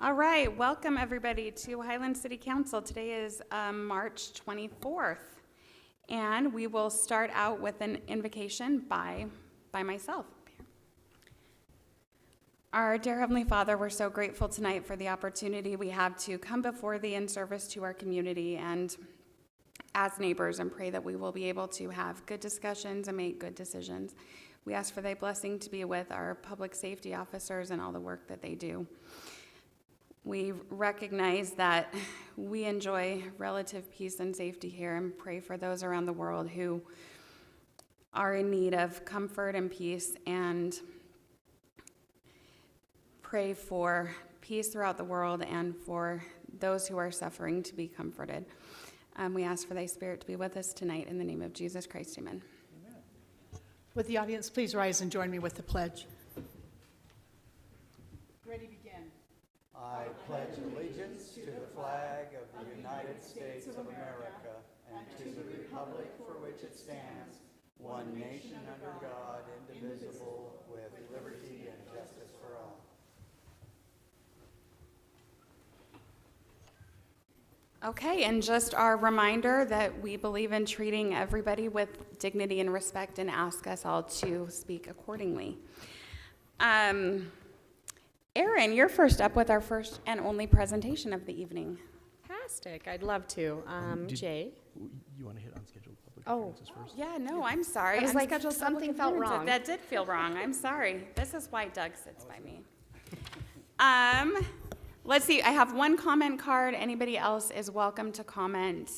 All right, welcome everybody to Highland City Council. Today is March 24th, and we will start out with an invocation by myself. Our dear Heavenly Father, we're so grateful tonight for the opportunity we have to come before Thee in service to our community and as neighbors, and pray that we will be able to have good discussions and make good decisions. We ask for Thy blessing to be with our public safety officers and all the work that they do. We recognize that we enjoy relative peace and safety here, and pray for those around the world who are in need of comfort and peace, and pray for peace throughout the world and for those who are suffering to be comforted. We ask for Thy Spirit to be with us tonight in the name of Jesus Christ, amen. Amen. Would the audience please rise and join me with the pledge? Ready, begin. I pledge allegiance to the flag of the United States of America and to the republic for which it stands, one nation under God, indivisible, with liberty and justice for all. Okay, and just our reminder that we believe in treating everybody with dignity and respect, and ask us all to speak accordingly. Erin, you're first up with our first and only presentation of the evening. Fantastic. I'd love to. Jay? You want to hit unscheduled public Oh. appearances first? Yeah, no, I'm sorry. I was like, Unscheduled public something felt appearances. wrong. That did feel wrong. I'm sorry. This is why Doug sits by me. Let's see. I have one comment card. Anybody else is welcome to comment.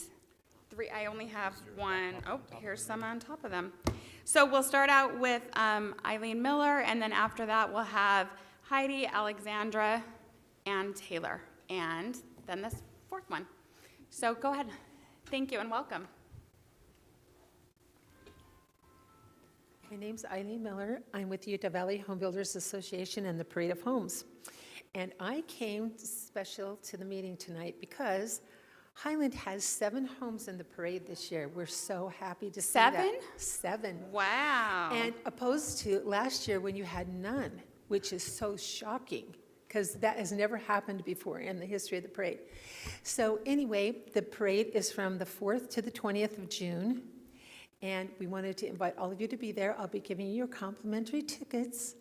I only have one. Oh, here's some on top of them. So we'll start out with Eileen Miller, and then after that we'll have Heidi, Alexandra, and Taylor, and then this fourth one. So go ahead. Thank you and welcome. My name's Eileen Miller. I'm with the Utah Valley Home Builders Association and the Parade of Homes. And I came special to the meeting tonight because Highland has 7 homes in the parade this year. We're so happy to see that. 7? 7. Wow. And opposed to last year when you had none, which is so shocking because that has never happened before in the history of the parade. So anyway, the parade is from the 4th to the 20th of June. And we wanted to invite all of you to be there. I'll be giving you your complimentary tickets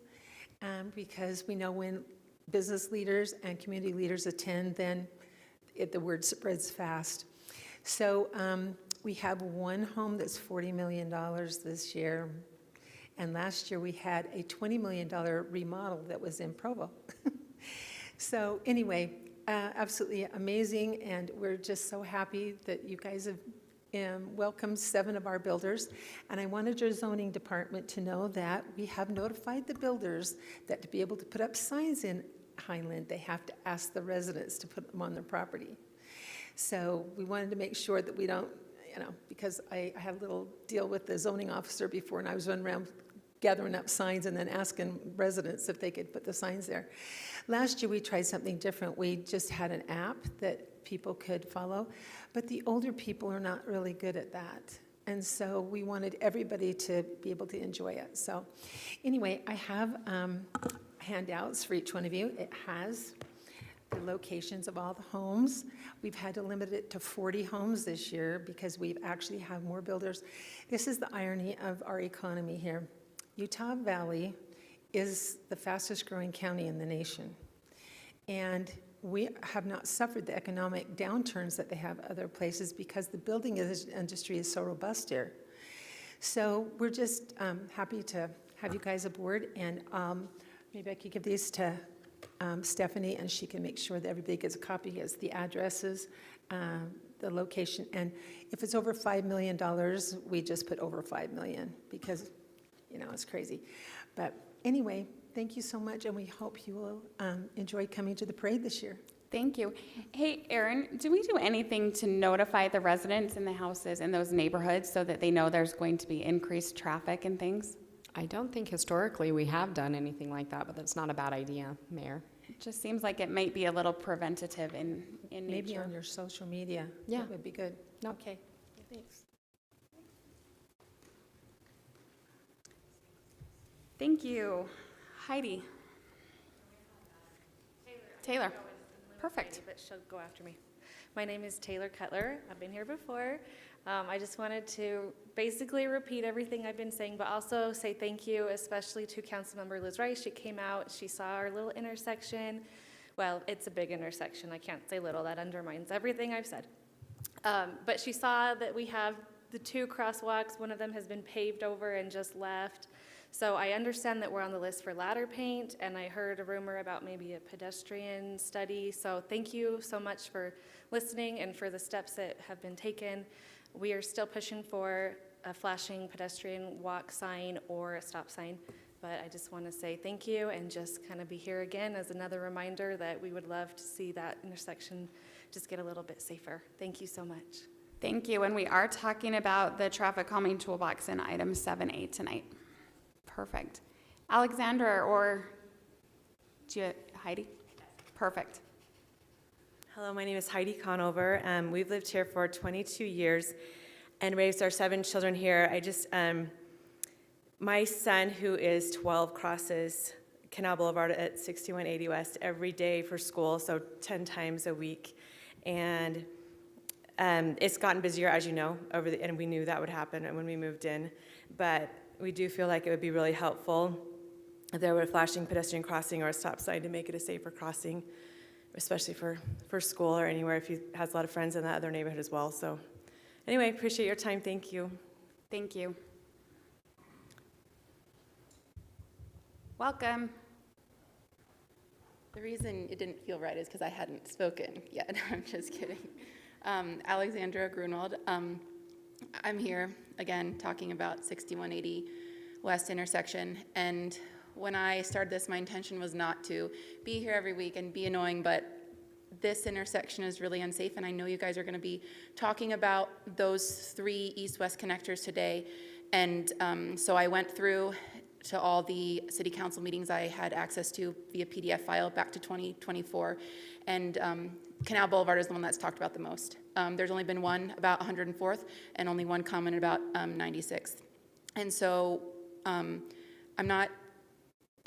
because we know when business leaders and community leaders attend, then the word spreads fast. So we have one home that's $40 million this year. And last year we had a $20 million remodel that was in Provo. So anyway, absolutely amazing. And we're just so happy that you guys have welcomed 7 of our builders. And I wanted your zoning department to know that we have notified the builders that to be able to put up signs in Highland, they have to ask the residents to put them on their property. So we wanted to make sure that we don't, because I had a little deal with the zoning officer before, and I was running around gathering up signs and then asking residents if they could put the signs there. Last year we tried something different. We just had an app that people could follow, but the older people are not really good at that. And so we wanted everybody to be able to enjoy it. So anyway, I have handouts for each one of you. It has the locations of all the homes. We've had to limit it to 40 homes this year because we've actually have more builders. This is the irony of our economy here. Utah Valley is the fastest growing county in the nation. And we have not suffered the economic downturns that they have other places because the building industry is so robust here. So we're just happy to have you guys aboard, and maybe I could give these to Stephanie, and she can make sure that everybody gets a copy. It's the addresses, the location, and if it's over $5 million, we just put over $5 million because, it's crazy. But anyway, thank you so much, and we hope you will enjoy coming to the parade this year. Thank you. Hey, Erin, do we do anything to notify the residents in the houses in those neighborhoods so that they know there's going to be increased traffic and things? I don't think historically we have done anything like that, but that's not a bad idea, Mayor. It just seems like it might be a little preventative in nature. Maybe on your social media. Yeah. That would be good. No. Okay. Thanks. Thank you. Heidi. Taylor. Perfect. But she'll go after me. My name is Taylor Cutler. I've been here before. I just wanted to basically repeat everything I've been saying, but also say thank you, especially to Councilmember Liz Rice. She came out, she saw our little intersection. Well, it's a big intersection. I can't say little. That undermines everything I've said. But she saw that we have the 2 crosswalks. One of them has been paved over and just left. So I understand that we're on the list for ladder paint, and I heard a rumor about maybe a pedestrian study. So thank you so much for listening and for the steps that have been taken. We are still pushing for a flashing pedestrian walk sign or a stop sign, but I just want to say thank you and just kind of be here again as another reminder that we would love to see that intersection just get a little bit safer. Thank you so much. Thank you. And we are talking about the traffic calming toolbox in item 7A tonight. Perfect. Alexandra or Heidi? Perfect. Hello, my name is Heidi Conover. We've lived here for 22 years and raised our 7 children here. My son, who is 12, crosses Canal Boulevard at 6180 West every day for school, so 10 times a week. And it's gotten busier, as you know, and we knew that would happen when we moved in. But we do feel like it would be really helpful if there were a flashing pedestrian crossing or a stop sign to make it a safer crossing, especially for school or anywhere if he has a lot of friends in that other neighborhood as well. So anyway, appreciate your time. Thank you. Thank you. Welcome. The reason it didn't feel right is because I hadn't spoken yet. I'm just kidding. Alexandra Grunwald. I'm here again talking about 6180 West intersection. And when I started this, my intention was not to be here every week and be annoying, but this intersection is really unsafe. And I know you guys are going to be talking about those 3 east-west connectors today. And so I went through to all the city council meetings I had access to via PDF file back to 2024. And Canal Boulevard is the one that's talked about the most. There's only been one about 104th and only one comment about 96th. And so I'm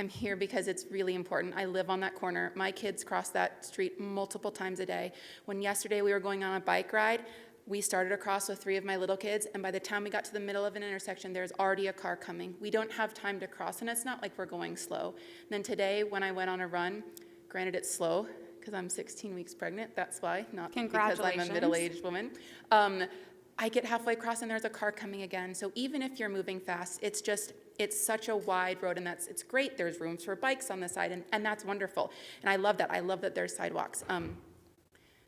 here because it's really important. I live on that corner. My kids cross that street multiple times a day. When yesterday we were going on a bike ride, we started across with 3 of my little kids, and by the time we got to the middle of an intersection, there's already a car coming. We don't have time to cross, and it's not like we're going slow. And then today, when I went on a run, granted it's slow, because I'm 16 weeks pregnant, that's why, not because I'm a middle-aged woman. I get halfway across and there's a car coming again. So even if you're moving fast, it's such a wide road, and it's great. There's rooms for bikes on the side, and that's wonderful. And I love that. I love that there's sidewalks.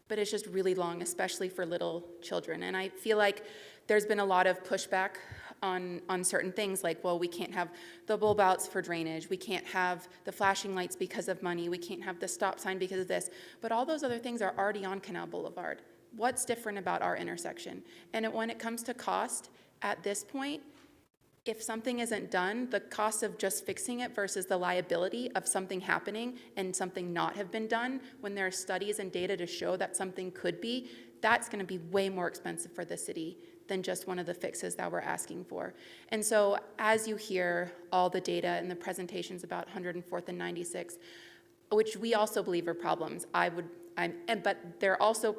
But it's just really long, especially for little children. And I feel like there's been a lot of pushback on certain things, like, well, we can't have the bulb outs for drainage, we can't have the flashing lights because of money, we can't have the stop sign because of this. But all those other things are already on Canal Boulevard. What's different about our intersection? And when it comes to cost, at this point, if something isn't done, the cost of just fixing it versus the liability of something happening and something not have been done, when there are studies and data to show that something could be, that's going to be way more expensive for the city than just one of the fixes that we're asking for. And so as you hear all the data and the presentations about 104th and 96th, which we also believe are problems, but they're also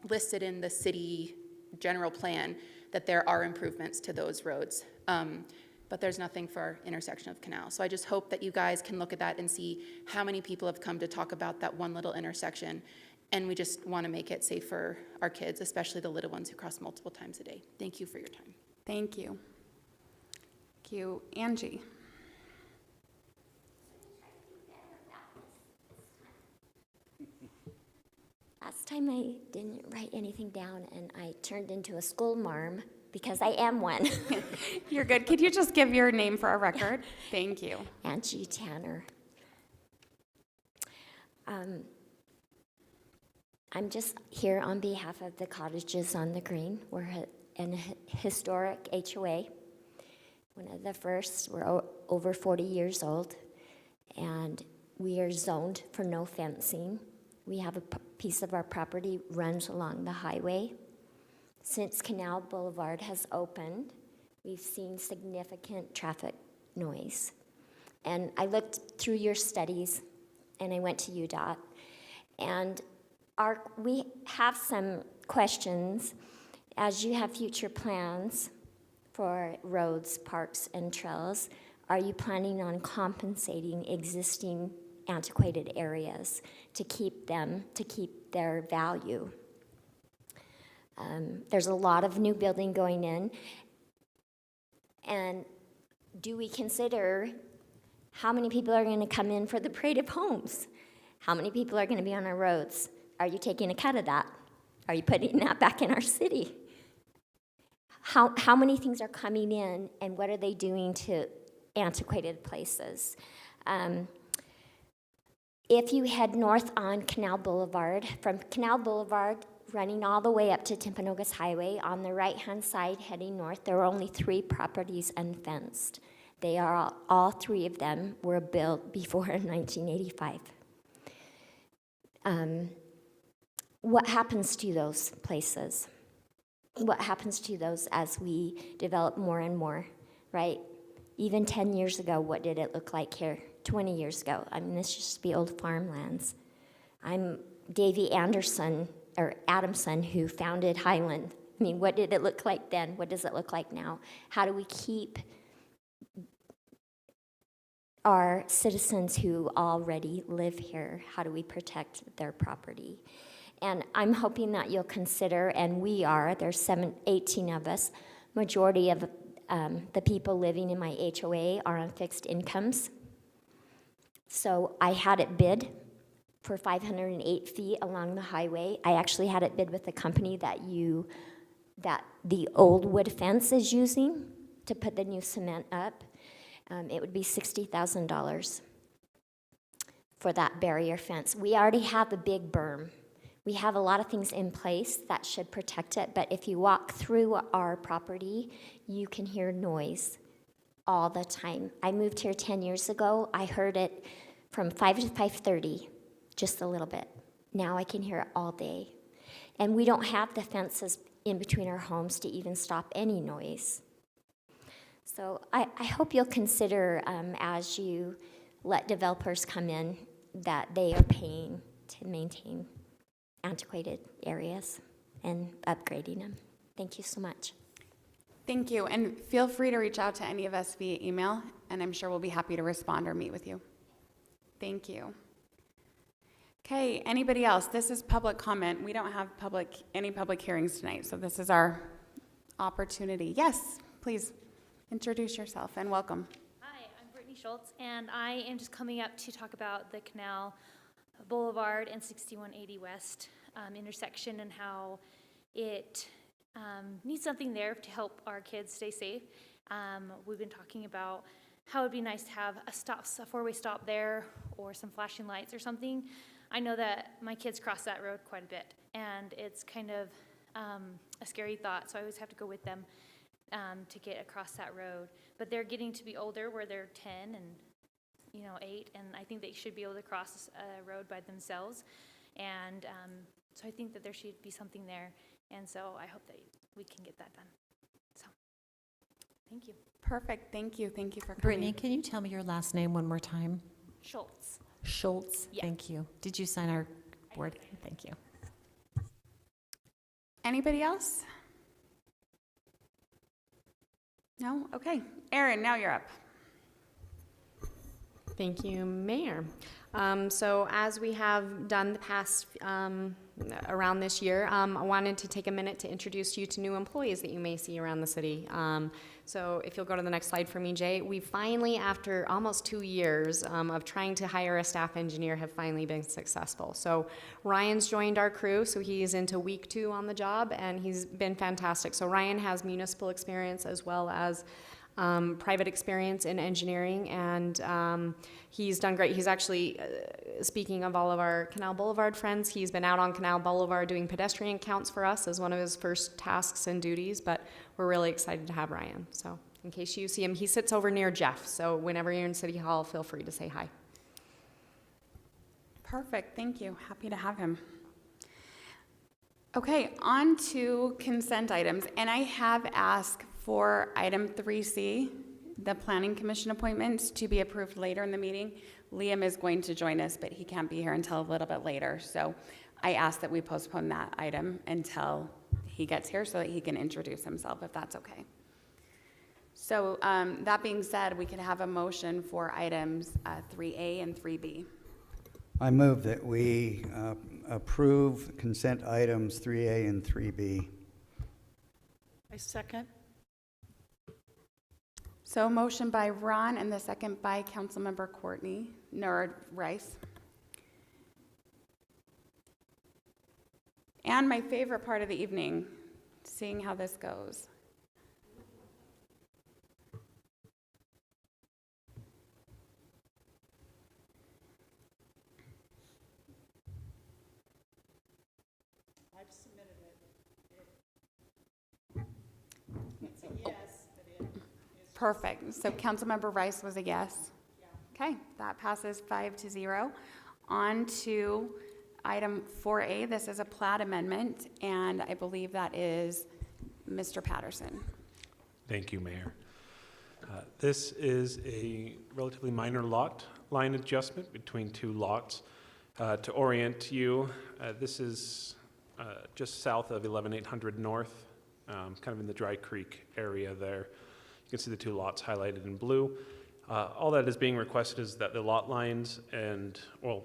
listed in the city general plan that there are improvements to those roads. But there's nothing for our intersection of Canal. So I just hope that you guys can look at that and see how many people have come to talk about that one little intersection. And we just want to make it safe for our kids, especially the little ones who cross multiple times a day. Thank you for your time. Thank you. Thank you. Angie. Last time I didn't write anything down, and I turned into a school marm because I am one. You're good. Could you just give your name for a record? Thank you. Angie Tanner. I'm just here on behalf of the Cottages on the Green. We're an historic HOA, one of the first. We're over 40 years old, and we are zoned for no fencing. We have a piece of our property runs along the highway. Since Canal Boulevard has opened, we've seen significant traffic noise. And I looked through your studies, and I went to UDOT, And we have some questions. As you have future plans for roads, parks, and trails, are you planning on compensating existing antiquated areas to keep their value? There's a lot of new building going in. And do we consider how many people are going to come in for the Parade of Homes? How many people are going to be on our roads? Are you taking a cut of that? Are you putting that back in our city? How many things are coming in, and what are they doing to antiquated places? If you head north on Canal Boulevard, from Canal Boulevard running all the way up to Timpanogos Highway, on the right-hand side heading north, there are only 3 properties unfenced. They are all 3 of them were built before 1985. What happens to those places? What happens to those as we develop more and more, right? Even 10 years ago, what did it look like here? 20 years ago. I mean, this used to be old farmlands. I'm Davy Adamson, who founded Highland. I mean, what did it look like then? What does it look like now? How do we keep our citizens who already live here? How do we protect their property? And I'm hoping that you'll consider, and we are, there's 18 of us, majority of the people living in my HOA are on fixed incomes. So I had it bid for 508 feet along the highway. I actually had it bid with the company that the old wood fence is using to put the new cement up. It would be $60,000 for that barrier fence. We already have a big berm. We have a lot of things in place that should protect it, but if you walk through our property, you can hear noise all the time. I moved here 10 years ago. I heard it from 5 to 5:30, just a little bit. Now I can hear it all day. And we don't have the fences in between our homes to even stop any noise. So I hope you'll consider, as you let developers come in, that they are paying to maintain antiquated areas and upgrading them. Thank you so much. Thank you, and feel free to reach out to any of us via email, and I'm sure we'll be happy to respond or meet with you. Thank you. Okay, anybody else? This is public comment. We don't have any public hearings tonight, so this is our opportunity. Yes, please introduce yourself and welcome. Hi, I'm Brittany Schultz, and I am just coming up to talk about the Canal Boulevard and 6180 West intersection and how it needs something there to help our kids stay safe. We've been talking about how it would be nice to have a four-way stop there or some flashing lights or something. I know that my kids cross that road quite a bit, and it's kind of a scary thought, so I always have to go with them to get across that road. But they're getting to be older, where they're 10 and 8, and I think they should be able to cross a road by themselves. And so I think that there should be something there, and so I hope that we can get that done. So, thank you. Perfect. Thank you. Thank you for coming. Brittany, can you tell me your last name one more time? Schultz. Schultz. Yeah. Thank you. Did you sign our board? Thank you. Anybody else? No? Okay. Erin, now you're up. Thank you, Mayor. So as we have done the past around this year, I wanted to take a minute to introduce you to new employees that you may see around the city. So if you'll go to the next slide for me, Jay, we finally, after almost 2 years of trying to hire a staff engineer, have finally been successful. So Ryan's joined our crew, so he's into week 2 on the job, and he's been fantastic. So Ryan has municipal experience as well as private experience in engineering, and he's done great. He's actually, speaking of all of our Canal Boulevard friends, he's been out on Canal Boulevard doing pedestrian counts for us as one of his first tasks and duties, but we're really excited to have Ryan. So in case you see him, he sits over near Jeff, so whenever you're in City Hall, feel free to say hi. Perfect. Thank you. Happy to have him. Okay, on to consent items, and I have asked for item 3C the Planning Commission appointments to be approved later in the meeting. Liam is going to join us, but he can't be here until a little bit later. So I ask that we postpone that item until he gets here so that he can introduce himself, if that's okay. So that being said, we could have a motion for items 3A and 3B. I move that we approve consent items 3A and 3B. I second. So motion by Ron and the second by Councilmember Courtney, Rice. And my favorite part of the evening, seeing how this goes. I've submitted it. It's a yes, but it is. Perfect. So Councilmember Rice was a yes? Okay, that passes 5-0. On to item 4A. This is a plat amendment, and I believe that is Mr. Patterson. Thank you, Mayor. This is a relatively minor lot line adjustment between two lots. To orient you, this is just south of 11800 North, kind of in the Dry Creek area there. You can see the two lots highlighted in blue. All that is being requested is that the lot lines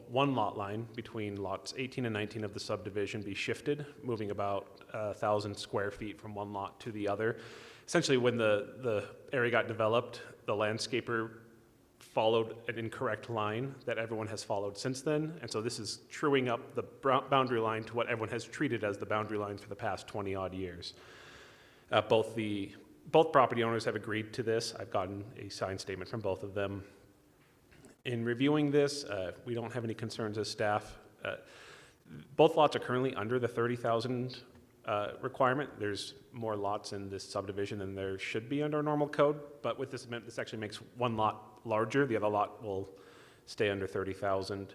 one lot line between lots 18 and 19 of the subdivision be shifted, moving about 1,000 square feet from one lot to the other. Essentially, when the area got developed, the landscaper followed an incorrect line that everyone has followed since then, and so this is truing up the boundary line to what everyone has treated as the boundary line for the past 20-odd years. Both property owners have agreed to this. I've gotten a signed statement from both of them. In reviewing this, we don't have any concerns as staff. Both lots are currently under the 30,000 requirement. There's more lots in this subdivision than there should be under normal code, but with this amendment, this actually makes one lot larger. The other lot will stay under 30,000.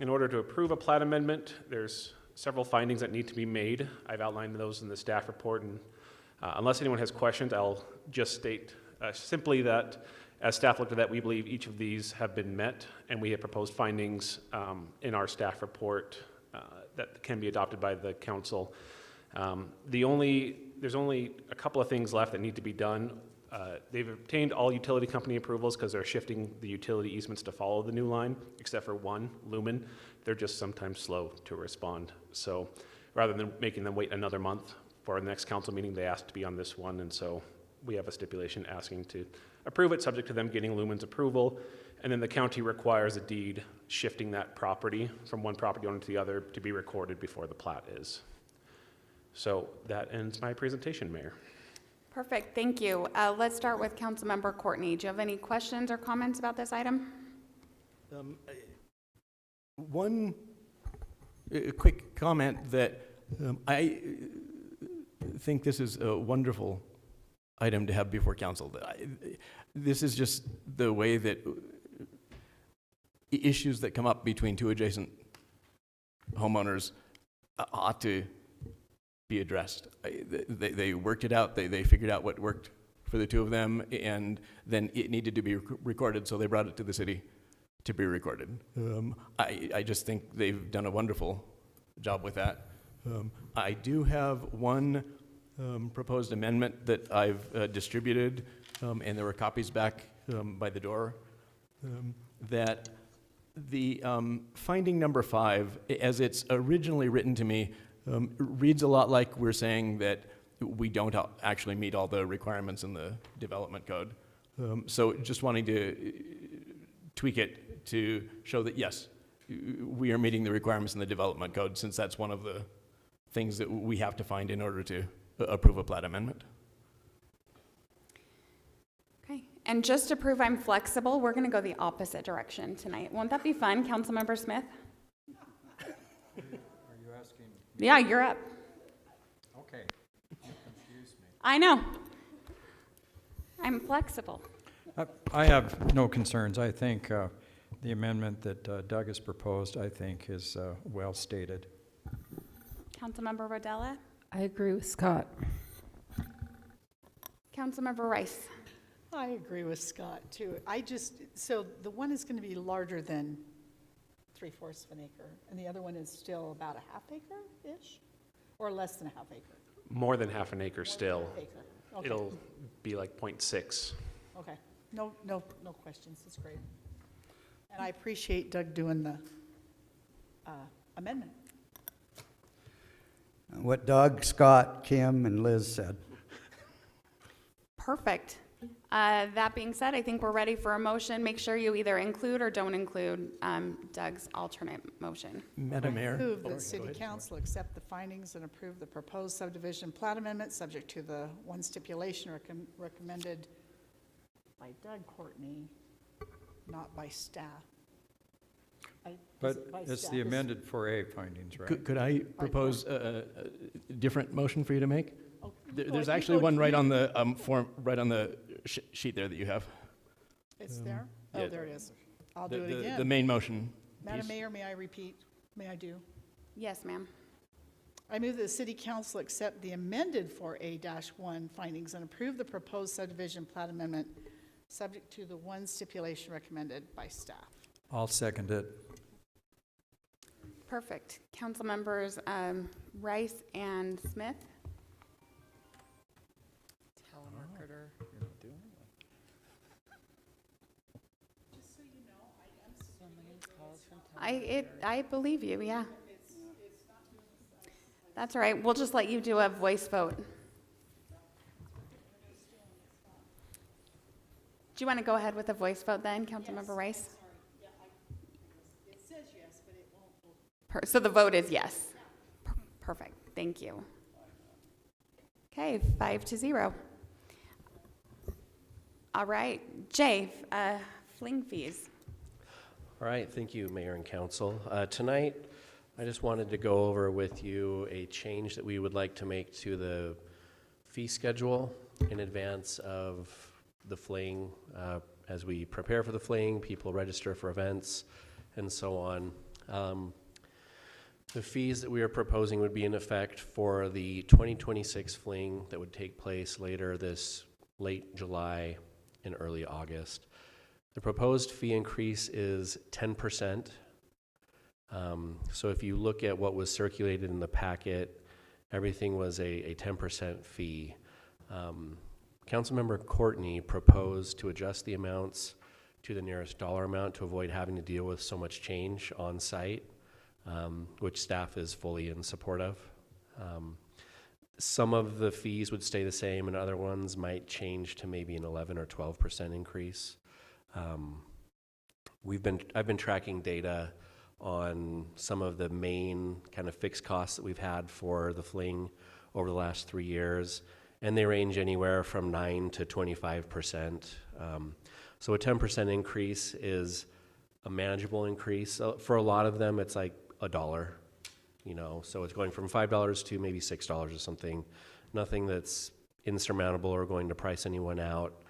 In order to approve a plat amendment, there's several findings that need to be made. I've outlined those in the staff report, and unless anyone has questions, I'll just state simply that as staff looked at that, we believe each of these have been met, and we have proposed findings in our staff report that can be adopted by the council. There's only a couple of things left that need to be done. They've obtained all utility company approvals because they're shifting the utility easements to follow the new line, except for one, Lumen. They're just sometimes slow to respond. So rather than making them wait another month for the next council meeting, they asked to be on this one, and so we have a stipulation asking to approve it, subject to them getting Lumen's approval, and then the county requires a deed shifting that property from one property owner to the other to be recorded before the plat is. So that ends my presentation, Mayor. Perfect, thank you. Let's start with Councilmember Courtney. Do you have any questions or comments about this item? One quick comment that I think this is a wonderful item to have before council. This is just the way that issues that come up between two adjacent homeowners ought to be addressed. They worked it out. They figured out what worked for the two of them, and then it needed to be recorded, so they brought it to the city to be recorded. I just think they've done a wonderful job with that. I do have one proposed amendment that I've distributed, and there were copies back by the door, that the finding number 5, as it's originally written to me, reads a lot like we're saying that we don't actually meet all the requirements in the development code. So just wanting to tweak it to show that, yes, we are meeting the requirements in the development code, since that's one of the things that we have to find in order to approve a plat amendment. Okay, and just to prove I'm flexible, we're gonna go the opposite direction tonight. Won't that be fun, Councilmember Smith? Are you asking? Yeah, you're up. Okay, you confused me. I know. I'm flexible. I have no concerns. I think the amendment that Doug has proposed, I think, is well stated. Councilmember Rodella? I agree with Scott. Councilmember Rice? I agree with Scott, too. So the one is going to be larger than 3/4 of an acre, and the other one is still about a half acre-ish? Or less than a half acre? More than half an acre still. Acre. Okay. It'll be like 0.6. Okay. No questions. It's great. And I appreciate Doug doing the amendment. What Doug, Scott, Kim, and Liz said. Perfect. That being said, I think we're ready for a motion. Make sure you either include or don't include Doug's alternate motion. Madam Mayor. Move that City Council accept the findings and approve the proposed subdivision plat amendment, subject to the one stipulation recommended by Doug Courtney, not by staff. But it's the amended 4A findings, right? Could I propose a different motion for you to make? Oh, There's you actually go- one right on the form, right on the sheet there that you have. It's there? yeah. Oh, there it is. I'll do it again. The main motion. Madam piece. Mayor, may I repeat? May I do? Yes, ma'am. I move that the City Council accept the amended 4A-1 findings and approve the proposed subdivision plat amendment, subject to the one stipulation recommended by staff. I'll second it. Perfect. Council members Rice and Smith. Telemarketer. I believe you, yeah. That's all right. We'll just let you do a voice vote. Do you want to go ahead with a voice vote then, Councilmember Rice? It says yes, but it won't. So the vote is yes. Perfect. Thank you. Okay, 5-0. All right, Jay, fling fees. All right, thank you, Mayor and Council. Tonight, I just wanted to go over with you a change that we would like to make to the fee schedule in advance of the fling. As we prepare for the fling, people register for events and so on. The fees that we are proposing would be in effect for the 2026 fling that would take place later this late July and early August. The proposed fee increase is 10%. So if you look at what was circulated in the packet, everything was a 10% fee. Councilmember Courtney proposed to adjust the amounts to the nearest dollar amount to avoid having to deal with so much change on site, which staff is fully in support of. Some of the fees would stay the same and other ones might change to maybe an 11 or 12% increase. I've been tracking data on some of the main kind of fixed costs that we've had for the fling over the last 3 years, and they range anywhere from 9 to 25%. So a 10% increase is a manageable increase. For a lot of them, it's like $1, so it's going from $5 to maybe $6 or something. Nothing that's insurmountable or going to price anyone out,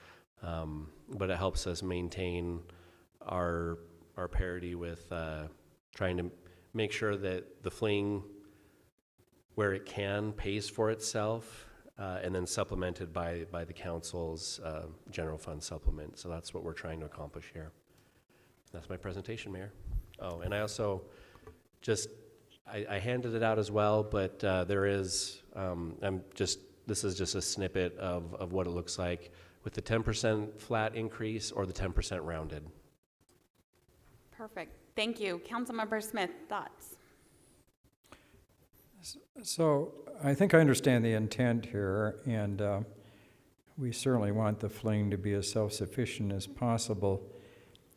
but it helps us maintain our parity with trying to make sure that the fling, where it can, pays for itself, and then supplemented by the council's general fund supplement. So that's what we're trying to accomplish here. That's my presentation, Mayor. Oh, and I also I handed it out as well, but there is, this is just a snippet of what it looks like with the 10% flat increase or the 10% rounded. Perfect. Thank you. Councilmember Smith, thoughts? So I think I understand the intent here, and we certainly want the fling to be as self-sufficient as possible.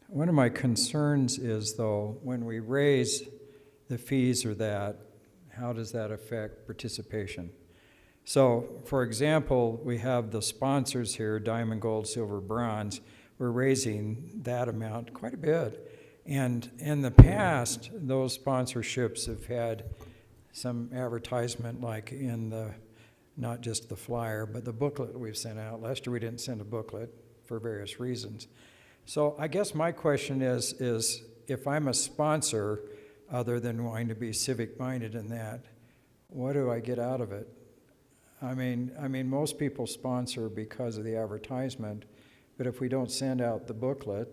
One of my concerns is, though, when we raise the fees or that, how does that affect participation? So, for example, we have the sponsors here, diamond, gold, silver, bronze. We're raising that amount quite a bit. And in the past, those sponsorships have had some advertisement, like in the, not just the flyer, but the booklet we've sent out. Last year we didn't send a booklet for various reasons. So I guess my question is if I'm a sponsor, other than wanting to be civic-minded in that, what do I get out of it? I mean, most people sponsor because of the advertisement, But if we don't send out the booklet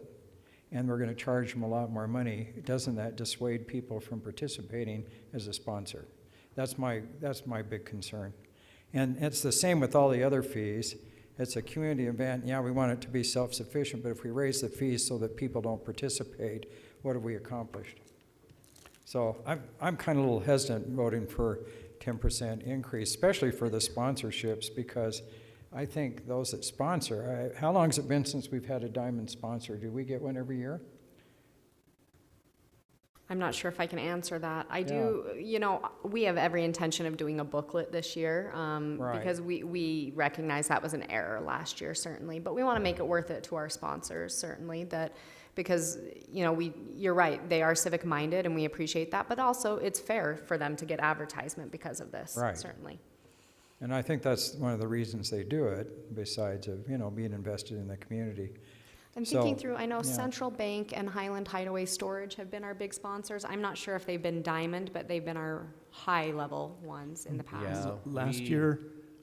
and we're going to charge them a lot more money, doesn't that dissuade people from participating as a sponsor? That's my big concern. And it's the same with all the other fees. It's a community event. Yeah, we want it to be self-sufficient, but if we raise the fees so that people don't participate, what have we accomplished? So I'm kind of a little hesitant voting for 10% increase, especially for the sponsorships, because I think those that sponsor, how long has it been since we've had a diamond sponsor? Do we get one every year? I'm not sure if I can answer that. I do, you know, we have every intention of doing a booklet this year Right. because we recognize that was an error last year, certainly. But we want to make it worth it to our sponsors, certainly, that because, you know, you're right, they are civic minded and we appreciate that, but also it's fair for them to get advertisement because of this, Right. certainly. And I think that's one of the reasons they do it, besides of, you know, being invested in the community. And So, thinking through, I know yeah. Central Bank and Highland Hideaway Storage have been our big sponsors. I'm not sure if they've been Diamond, but they've been our high-level ones in the past. Yeah. Last year,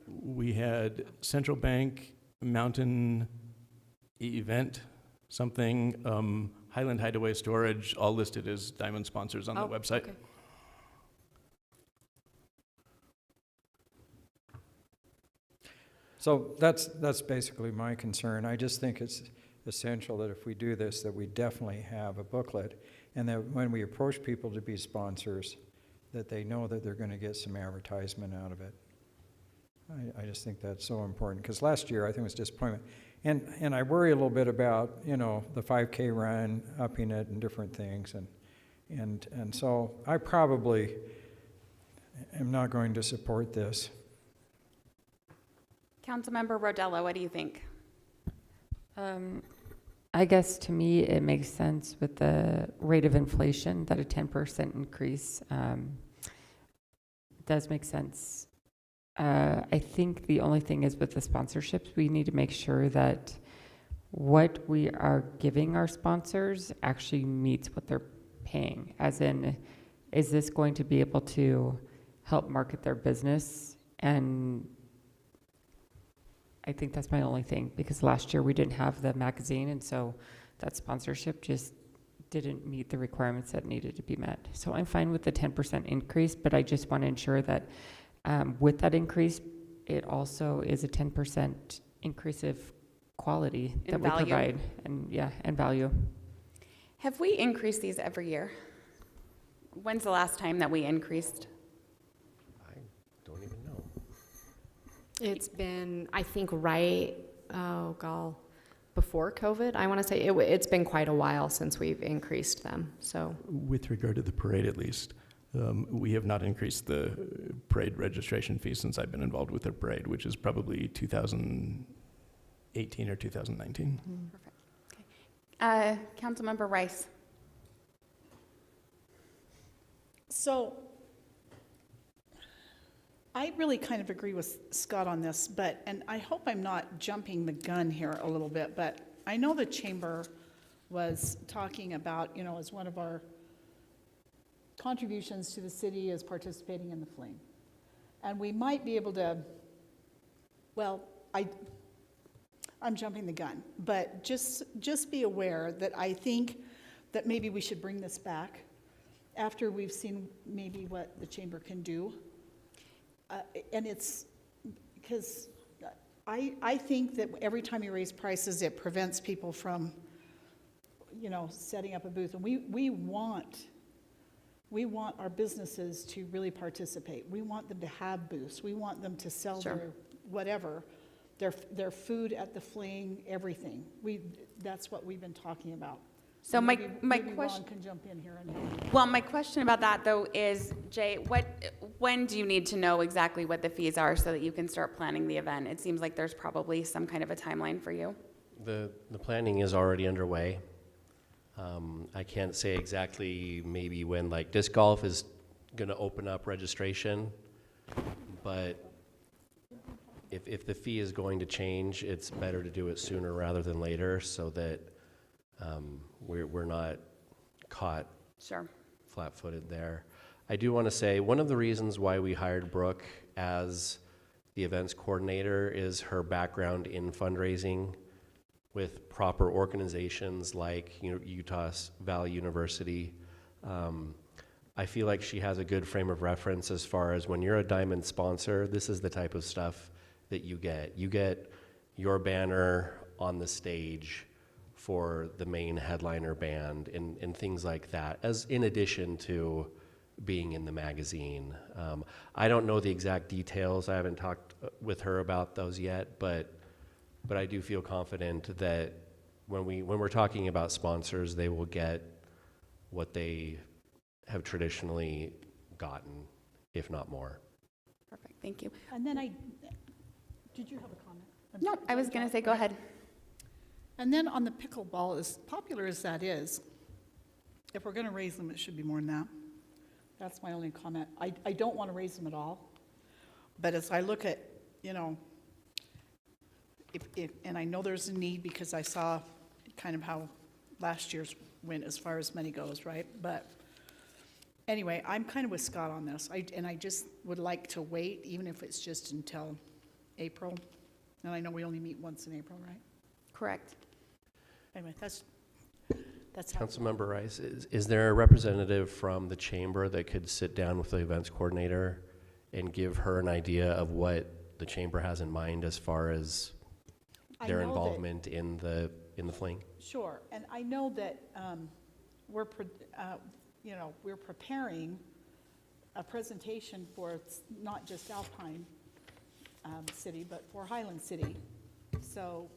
we had Central Bank, Mountain Event, something, Highland Hideaway Storage, all listed as Diamond sponsors on the website. Okay. So that's basically my concern. I just think it's essential that if we do this, that we definitely have a booklet, and that when we approach people to be sponsors, that they know that they're going to get some advertisement out of it. I just think that's so important, because last year I think it was disappointment. And I worry a little bit about, you know, the 5K run, upping it and different things. And so I probably am not going to support this. Councilmember Rodella, what do you think? I guess to me, it makes sense with the rate of inflation that a 10% increase does make sense. I think the only thing is with the sponsorships, we need to make sure that what we are giving our sponsors actually meets what they're paying. As in, is this going to be able to help market their business? And I think that's my only thing, because last year we didn't have the magazine, and so that sponsorship just didn't meet the requirements that needed to be met. So I'm fine with the 10% increase, but I just want to ensure that with that increase, it also is a 10% increase of quality In that we value. provide, and value. Have we increased these every year? When's the last time that we increased? I don't even know. It's been, I think, before COVID, I want to say, it's been quite a while since we've increased them, so. With regard to the parade, at least, we have not increased the parade registration fee since I've been involved with the parade, which is probably 2018 or 2019. Perfect. Okay. Councilmember Rice. So I really kind of agree with Scott on this, and I hope I'm not jumping the gun here a little bit, but I know the chamber was talking about, you know, as one of our contributions to the city is participating in the fling. And we might be able to, well, I'm jumping the gun, but just be aware that I think that maybe we should bring this back after we've seen maybe what the chamber can do. And it's because I think that every time you raise prices, it prevents people from, you know, setting up a booth. And we want our businesses to really participate. We want them to have booths. We want them to sell their whatever, their food at the fling, everything. That's what we've been talking about. So my maybe question. Ron can jump in here and help. Well, my question about that though is, Jay, when do you need to know exactly what the fees are so that you can start planning the event? It seems like there's probably some kind of a timeline for you. The planning is already underway. I can't say exactly maybe when, like, disc golf is going to open up registration, but if the fee is going to change, it's better to do it sooner rather than later, so that we're not caught flat-footed there. I do want to say one of the reasons why we hired Brooke as the events coordinator is her background in fundraising with proper organizations like Utah Valley University. I feel like she has a good frame of reference as far as when you're a Diamond sponsor, this is the type of stuff that you get. You get your banner on the stage for the main headliner band and things like that, as in addition to being in the magazine. I don't know the exact details. I haven't talked with her about those yet, but I do feel confident that when we're talking about sponsors, they will get what they have traditionally gotten, if not more. Perfect, thank you. And then did you have a comment? No, I was going to say, go ahead. And then on the pickleball, as popular as that is, if we're going to raise them, it should be more than that. That's my only comment. I don't want to raise them at all. But as I look at, and I know there's a need because I saw kind of how last year's went as far as money goes, right? But anyway, I'm kind of with Scott on this. And I just would like to wait, even if it's just until April. And I know we only meet once in April, right? Correct. Anyway, that's how. Councilmember Rice, is there a representative from the chamber that could sit down with the events coordinator and give her an idea of what the chamber has in mind as far as their involvement in the fling? Sure, and I know that we're preparing a presentation for not just Alpine City, but for Highland City. So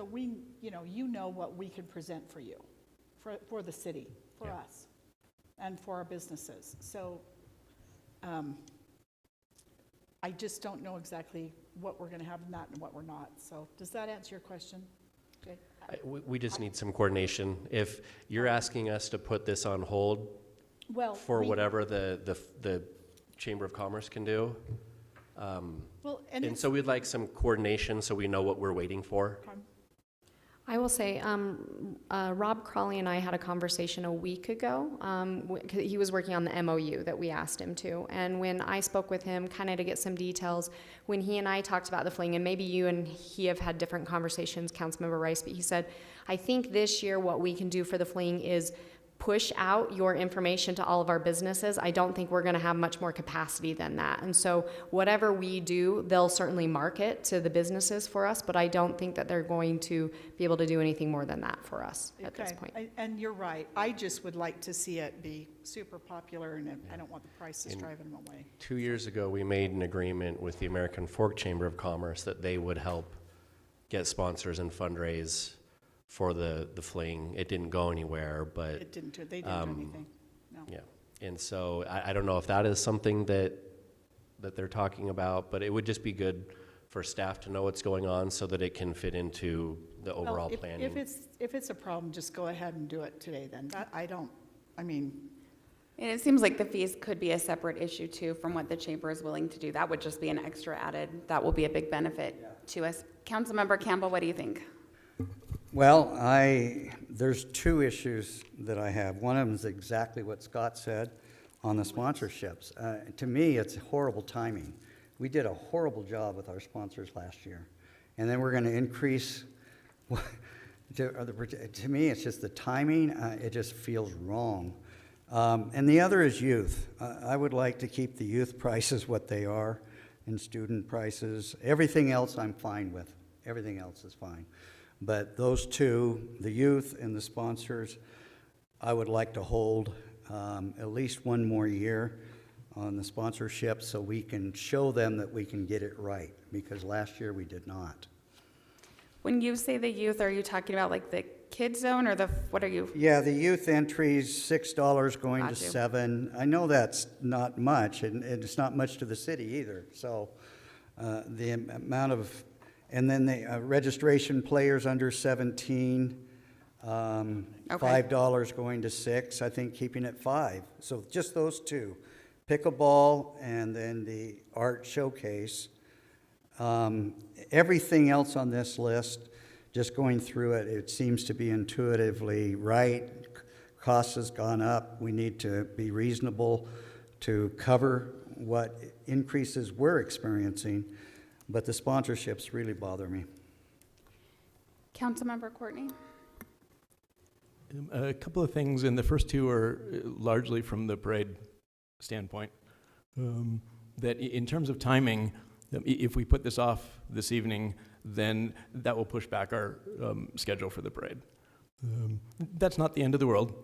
we, you know what we could present for you, for the city, for us, and for our businesses. So I just don't know exactly what we're going to have in that and what we're not. So does that answer your question? Okay. We just need some coordination. If you're asking us to put this on hold for whatever the Chamber of Commerce can do, and so we'd like some coordination so we know what we're waiting for. I will say, Rob Crawley and I had a conversation a week ago. He was working on the MOU that we asked him to. And when I spoke with him, kind of to get some details, when he and I talked about the fling, and maybe you and he have had different conversations, Councilmember Rice, but he said, I think this year what we can do for the fling is push out your information to all of our businesses. I don't think we're going to have much more capacity than that. And so whatever we do, they'll certainly market to the businesses for us, but I don't think that they're going to be able to do anything more than that for us at this point. And you're right. I just would like to see it be super popular, and I don't want the prices driving them away. 2 years ago, we made an agreement with the American Fork Chamber of Commerce that they would help get sponsors and fundraise for the fling. It didn't go anywhere, but they didn't do anything. No. Yeah, and so I don't know if that is something that they're talking about, but it would just be good for staff to know what's going on so that it can fit into the overall planning. If it's a problem, just go ahead and do it today. Then And it seems like the fees could be a separate issue too from what the chamber is willing to do. That would just be an extra added, that will be a big benefit to us. Councilmember Campbell, what do you think? Well, there's two issues that I have. One of them is exactly what Scott said on the sponsorships. To me, it's horrible timing. We did a horrible job with our sponsors last year. And then we're going to increase. To me, it's just the timing. It just feels wrong. And the other is youth. I would like to keep the youth prices what they are and student prices. Everything else I'm fine with. Everything else is fine. But those two, the youth and the sponsors, I would like to hold at least one more year on the sponsorship so we can show them that we can get it right, because last year we did not. When you say the youth, are you talking about like the kid zone or what are you? Yeah, the youth entries, $6 going to Got you. $7. I know that's not much, and it's not much to the city either. So the amount of, and then the registration players under 17, $5 going to $6. I think keeping it $5. So just those two, pickleball and then the art showcase. Everything else on this list, just going through it, it seems to be intuitively right. Cost has gone up. We need to be reasonable to cover what increases we're experiencing, but the sponsorships really bother me. Councilmember Courtney? A couple of things, and the first two are largely from the parade standpoint. That in terms of timing, if we put this off this evening, then that will push back our schedule for the parade. That's not the end of the world,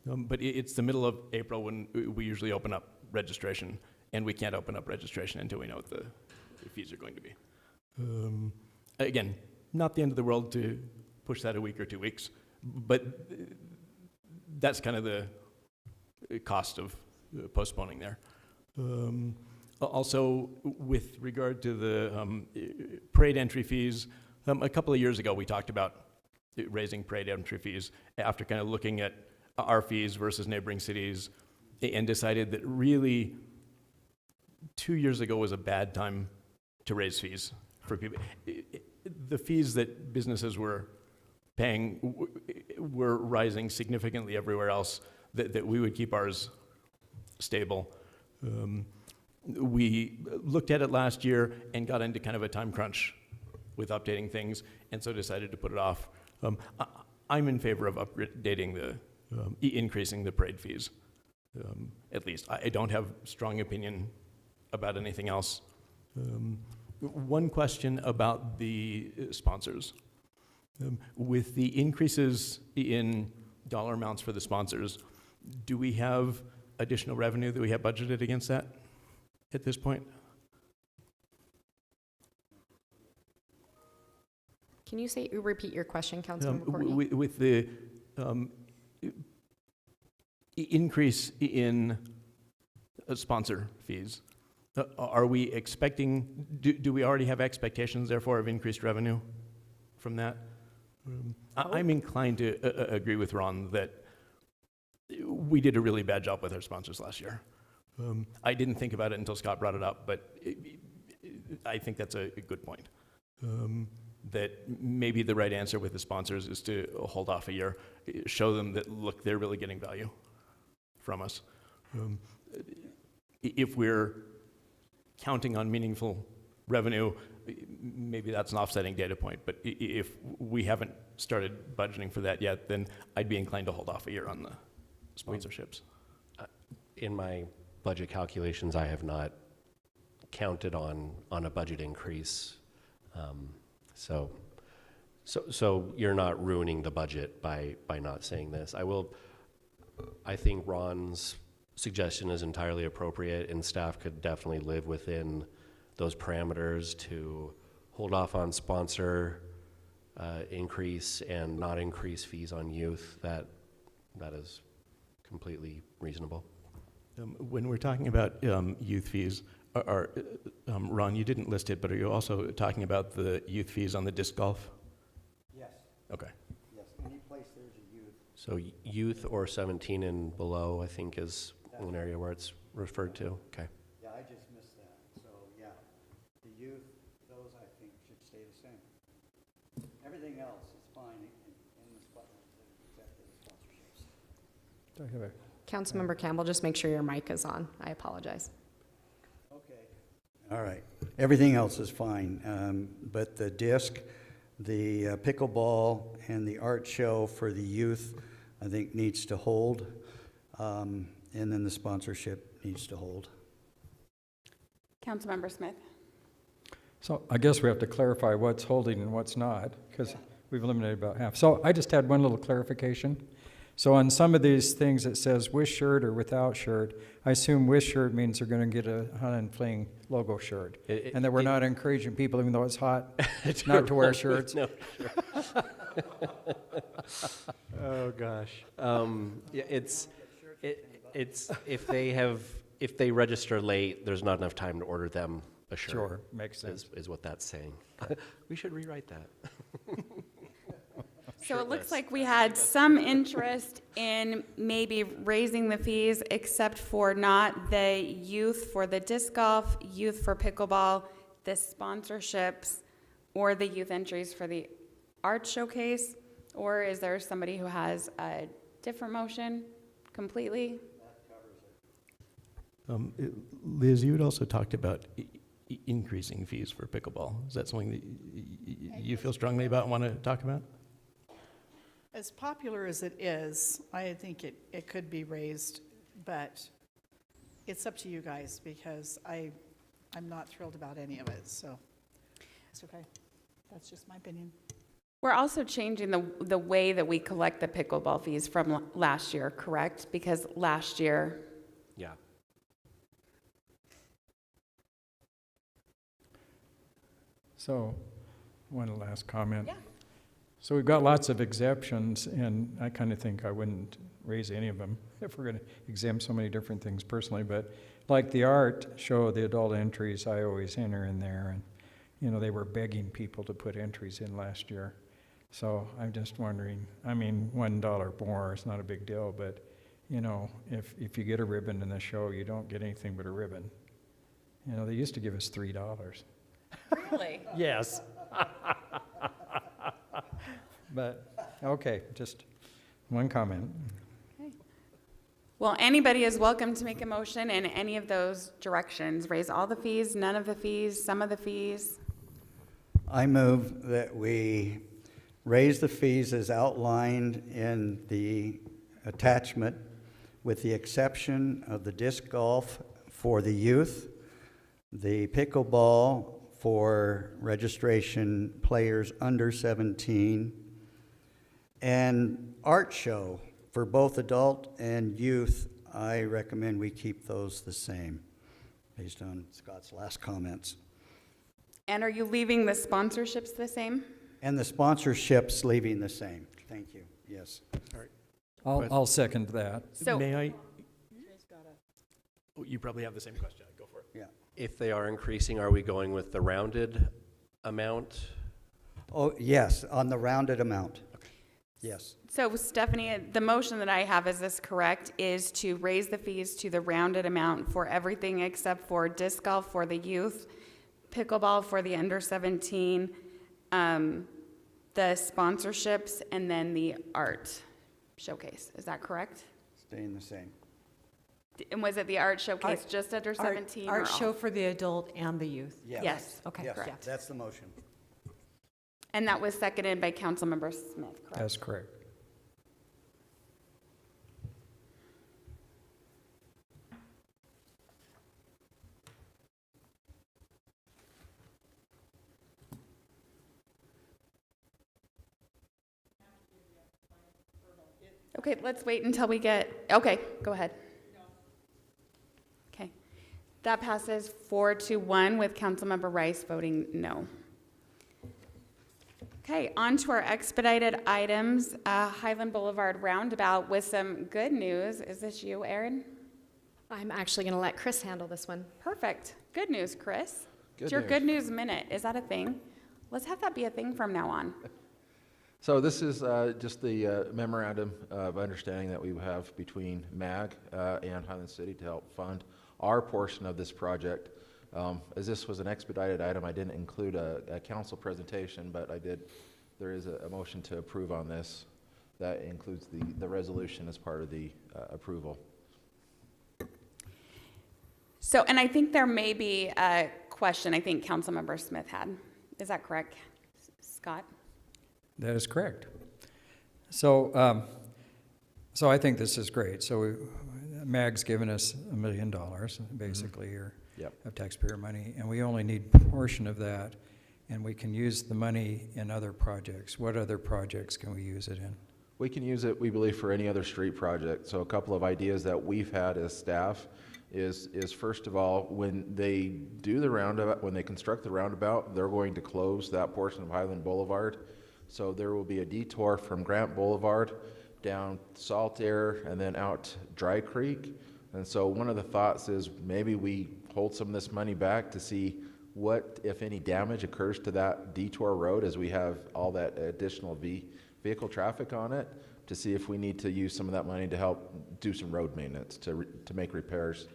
but it's the middle of April when we usually open up registration, and we can't open up registration until we know what the fees are going to be. Again, not the end of the world to push that a week or 2 weeks, but that's kind of the cost of postponing there. Also, with regard to the parade entry fees, a couple of years ago we talked about raising parade entry fees after kind of looking at our fees versus neighboring cities, and decided that really 2 years ago was a bad time to raise fees for people. The fees that businesses were paying were rising significantly everywhere else, that we would keep ours stable. We looked at it last year and got into kind of a time crunch with updating things, and so decided to put it off. I'm in favor of updating increasing the parade fees, at least. I don't have strong opinion about anything else. One question about the sponsors. With the increases in dollar amounts for the sponsors, do we have additional revenue that we have budgeted against that at this point? Can you repeat your question, Councilmember Courtney? With the increase in sponsor fees, are we expecting, do we already have expectations, therefore, of increased revenue from that? I'm inclined to agree with Ron that we did a really bad job with our sponsors last year. I didn't think about it until Scott brought it up, but I think that's a good point. That maybe the right answer with the sponsors is to hold off a year, show them that, look, they're really getting value from us. If we're counting on meaningful revenue, maybe that's an offsetting data point, but if we haven't started budgeting for that yet, then I'd be inclined to hold off a year on the sponsorships. In my budget calculations, I have not counted on a budget increase. So you're not ruining the budget by not saying this. I think Ron's suggestion is entirely appropriate, and staff could definitely live within those parameters to hold off on sponsor increase and not increase fees on youth. That is completely reasonable. When we're talking about youth fees, Ron, you didn't list it, but are you also talking about the youth fees on the disc golf? Yes. Okay. Yes, any place there's a youth. So youth or 17 and below, I think, is one area where it's referred to. Okay. Yeah, I just missed that. So, yeah, the youth, those I think should stay the same. Everything else is fine in the spot, except for the sponsorships. Do I have a Councilmember Campbell, just make sure your mic is on. I apologize. Okay. All right. Everything else is fine, but the disc, the pickleball, and the art show for the youth, I think needs to hold, and then the sponsorship needs to hold. Councilmember Smith? So I guess we have to clarify what's holding and what's not, because we've eliminated about half. So I just had one little clarification. So on some of these things it says with shirt or without shirt, I assume with shirt means they're going to get a Hunt and Fling logo shirt. And that we're not encouraging people, even though it's hot, not to wear shirts. No shirt. Oh, gosh. Yeah, it's if they register late, there's not enough time to order them a shirt. Sure, makes sense. Is what that's saying. We should rewrite that. So it looks like we had some interest in maybe raising the fees, except for not the youth for the disc golf, youth for pickleball, the sponsorships, or the youth entries for the art showcase. Or is there somebody who has a different motion completely? Liz, you had also talked about increasing fees for pickleball. Is that something that you feel strongly about and want to talk about? As popular as it is, I think it could be raised, but it's up to you guys because I'm not thrilled about any of it, so it's okay. That's just my opinion. We're also changing the way that we collect the pickleball fees from last year, correct? Because last year, Yeah. So, one last comment. Yeah. So we've got lots of exemptions, and I kind of think I wouldn't raise any of them if we're going to exempt so many different things personally. But like the art show, the adult entries, I always enter in there, and you know they were begging people to put entries in last year. So I'm just wondering. I mean, $1 more is not a big deal, but you know, if you get a ribbon in the show, you don't get anything but a ribbon. You know, they used to give us $3. really? Yes. But, okay, just one comment. Well, anybody is welcome to make a motion in any of those directions. Raise all the fees, none of the fees, some of the fees. I move that we raise the fees as outlined in the attachment, with the exception of the disc golf for the youth, the pickleball for registration players under 17, and art show for both adult and youth. I recommend we keep those the same, based on Scott's last comments. And are you leaving the sponsorships the same? And the sponsorships leaving the same. Thank you. Yes. All right. I'll second that. So, May I? Oh, you probably have the same question. Go for it. Yeah. If they are increasing, are we going with the rounded amount? Oh, yes, on the rounded amount. Yes. So Stephanie, the motion that I have, is this correct, is to raise the fees to the rounded amount for everything except for disc golf for the youth, pickleball for the under 17, the sponsorships, and then the art showcase. Is that correct? Staying the same. And was it the art showcase just under 17? Art or all? show for the adult and the youth. Yes. Okay, Yes, correct. that's the motion. And that was seconded by Councilmember Smith, correct? That's correct. Okay, let's wait until we get, okay, go ahead. Okay. That passes 4-1 with Councilmember Rice voting no. Okay, on to our expedited items, Highland Boulevard Roundabout with some good news. Is this you, Erin? I'm actually going to let Chris handle this one. Perfect. Good news, Chris. Good It's your news. good news minute. Is that a thing? Let's have that be a thing from now on. So this is just the memorandum of understanding that we have between MAG and Highland City to help fund our portion of this project. As this was an expedited item, I didn't include a council presentation, but I did. There is a motion to approve on this that includes the resolution as part of the approval. So, and I think there may be a question I think Councilmember Smith had. Is that correct, Scott? That is correct. So, so I think this is great. So MAG's given us $1 million, basically, here of taxpayer money, and we only need a portion of that, and we can use the money in other projects. What other projects can we use it in? We can use it, we believe, for any other street project. So a couple of ideas that we've had as staff is first of all, when they do the roundabout, when they construct the roundabout, they're going to close that portion of Highland Boulevard. So there will be a detour from Grant Boulevard down Salt Air and then out Dry Creek. And so one of the thoughts is maybe we hold some of this money back to see what, if any, damage occurs to that detour road as we have all that additional vehicle traffic on it, to see if we need to use some of that money to help do some road maintenance, to make repairs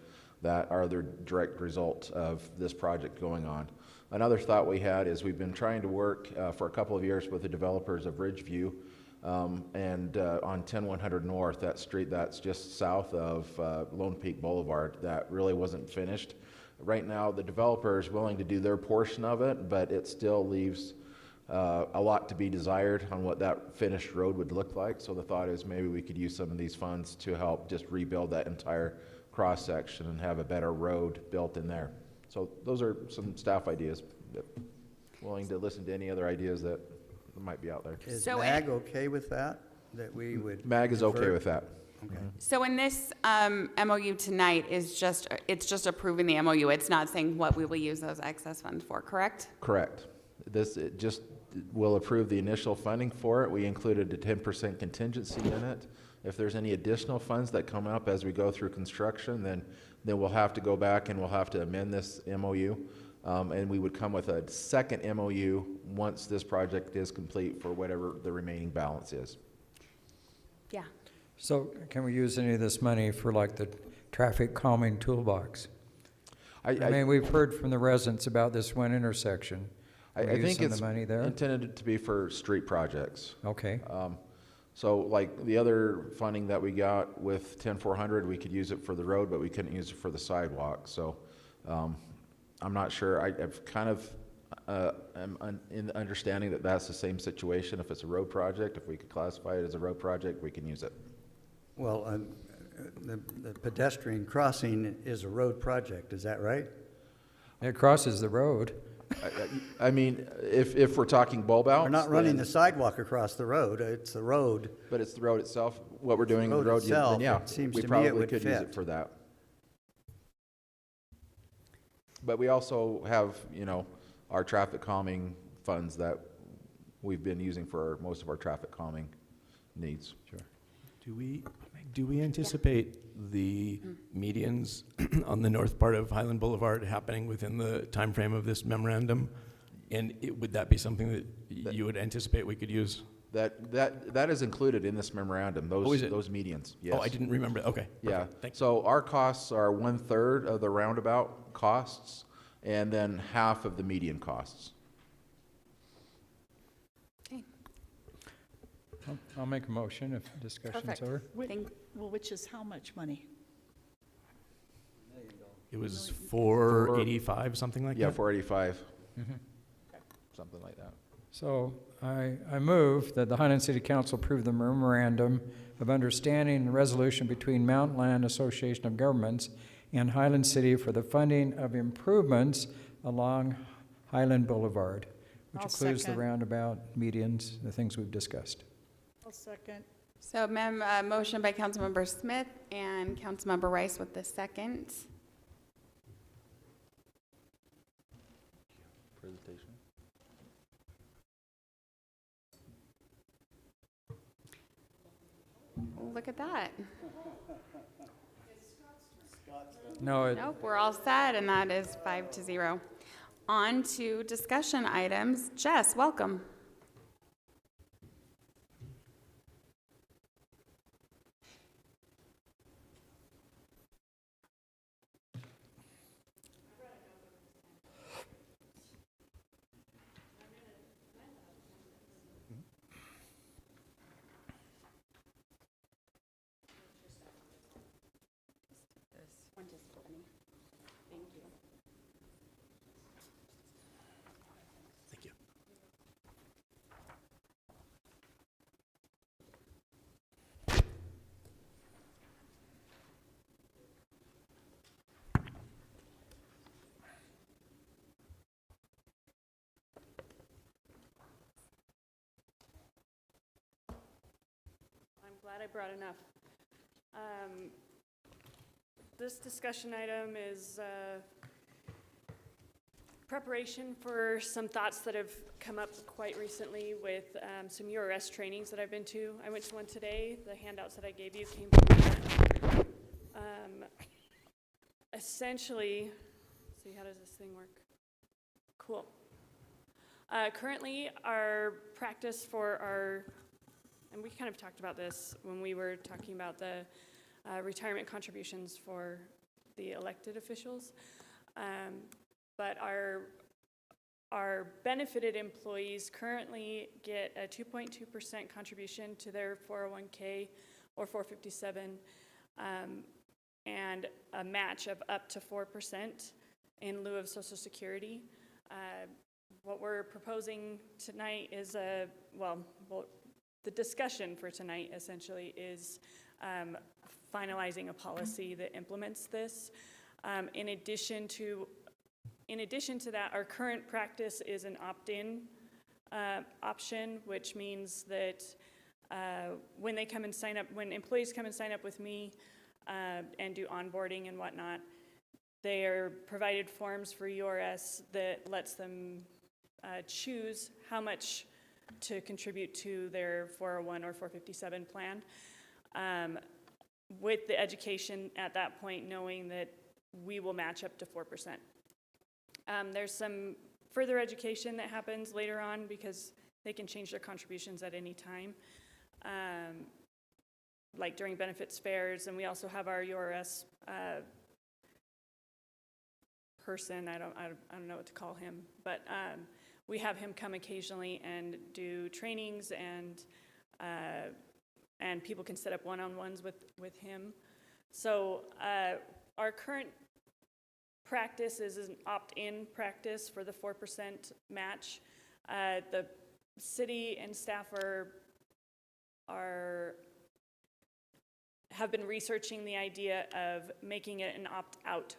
that are the direct result of this project going on. Another thought we had is we've been trying to work for a couple of years with the developers of Ridgeview and on 10100 North, that street that's just south of Lone Peak Boulevard, that really wasn't finished. Right now, the developer is willing to do their portion of it, but it still leaves a lot to be desired on what that finished road would look like. So the thought is maybe we could use some of these funds to help just rebuild that entire cross section and have a better road built in there. So those are some staff ideas. Willing to listen to any other ideas that might be out there. Is MAG okay with that? That we would? MAG is okay defer? with that. Okay. So in this MOU tonight it's just approving the MOU. It's not saying what we will use those excess funds for, correct? Correct. It just will approve the initial funding for it. We included a 10% contingency in it. If there's any additional funds that come up as we go through construction, then we'll have to go back and we'll have to amend this MOU. And we would come with a second MOU once this project is complete for whatever the remaining balance is. Yeah. So can we use any of this money for like the traffic calming toolbox? I mean, we've heard from the residents about this one intersection. I Can we use think some of it's the money there? intended to be for street projects. Okay. So like the other funding that we got with 10400, we could use it for the road, but we couldn't use it for the sidewalk. So I'm not sure. I've kind of am in the understanding that that's the same situation. If it's a road project, if we could classify it as a road project, we can use it. Well, the pedestrian crossing is a road project, is that right? It crosses the road. I mean, if we're talking bulb outs, We're not running the sidewalk across the road, it's the road. but it's the road itself. What we're doing The in the road road, itself, then yeah, it seems we to me probably it would could use fit. it for that. But we also have, our traffic calming funds that we've been using for most of our traffic calming needs. Sure. Do we anticipate the medians on the north part of Highland Boulevard happening within the time frame of this memorandum? And would that be something that you would anticipate we could use? That is included in this memorandum, those medians, yes. Oh, I didn't remember. Okay. Yeah, Perfect. Thank you. so our costs are 1/3 of the roundabout costs and then half of the median costs. Okay. I'll make a motion if discussion's Perfect. over. Which is how much money? It was 485, something like Yeah, that? 485, Mhm. something like that. So I move that the Highland City Council approve the memorandum of understanding and resolution between Mountain Land Association of Governments and Highland City for the funding of improvements along Highland Boulevard, which I'll includes the second. roundabout, medians, the things we've discussed. I'll second. So motion by Councilmember Smith and Councilmember Rice with the second. Presentation. Look at that. No, Nope, we're all set, and that is 5-0. On to discussion items. Jess, welcome. Thank you. I'm glad I brought enough. This discussion item is preparation for some thoughts that have come up quite recently with some URS trainings that I've been to. I went to one today. The handouts that I gave you came from that. Essentially, let's see, how does this thing work? Cool. Currently, our practice for our, and we kind of talked about this when we were talking about the retirement contributions for the elected officials. But our benefited employees currently get a 2.2% contribution to their 401k or 457, and a match of up to 4% in lieu of Social Security. what we're proposing tonight is the discussion for tonight essentially is finalizing a policy that implements this. In addition to that, our current practice is an opt-in option, which means that when employees come and sign up with me and do onboarding and whatnot, they are provided forms for URS that lets them choose how much to contribute to their 401 or 457 plan, with the education at that point knowing that we will match up to 4%. There's some further education that happens later on because they can change their contributions at any time, like during benefits fairs, and we also have our URS person, I don't know what to call him, but we have him come occasionally and do trainings, and people can set up one-on-ones with him. So our current practice is an opt-in practice for the 4% match. The city and staff have been researching the idea of making it an opt-out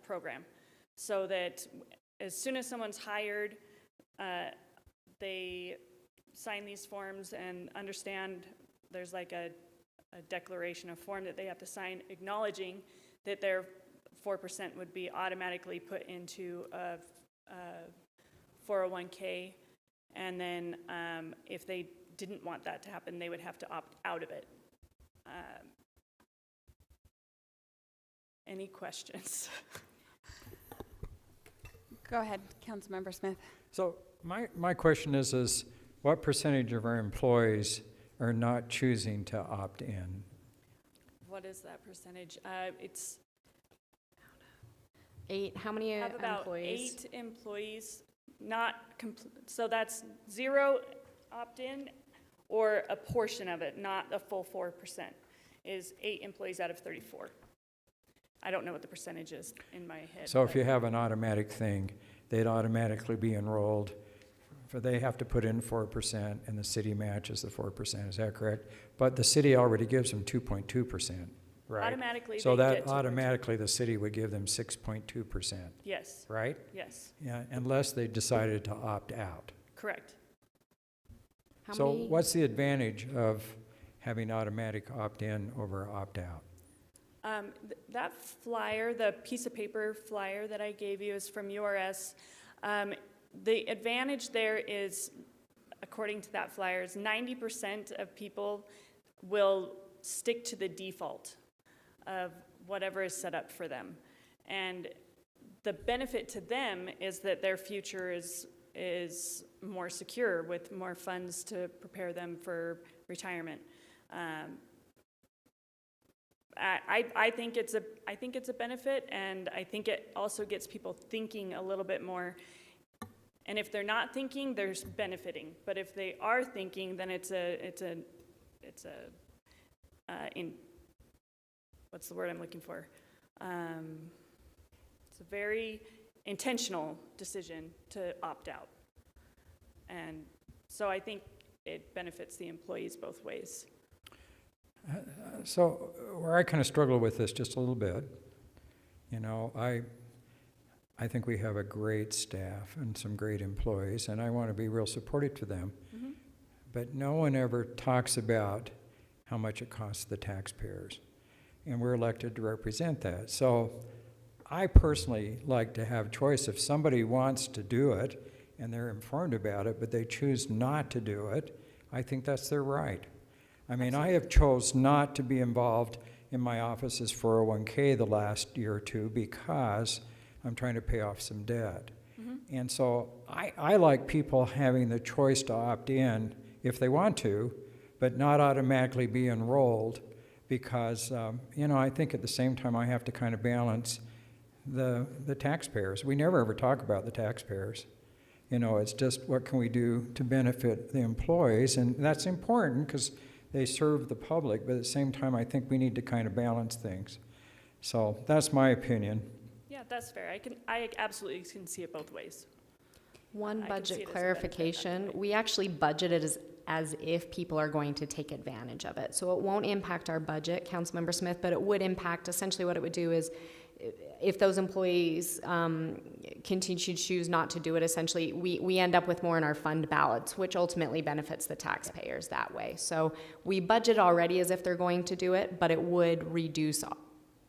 program, so that as soon as someone's hired, they sign these forms and understand there's like a declaration, a form that they have to sign acknowledging that their 4% would be automatically put into a 401k, and then if they didn't want that to happen, they would have to opt out of it. Any questions? Go ahead, Councilmember Smith. So my question is what percentage of our employees are not choosing to opt in? What is that percentage? It's 8, how many have about employees? 8 employees, so that's 0 opt-in, or a portion of it, not a full 4%, is 8 employees out of 34. I don't know what the percentage is in my head. So if you have an automatic thing, they'd automatically be enrolled, for they have to put in 4%, and the city matches the 4%, is that correct? But the city already gives them 2.2%, right? Automatically, so they that get 2.2. automatically the city would give them 6.2%. Yes. Right? Yes. Yeah, unless they decided to opt out. Correct. So what's the advantage of having automatic opt-in over opt-out? That flyer, the piece of paper flyer that I gave you, is from URS. The advantage there is, according to that flyer, is 90% of people will stick to the default of whatever is set up for them. And the benefit to them is that their future is more secure, with more funds to prepare them for retirement. I think it's a benefit, and I think it also gets people thinking a little bit more. And if they're not thinking, they're benefiting. But if they are thinking, then it's a what's the word I'm looking for? It's a very intentional decision to opt out. And so I think it benefits the employees both ways. So where I kind of struggle with this just a little bit, you know, I think we have a great staff and some great employees, and I want to be real supportive to them. Mm-hmm. But no one ever talks about how much it costs the taxpayers, and we're elected to represent that. So I personally like to have choice. If somebody wants to do it and they're informed about it, but they choose not to do it, I think that's their right. I mean, I have chose not to be involved in my office's 401k the last year or two because I'm trying to pay off some debt. Mm-hmm. And so I like people having the choice to opt in if they want to, but not automatically be enrolled, because, you know, I think at the same time I have to kind of balance the taxpayers. We never ever talk about the taxpayers. You know, it's just what can we do to benefit the employees, and that's important because they serve the public, but at the same time I think we need to kind of balance things. So that's my opinion. Yeah, that's fair. I absolutely can see it both ways. One I can see budget it as a benefit, not clarification, we actually budget it as if people are going to take advantage of it. So it won't impact our budget, Councilmember Smith, but it would impact, essentially what it would do is, if those employees continue to choose not to do it, essentially, we end up with more in our fund balance, which ultimately benefits the taxpayers that way. So we budget already as if they're going to do it, but it would reduce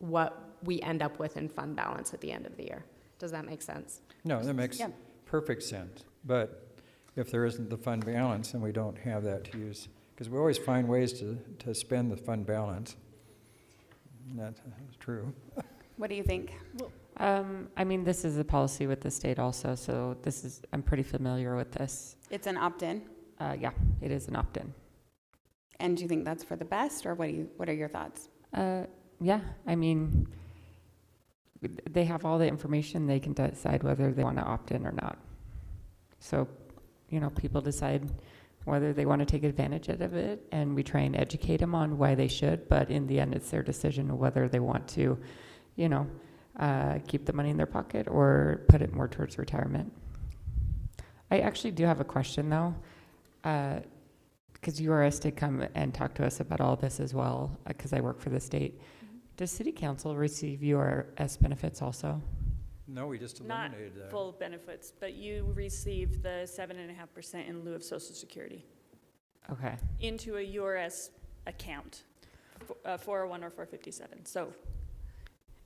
what we end up with in fund balance at the end of the year. Does that make sense? No, that makes perfect sense. But if there isn't the fund balance, then we don't have that to use, because we always find ways to spend the fund balance. That's true. What do you think? I mean, this is a policy with the state also, so I'm pretty familiar with this. It's an opt-in? Yeah, it is an opt-in. And do you think that's for the best, or what are your thoughts? Yeah, I mean, they have all the information. They can decide whether they want to opt in or not. So, people decide whether they want to take advantage of it, and we try and educate them on why they should, but in the end, it's their decision whether they want to keep the money in their pocket or put it more towards retirement. I actually do have a question though, because URS did come and talk to us about all this as well, because I work for the state. Does City Council receive URS benefits also? No, we just eliminated that. Not full benefits, but you receive the 7.5% in lieu of Social Security. Okay. Into a URS account, 401 or 457. So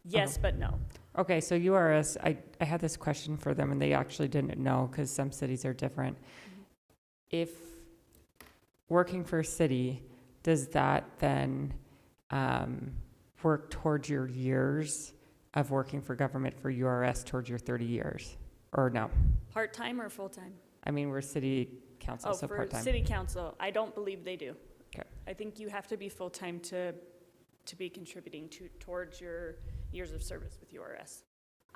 yes, but no. Okay, so URS, I had this question for them, and they actually didn't know, because some cities are different. If working for a city, does that then work towards your years of working for government for URS towards your 30 years, or no? Part-time or full-time? I mean, we're city council, so for part-time. city council, I don't believe they do. Okay. I think you have to be full-time to be contributing towards your years of service with URS.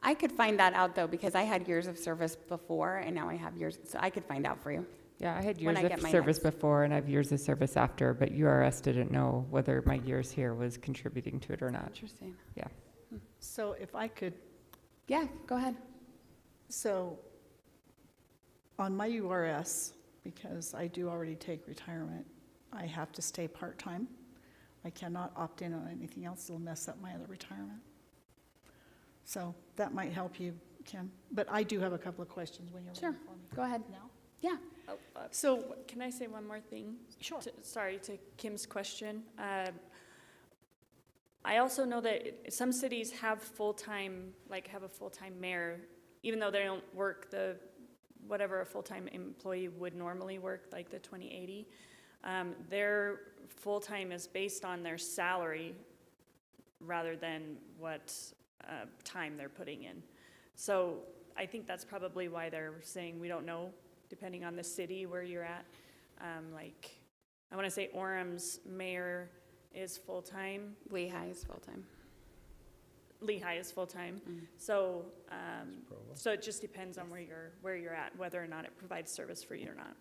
I could find that out though, because I had years of service before and now I have years, so I could find out for you. Yeah, I had when years I get of my service next- before, and I have years of service after, but URS didn't know whether my years here was contributing to it or not. Interesting. Yeah. So if I could, Yeah, go ahead. so on my URS, because I do already take retirement, I have to stay part-time. I cannot opt in on anything else. It'll mess up my other retirement. So that might help you, Kim. But I do have a couple of questions when you're ready for me. Go ahead. Now? Yeah. So can I say one more thing? Sure. Sorry, to Kim's question. I also know that some cities have full-time, have a full-time mayor, even though they don't work whatever a full-time employee would normally work, like the 2080. Their full-time is based on their salary rather than what time they're putting in. So I think that's probably why they're saying we don't know, depending on the city where you're at. I want to say Orem's mayor is full-time. Lehigh is full-time. Lehigh is full-time. So so it just depends on where you're at, whether or not it provides service for you or not.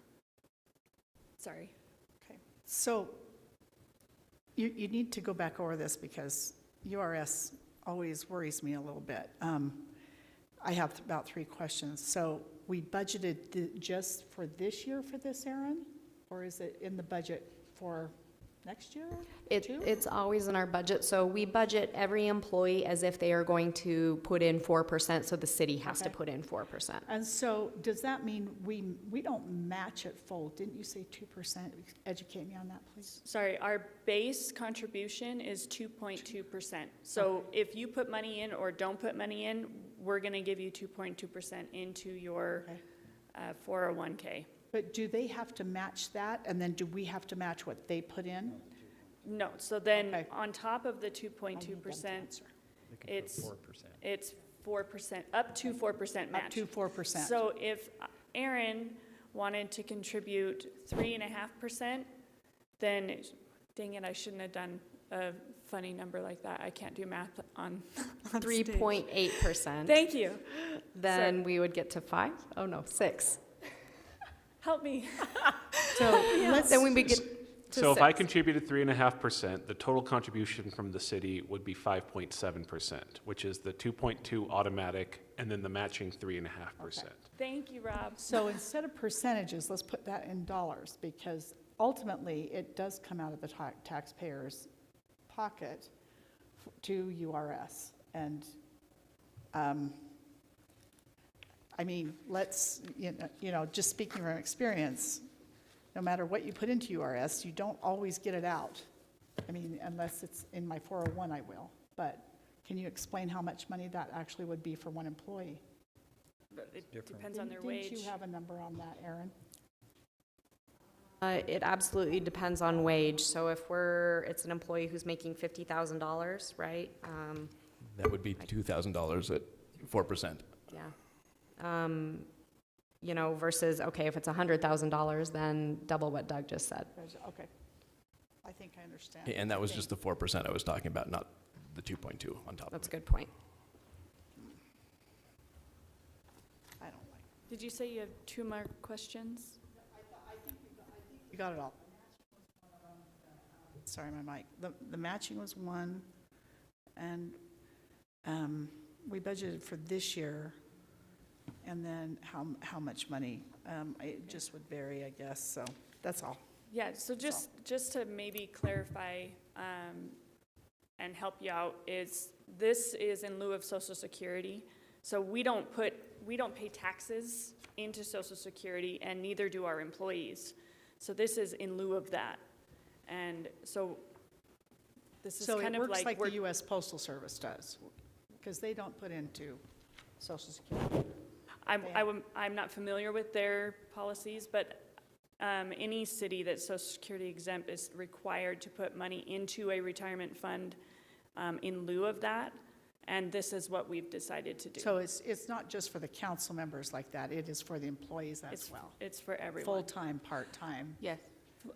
Sorry. Okay. So you need to go back over this because URS always worries me a little bit. I have about 3 questions. So we budgeted just for this year for this, Aaron? Or is it in the budget for next year? It's always in our budget. So we budget every employee as if they are going to put in 4%, so the city has to Okay. put in 4%. And so does that mean we don't match at full? Didn't you say 2%? Educate me on that, please. Sorry, our base contribution is 2.2%. So if you put money in or don't put money in, we're going to give you 2.2% into your 401k. But do they have to match that? And then do we have to match what they put in? No, so then on top of the 2.2%, it's 4%, up to 4% match. Up to 4%. So if Aaron wanted to contribute 3.5%, then, dang it, I shouldn't have done a funny number like that. I can't do math on 3.8%. Thank you. Then we would get to 5? Oh no, 6. Help me. So let's. Then we would get So if I contributed 3.5%, the total contribution from the city would be 5.7%, which is the 2.2 automatic and then the matching 3.5%. Thank you, Rob. So instead of percentages, let's put that in dollars, because ultimately, it does come out of the taxpayer's pocket to URS. And, I mean, let's, just speaking from experience, no matter what you put into URS, you don't always get it out. I mean, unless it's in my 401, I will. But can you explain how much money that actually would be for one employee? It depends on their wage. Didn't you have a number on that, Erin? It absolutely depends on wage. So if it's an employee who's making $50,000, right? That would be $2,000 at 4%. Yeah. Versus, okay, if it's $100,000, then double what Doug just said. Okay. I think I understand. And that was just the 4% I was talking about, not the 2.2 on top of it. That's a good point. I don't like. Did you say you have 2 more questions? You got it all. Sorry, my mic. The matching was one, and we budgeted for this year, and then how much money? It just would vary, I guess, so that's all. Yeah, so just to maybe clarify and help you out, this is in lieu of Social Security. So we don't pay taxes into Social Security, and neither do our employees. So this is in lieu of that. And so this is kind of it works like we're- the U.S. Postal Service does, because they don't put into Social Security. I'm not familiar with their policies, but any city that's Social Security exempt is required to put money into a retirement fund in lieu of that, and this is what we've decided to do. So it's not just for the council members like that, it is for the employees as well? It's for everyone. Full-time, part-time? Yes.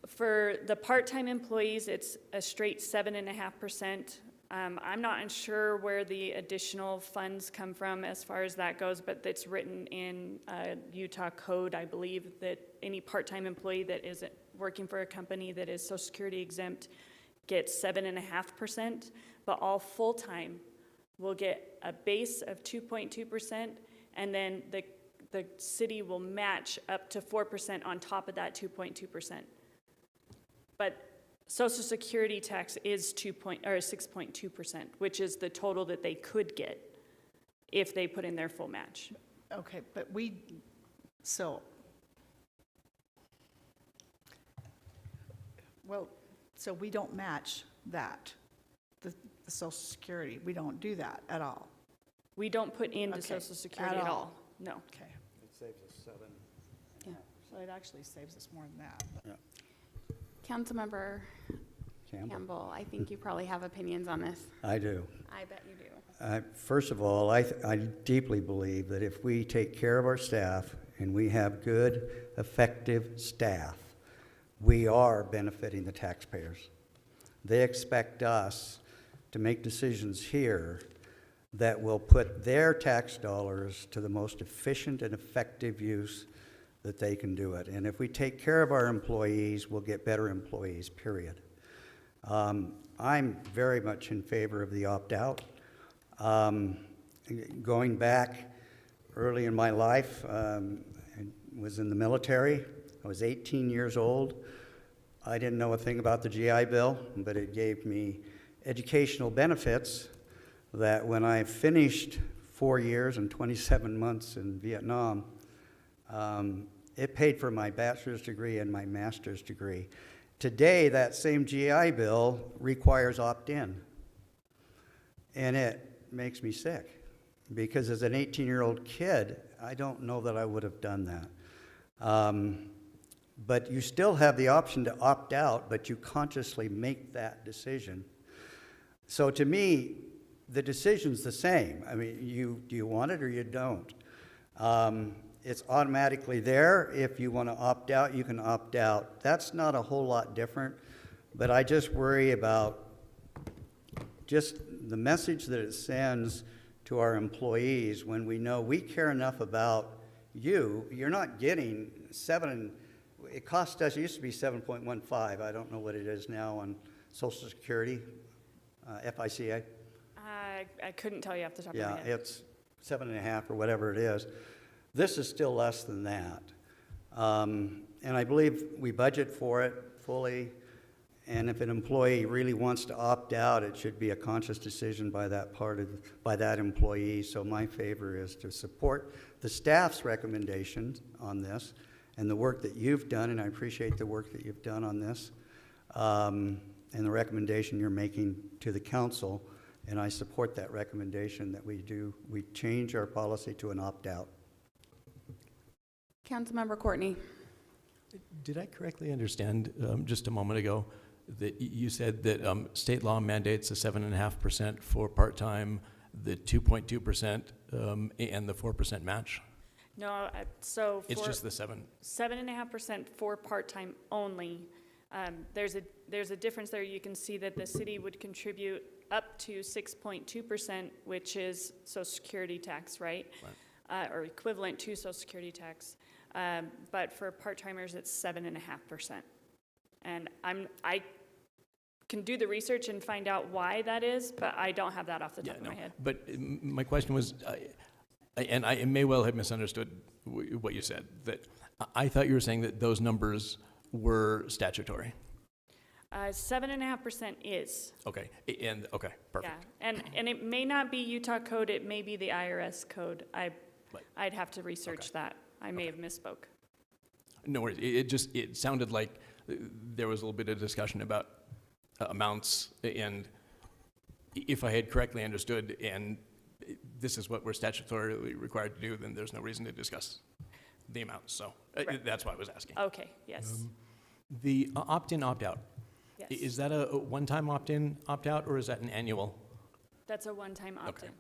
For the part-time employees, it's a straight 7.5%. I'm not sure where the additional funds come from as far as that goes, but it's written in Utah code, I believe, that any part-time employee that isn't working for a company that is Social Security exempt gets 7.5%, but all full-time will get a base of 2.2%, and then the city will match up to 4% on top of that 2.2%. But Social Security tax is 6.2%, which is the total that they could get if they put in their full match. Okay, but so we don't match that, the Social Security. We don't do that at all. We don't put into Okay, Social Security at all. No. Okay. It saves us 7. Yeah. So it actually saves us more than that. Yeah. Councilmember Campbell, I think you probably have opinions on this. I do. I bet you do. First of all, I deeply believe that if we take care of our staff and we have good, effective staff, we are benefiting the taxpayers. They expect us to make decisions here that will put their tax dollars to the most efficient and effective use that they can do it. And if we take care of our employees, we'll get better employees, period. I'm very much in favor of the opt-out. Going back early in my life, I was in the military. I was 18 years old. I didn't know a thing about the GI Bill, but it gave me educational benefits that when I finished 4 years and 27 months in Vietnam, it paid for my bachelor's degree and my master's degree. Today, that same GI Bill requires opt-in. And it makes me sick, because as an 18-year-old kid, I don't know that I would have done that. But you still have the option to opt out, but you consciously make that decision. So to me, the decision's the same. I mean, do you want it or you don't? It's automatically there. If you want to opt out, you can opt out. That's not a whole lot different, but I just worry about just the message that it sends to our employees when we know we care enough about you. You're not getting it cost us, it used to be 7.15. I don't know what it is now on Social Security, FICA. I couldn't tell you off the top of my Yeah, head. it's 7.5 or whatever it is. This is still less than that. And I believe we budget for it fully. And if an employee really wants to opt out, it should be a conscious decision by that employee. So my favor is to support the staff's recommendations on this and the work that you've done, and I appreciate the work that you've done on this, and the recommendation you're making to the council. And I support that recommendation that we change our policy to an opt-out. Councilmember Courtney. Did I correctly understand just a moment ago that you said that state law mandates a 7.5% for part-time, the 2.2%, and the 4% match? No, so It's for just the 7.5% for part-time only. There's a difference there. You can see that the city would contribute up to 6.2%, which is Social Security tax, right? Or equivalent to Social Security tax. But for part-timers, it's 7.5%. And I can do the research and find out why that is, but I don't have that off the top of my head. But my question was, and I may well have misunderstood what you said, that I thought you were saying that those numbers were statutory. 7.5% is. Okay, okay, perfect. Yeah, and it may not be Utah code, it may be the IRS code. I'd have to research that. I may have misspoke. No worries. It sounded like there was a little bit of discussion about amounts, and if I had correctly understood, and this is what we're statutorily required to do, then there's no reason to discuss the amounts. So that's why I was asking. Okay, yes. The opt-in, opt-out. Yes. Is that a one-time opt-in, opt-out, or is that an annual? That's a one-time opt-in.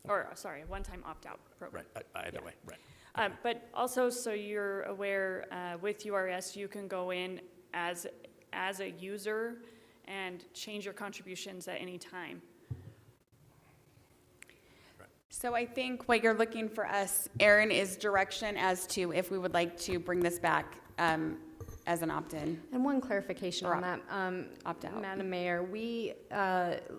Or, sorry, a one-time opt-out program. Right, either way, right. But also, so you're aware, with URS, you can go in as a user and change your contributions at any time. So I think what you're looking for us, Aaron, is direction as to if we would like to bring this back as an opt-in. And one clarification on that, opt-out. Madam Mayor, we,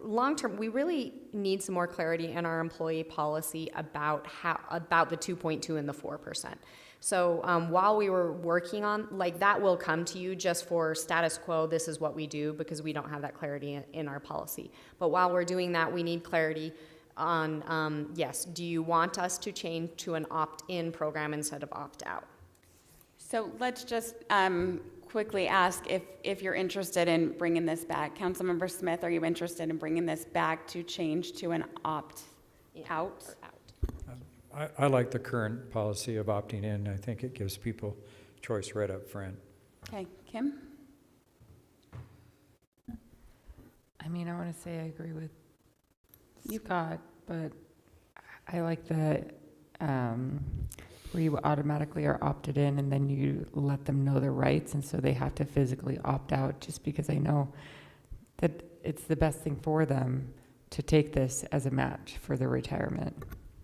long-term, we really need some more clarity in our employee policy about the 2.2 and the 4%. So while we were working on, that will come to you just for status quo, this is what we do, because we don't have that clarity in our policy. But while we're doing that, we need clarity on, yes, do you want us to change to an opt-in program instead of opt-out? So let's just quickly ask if you're interested in bringing this back. Councilmember Smith, are you interested in bringing this back to change to an opt-out? I like the current policy of opting in. I think it gives people choice right up front. Okay, Kim? I mean, I want to say I agree with Scott, but I like the where you automatically are opted in and then you let them know their rights, and so they have to physically opt out, just because I know that it's the best thing for them to take this as a match for their retirement.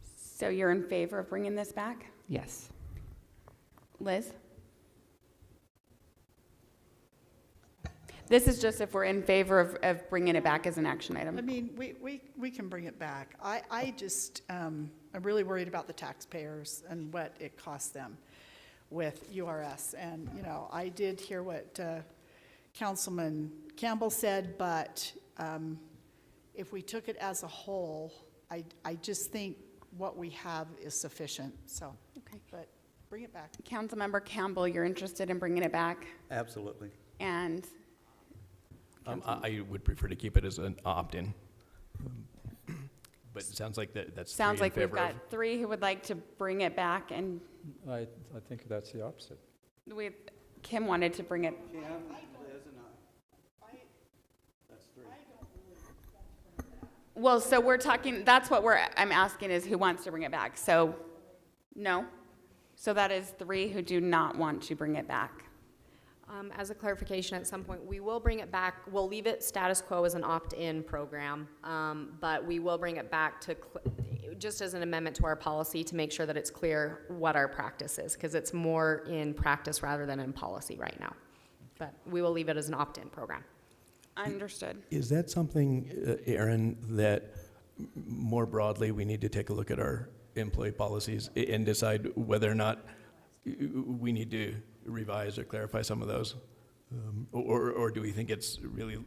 So you're in favor of bringing this back? Yes. Liz? This is just if we're in favor of bringing it back as an action item. I mean, we can bring it back. I just, I'm really worried about the taxpayers and what it costs them with URS. And, I did hear what Councilman Campbell said, but if we took it as a whole, I just think what we have is sufficient, so. Okay. But bring it back. Councilmember Campbell, you're interested in bringing it back? Absolutely. And? I would prefer to keep it as an opt-in. But it sounds like that's Sounds three in like we've favor got of. 3 who would like to bring it back, and I think that's the opposite. Kim wanted to bring it. Kim, Liz, and I. That's 3. Well, so we're talking, that's what I'm asking is who wants to bring it back. So, no? So that is 3 who do not want to bring it back. As a clarification, at some point, we will bring it back. We'll leave it status quo as an opt-in program, but we will bring it back to just as an amendment to our policy to make sure that it's clear what our practice is, because it's more in practice rather than in policy right now. But we will leave it as an opt-in program. Understood. Is that something, Aaron, that more broadly we need to take a look at our employee policies and decide whether or not we need to revise or clarify some of those? Or do we think it's really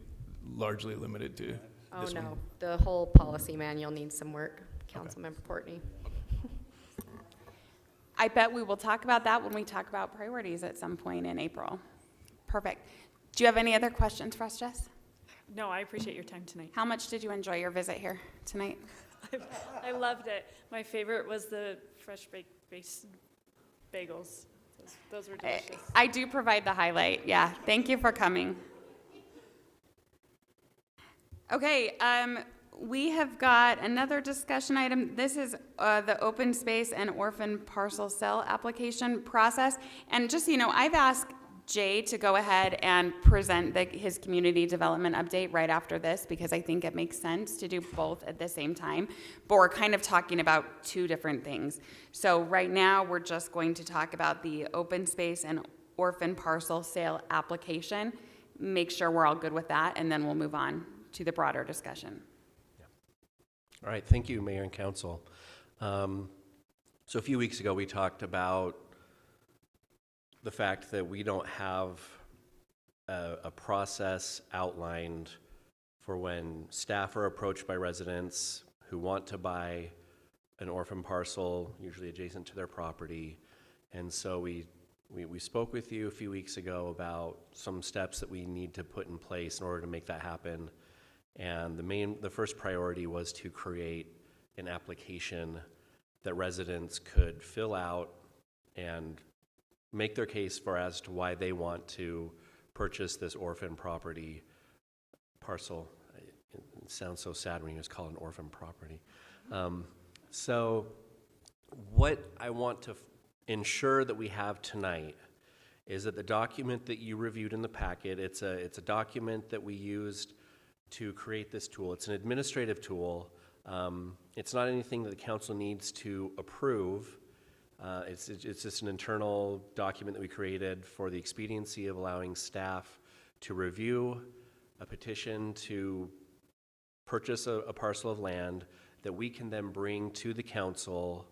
largely limited to Oh, this no. one? The whole policy manual needs some work, Councilmember Courtney. I bet we will talk about that when we talk about priorities at some point in April. Perfect. Do you have any other questions for us, Jess? No, I appreciate your time tonight. How much did you enjoy your visit here tonight? I loved it. My favorite was the fresh baked bagels. Those were delicious. I do provide the highlight. Yeah. Thank you for coming. Okay. We have got another discussion item. This is the open space and orphan parcel sale application process. And just so you know, I've asked Jay to go ahead and present his community development update right after this, because I think it makes sense to do both at the same time. But we're kind of talking about two different things. So right now, we're just going to talk about the open space and orphan parcel sale application. Make sure we're all good with that, and then we'll move on to the broader discussion. All right, thank you, Mayor and Council. So a few weeks ago, we talked about the fact that we don't have a process outlined for when staff are approached by residents who want to buy an orphan parcel, usually adjacent to their property. And so we spoke with you a few weeks ago about some steps that we need to put in place in order to make that happen. And the first priority was to create an application that residents could fill out and make their case for as to why they want to purchase this orphan property parcel. It sounds so sad when you just call it an orphan property. So what I want to ensure that we have tonight is that the document that you reviewed in the packet, it's a document that we used to create this tool. It's an administrative tool. It's not anything that the council needs to approve. It's just an internal document that we created for the expediency of allowing staff to review a petition to purchase a parcel of land that we can then bring to the council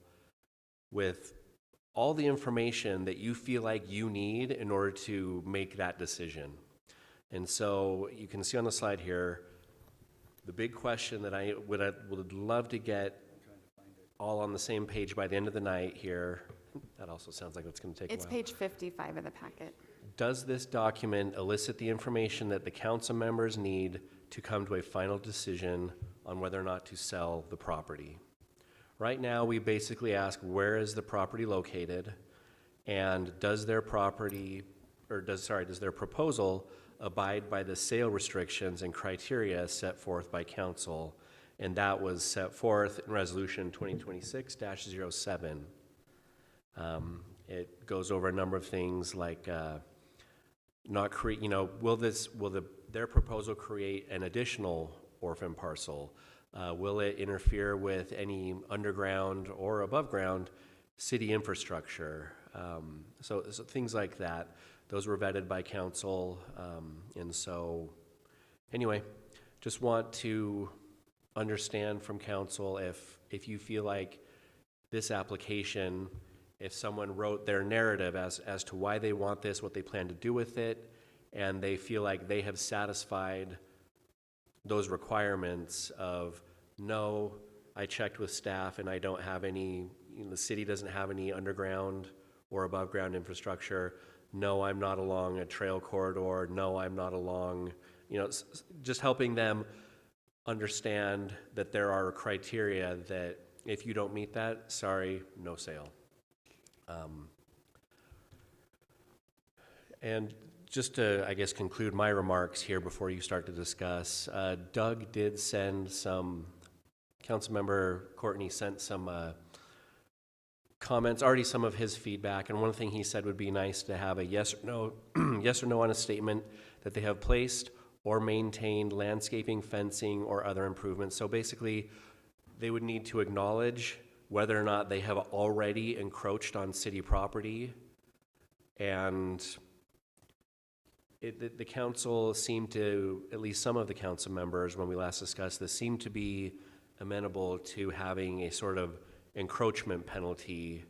with all the information that you feel like you need in order to make that decision. And so you can see on the slide here, the big question that I would love to get all on the same page by the end of the night here. That also sounds like it's going to take a while. It's page 55 of the packet. Does this document elicit the information that the council members need to come to a final decision on whether or not to sell the property? Right now, we basically ask, where is the property located? And does their property, or does their proposal abide by the sale restrictions and criteria set forth by council? And that was set forth in Resolution 2026-07. It goes over a number of things like will their proposal create an additional orphan parcel? Will it interfere with any underground or above ground city infrastructure? So things like that. Those were vetted by council. And so anyway, just want to understand from council if you feel like this application, if someone wrote their narrative as to why they want this, what they plan to do with it, and they feel like they have satisfied those requirements of, no, I checked with staff and I don't have any, the city doesn't have any underground or above ground infrastructure. No, I'm not along a trail corridor. No, I'm not along, just helping them understand that there are criteria that if you don't meet that, sorry, no sale. And just to, I guess, conclude my remarks here before you start to discuss, Doug did send Councilmember Courtney sent some comments, already some of his feedback, and one thing he said would be nice to have a yes or no on a statement that they have placed or maintained landscaping, fencing, or other improvements. So basically, they would need to acknowledge whether or not they have already encroached on city property. And the council seemed to, at least some of the council members, when we last discussed this, seemed to be amenable to having a sort of encroachment penalty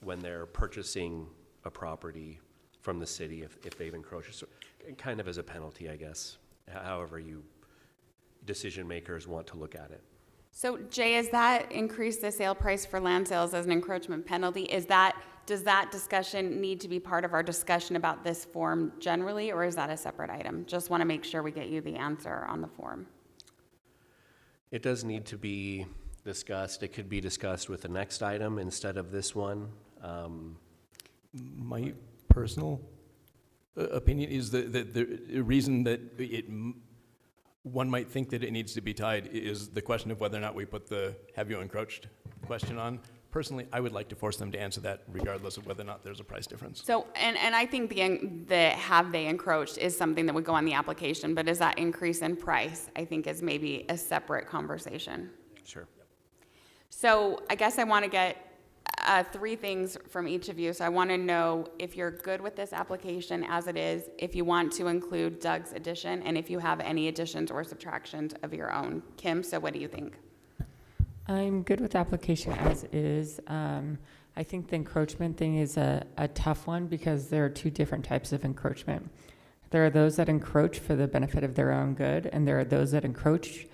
when they're purchasing a property from the city if they've encroached. So, kind of as a penalty, I guess, however you decision makers want to look at it. So Jay, is that increase the sale price for land sales as an encroachment penalty? Does that discussion need to be part of our discussion about this form generally, or is that a separate item? Just want to make sure we get you the answer on the form. It does need to be discussed. It could be discussed with the next item instead of this one. My personal opinion is that the reason that one might think that it needs to be tied is the question of whether or not we put the "have you encroached" question on. Personally, I would like to force them to answer that regardless of whether or not there's a price difference. So, and I think the have they encroached is something that would go on the application, but is that increase in price, I think, is maybe a separate conversation. Sure. So I guess I want to get three things from each of you. So I want to know if you're good with this application as it is, if you want to include Doug's addition, and if you have any additions or subtractions of your own. Kim, so what do you think? I'm good with the application as is. I think the encroachment thing is a tough one because there are two different types of encroachment. There are those that encroach for the benefit of their own good, and there are those that encroach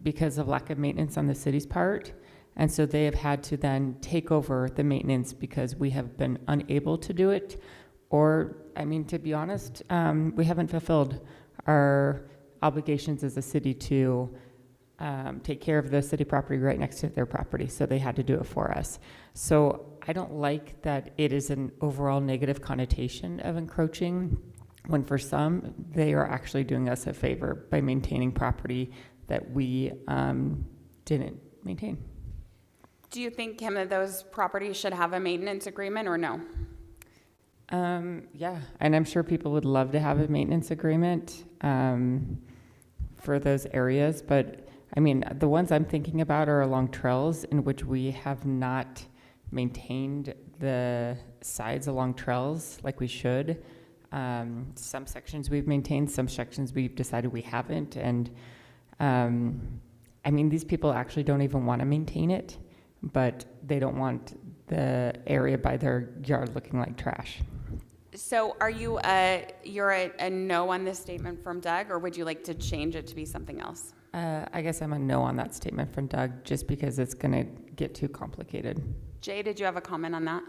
because of lack of maintenance on the city's part. And so they have had to then take over the maintenance because we have been unable to do it. Or, I mean, to be honest, we haven't fulfilled our obligations as a city to take care of the city property right next to their property. So they had to do it for us. So I don't like that it is an overall negative connotation of encroaching, when for some, they are actually doing us a favor by maintaining property that we didn't maintain. Do you think, Kim, that those properties should have a maintenance agreement or no? Yeah, and I'm sure people would love to have a maintenance agreement for those areas, but I mean, the ones I'm thinking about are along trails in which we have not maintained the sides along trails like we should. Some sections we've maintained, some sections we've decided we haven't, and I mean, these people actually don't even want to maintain it, but they don't want the area by their yard looking like trash. So are you you're a no on this statement from Doug, or would you like to change it to be something else? I guess I'm a no on that statement from Doug, just because it's going to get too complicated. Jay, did you have a comment on that?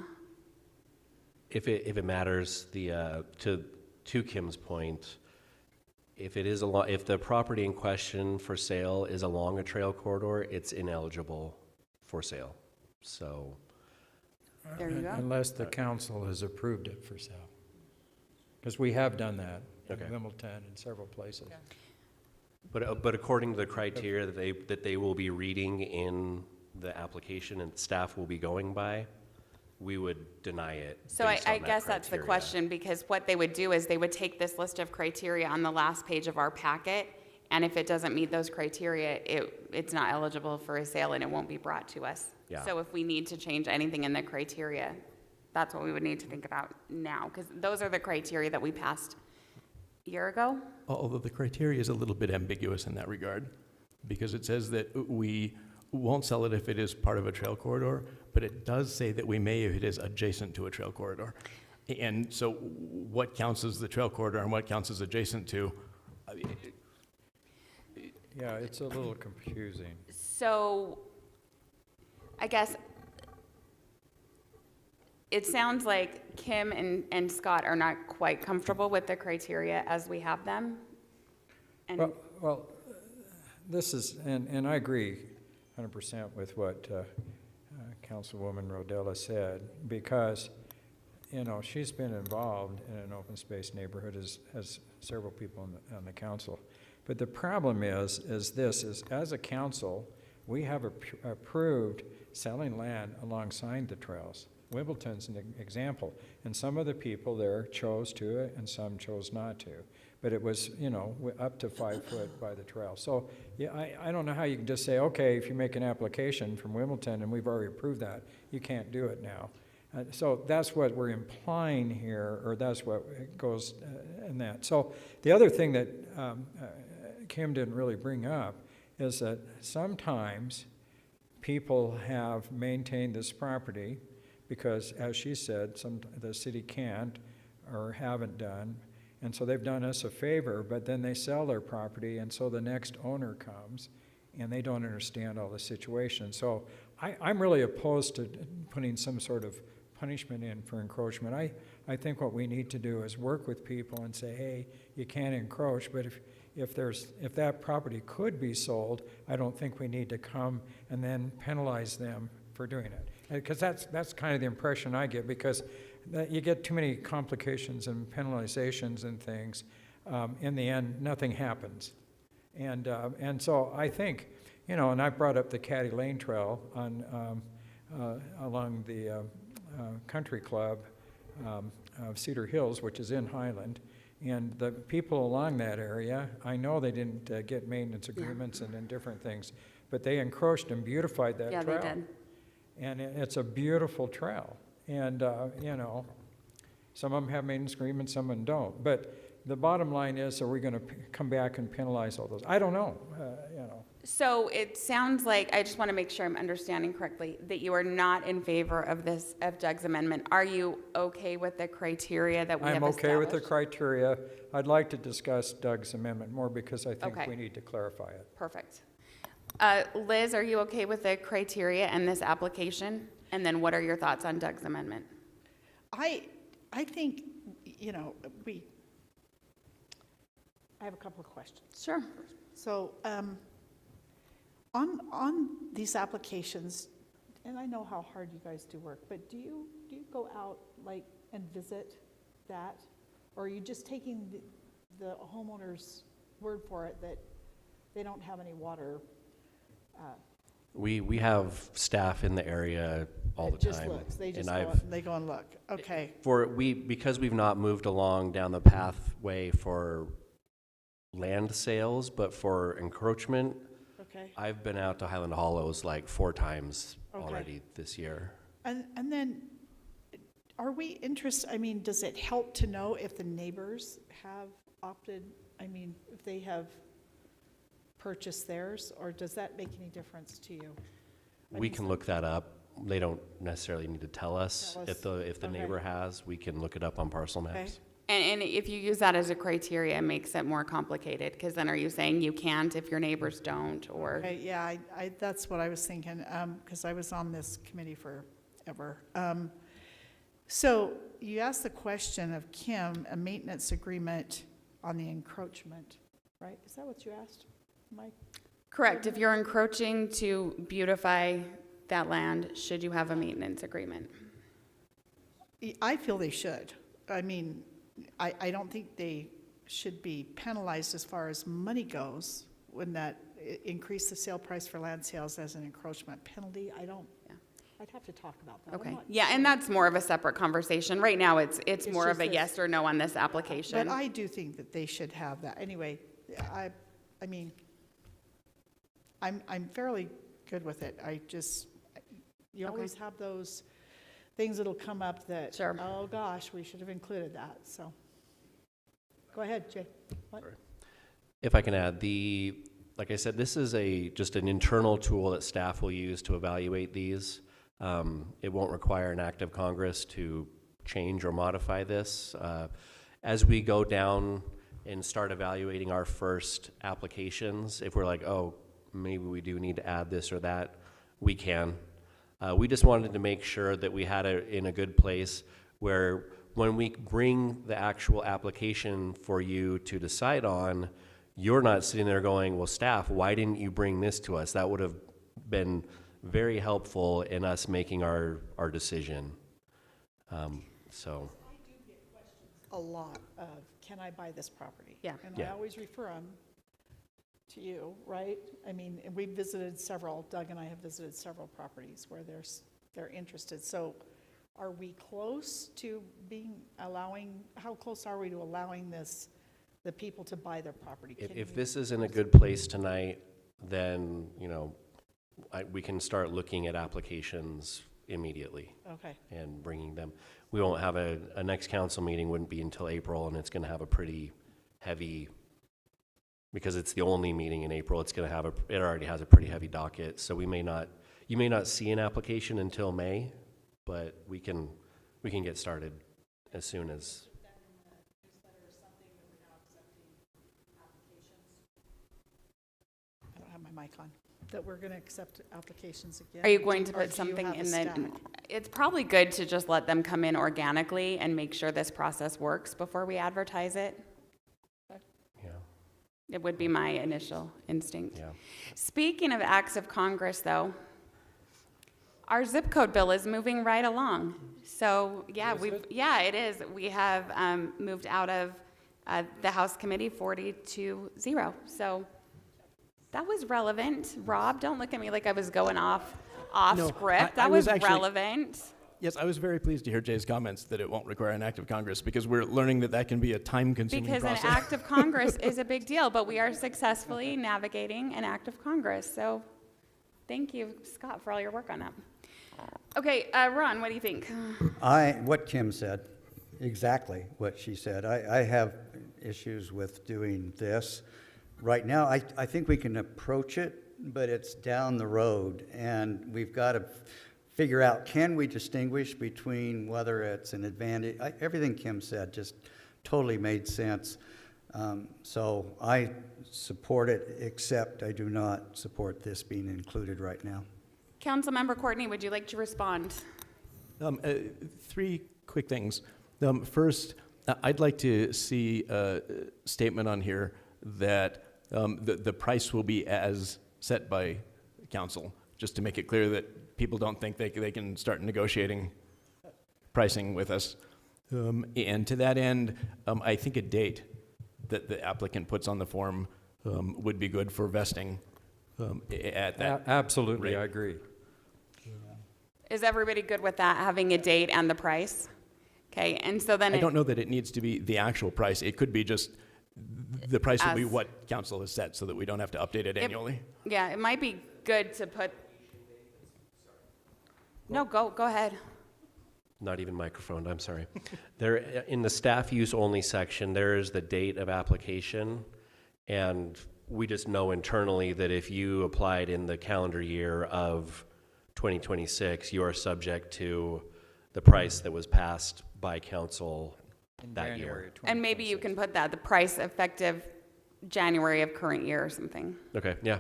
If it matters, to Kim's point, if the property in question for sale is along a trail corridor, it's ineligible for sale. So there you go. Unless the council has approved it for sale. Because we have done that in Hamilton and several places. Okay. But according to the criteria that they will be reading in the application and staff will be going by, we would deny it. So I guess that's the question, because what they would do is they would take this list of criteria on the last page of our packet, and if it doesn't meet those criteria, it's not eligible for a sale and it won't be brought to us. Yeah. So if we need to change anything in the criteria, that's what we would need to think about now, because those are the criteria that we passed a year ago. Although the criteria is a little bit ambiguous in that regard, because it says that we won't sell it if it is part of a trail corridor, but it does say that we may if it is adjacent to a trail corridor. And so what counts as the trail corridor and what counts as adjacent to? Yeah, it's a little confusing. So I guess it sounds like Kim and Scott are not quite comfortable with the criteria as we have them. And Well, this is, and I agree 100% with what Councilwoman Rodella said, because, you know, she's been involved in an open space neighborhood as several people on the council. But the problem is as a council, we have approved selling land alongside the trails. Wimbledon's an example. And some of the people there chose to, and some chose not to. But it was, you know, up to 5 foot by the trail. So, yeah, I don't know how you can just say, okay, if you make an application from Wimbledon, and we've already approved that, you can't do it now. So that's what we're implying here, or that's what goes in that. So the other thing that Kim didn't really bring up is that sometimes people have maintained this property because, as she said, the city can't or haven't done, and so they've done us a favor, but then they sell their property, and so the next owner comes, and they don't understand all the situation. So I'm really opposed to putting some sort of punishment in for encroachment. I think what we need to do is work with people and say, hey, you can't encroach, but if that property could be sold, I don't think we need to come and then penalize them for doing it. Because that's kind of the impression I get, because you get too many complications and penalizations and things. In the end, nothing happens. And so I think, you know, and I brought up the Caddy Lane Trail on along the country club of Cedar Hills, which is in Highland. And the people along that area, I know they didn't get maintenance agreements and different things, but they encroached and beautified that trail. Yeah, they did. And it's a beautiful trail. And, you know, some of them have maintenance agreements, some of them don't. But the bottom line is, are we going to come back and penalize all those? I don't know, you know. So it sounds like, I just want to make sure I'm understanding correctly, that you are not in favor of Doug's amendment. Are you okay with the criteria that we have established? I'm okay with the criteria. I'd like to discuss Doug's amendment more because I think Okay. we need to clarify it. Perfect. Liz, are you okay with the criteria and this application? And then what are your thoughts on Doug's amendment? I think, you know, I have a couple of questions. Sure. So, on these applications, and I know how hard you guys do work, but do you go out like and visit that? Or are you just taking the homeowner's word for it that they don't have any water? We have staff in the area all the time. Just looks, they just and go and look, okay. Because we've not moved along down the pathway for land sales, but for encroachment, Okay. I've been out to Highland Hollows like 4 times Okay. already this year. And then, are we interested, I mean, does it help to know if the neighbors have opted, I mean, if they have purchased theirs, or does that make any difference to you? We can look that up. They don't necessarily need to tell us. Tell us. If the Okay. neighbor has, we can look it up on parcel Okay. maps. And if you use that as a criteria, it makes it more complicated, because then are you saying you can't if your neighbors don't, or? Okay, yeah, that's what I was thinking, because I was on this committee forever. So you asked the question of Kim, a maintenance agreement on the encroachment, right? Is that what you asked, Mike? Correct. If you're encroaching to beautify that land, should you have a maintenance agreement? I feel they should. I mean, I don't think they should be penalized as far as money goes when that increase the sale price for land sales as an encroachment penalty. I'd have to talk about that. I'm Okay. not Yeah, and that's more of a separate conversation. Right now, it's more just of a this. yes or no on this application. But I do think that they should have that. Anyway, I mean, I'm fairly good with it. You always have those things that'll come up that, oh gosh, we should have included that, so. Go ahead, Jay. What? If I can add, like I said, this is just an internal tool that staff will use to evaluate these. It won't require an act of Congress to change or modify this. As we go down and start evaluating our first applications, if we're like, oh, maybe we do need to add this or that, we can. We just wanted to make sure that we had it in a good place where when we bring the actual application for you to decide on, you're not sitting there going, well, staff, why didn't you bring this to us? That would have been very helpful in us making our decision. So. I do get questions a lot of, can I buy this property? Yeah. And Yeah. I always refer them to you, right? I mean, and we've visited several, Doug and I have visited several properties where they're interested. So are we close to how close are we to allowing the people to buy their property? If this is in a good place tonight, then, we can start looking at applications immediately. Okay. And bringing them. We won't have a next council meeting wouldn't be until April, and it's going to have a pretty heavy, because it's the only meeting in April, it already has a pretty heavy docket. So you may not see an application until May, but we can get started as soon as. I don't have my mic on. That we're going to accept applications again? Are you going to Or put do you something have a in stack? it's probably good to just let them come in organically and make sure this process works before we advertise it. Yeah. It would be my initial instinct. Yeah. Speaking of acts of Congress, though, our zip code bill is moving right along. So, yeah, it is. We have moved out of the House Committee 40-0. So that was relevant. Rob, don't look at me like I was going off No, script. I That was was actually- relevant. Yes, I was very pleased to hear Jay's comments that it won't require an act of Congress, because we're learning that can be a time-consuming Because process. an act of Congress is a big deal, but we are successfully navigating an act of Congress. So thank you, Scott, for all your work on that. Okay, Ron, what do you think? What Kim said, exactly what she said. I have issues with doing this. Right now, I think we can approach it, but it's down the road, and we've got to figure out, can we distinguish between whether it's an advantage? Everything Kim said just totally made sense. So I support it, except I do not support this being included right now. Councilmember Courtney, would you like to respond? Three quick things. First, I'd like to see a statement on here that the price will be as set by council, just to make it clear that people don't think they can start negotiating pricing with us. And to that end, I think a date that the applicant puts on the form would be good for vesting at that Absolutely, rate. I agree. Is everybody good with that, having a date and the price? Okay, and so then I don't know that it needs to be the actual price. It could be just the price will be As- what council has set, so that we don't have to update it annually. Yeah, it might be good to put. No, go ahead. Not even microphoned, I'm sorry. There, in the staff use only section, there is the date of application, and we just know internally that if you applied in the calendar year of 2026, you are subject to the price that was passed by council that year. And maybe you can put that, the price effective January of current year or something. Okay, yeah.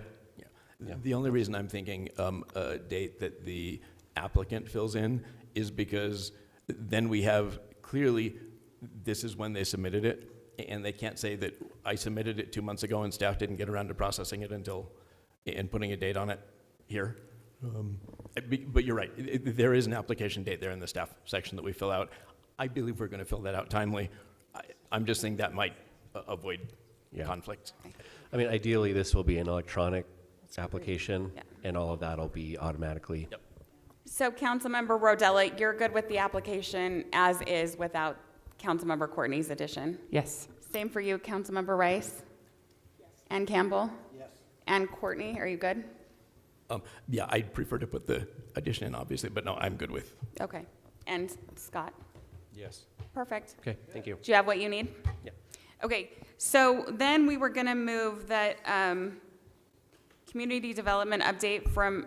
The only reason I'm thinking a date that the applicant fills in is because then we have clearly, this is when they submitted it, and they can't say that I submitted it 2 months ago and staff didn't get around to processing it and putting a date on it here. But you're right, there is an application date there in the staff section that we fill out. I believe we're going to fill that out timely. I'm just saying that might avoid conflict. I mean, ideally, this will be an electronic application, and all of that will be automatically. Yep. So Councilmember Rodella, you're good with the application as is without Councilmember Courtney's addition? Yes. Same for you, Councilmember Rice? Yes. And Campbell? Yes. And Courtney, are you good? Yeah, I'd prefer to put the addition in, obviously, but no, I'm good with. Okay. And Scott? Yes. Perfect. Okay, thank you. Do you have what you need? Yeah. Okay, so then we were gonna move that community development update from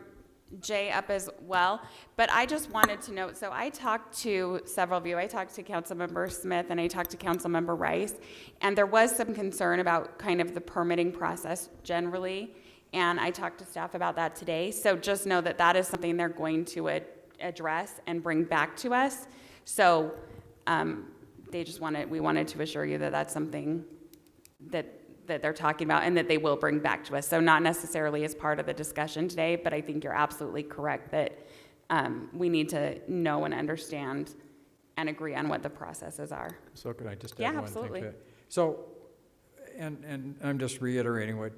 Jay up as well, but I just wanted to note, so I talked to several of you. I talked to Councilmember Smith and I talked to Councilmember Rice, and there was some concern about kind of the permitting process generally, and I talked to staff about that today. So just know that that is something they're going to address and bring back to us. So we wanted to assure you that that's something that they're talking about and that they will bring back to us. So not necessarily as part of the discussion today, but I think you're absolutely correct that we need to know and understand and agree on what the processes are. So could I just Yeah, add one absolutely. thing to it? So, and I'm just reiterating what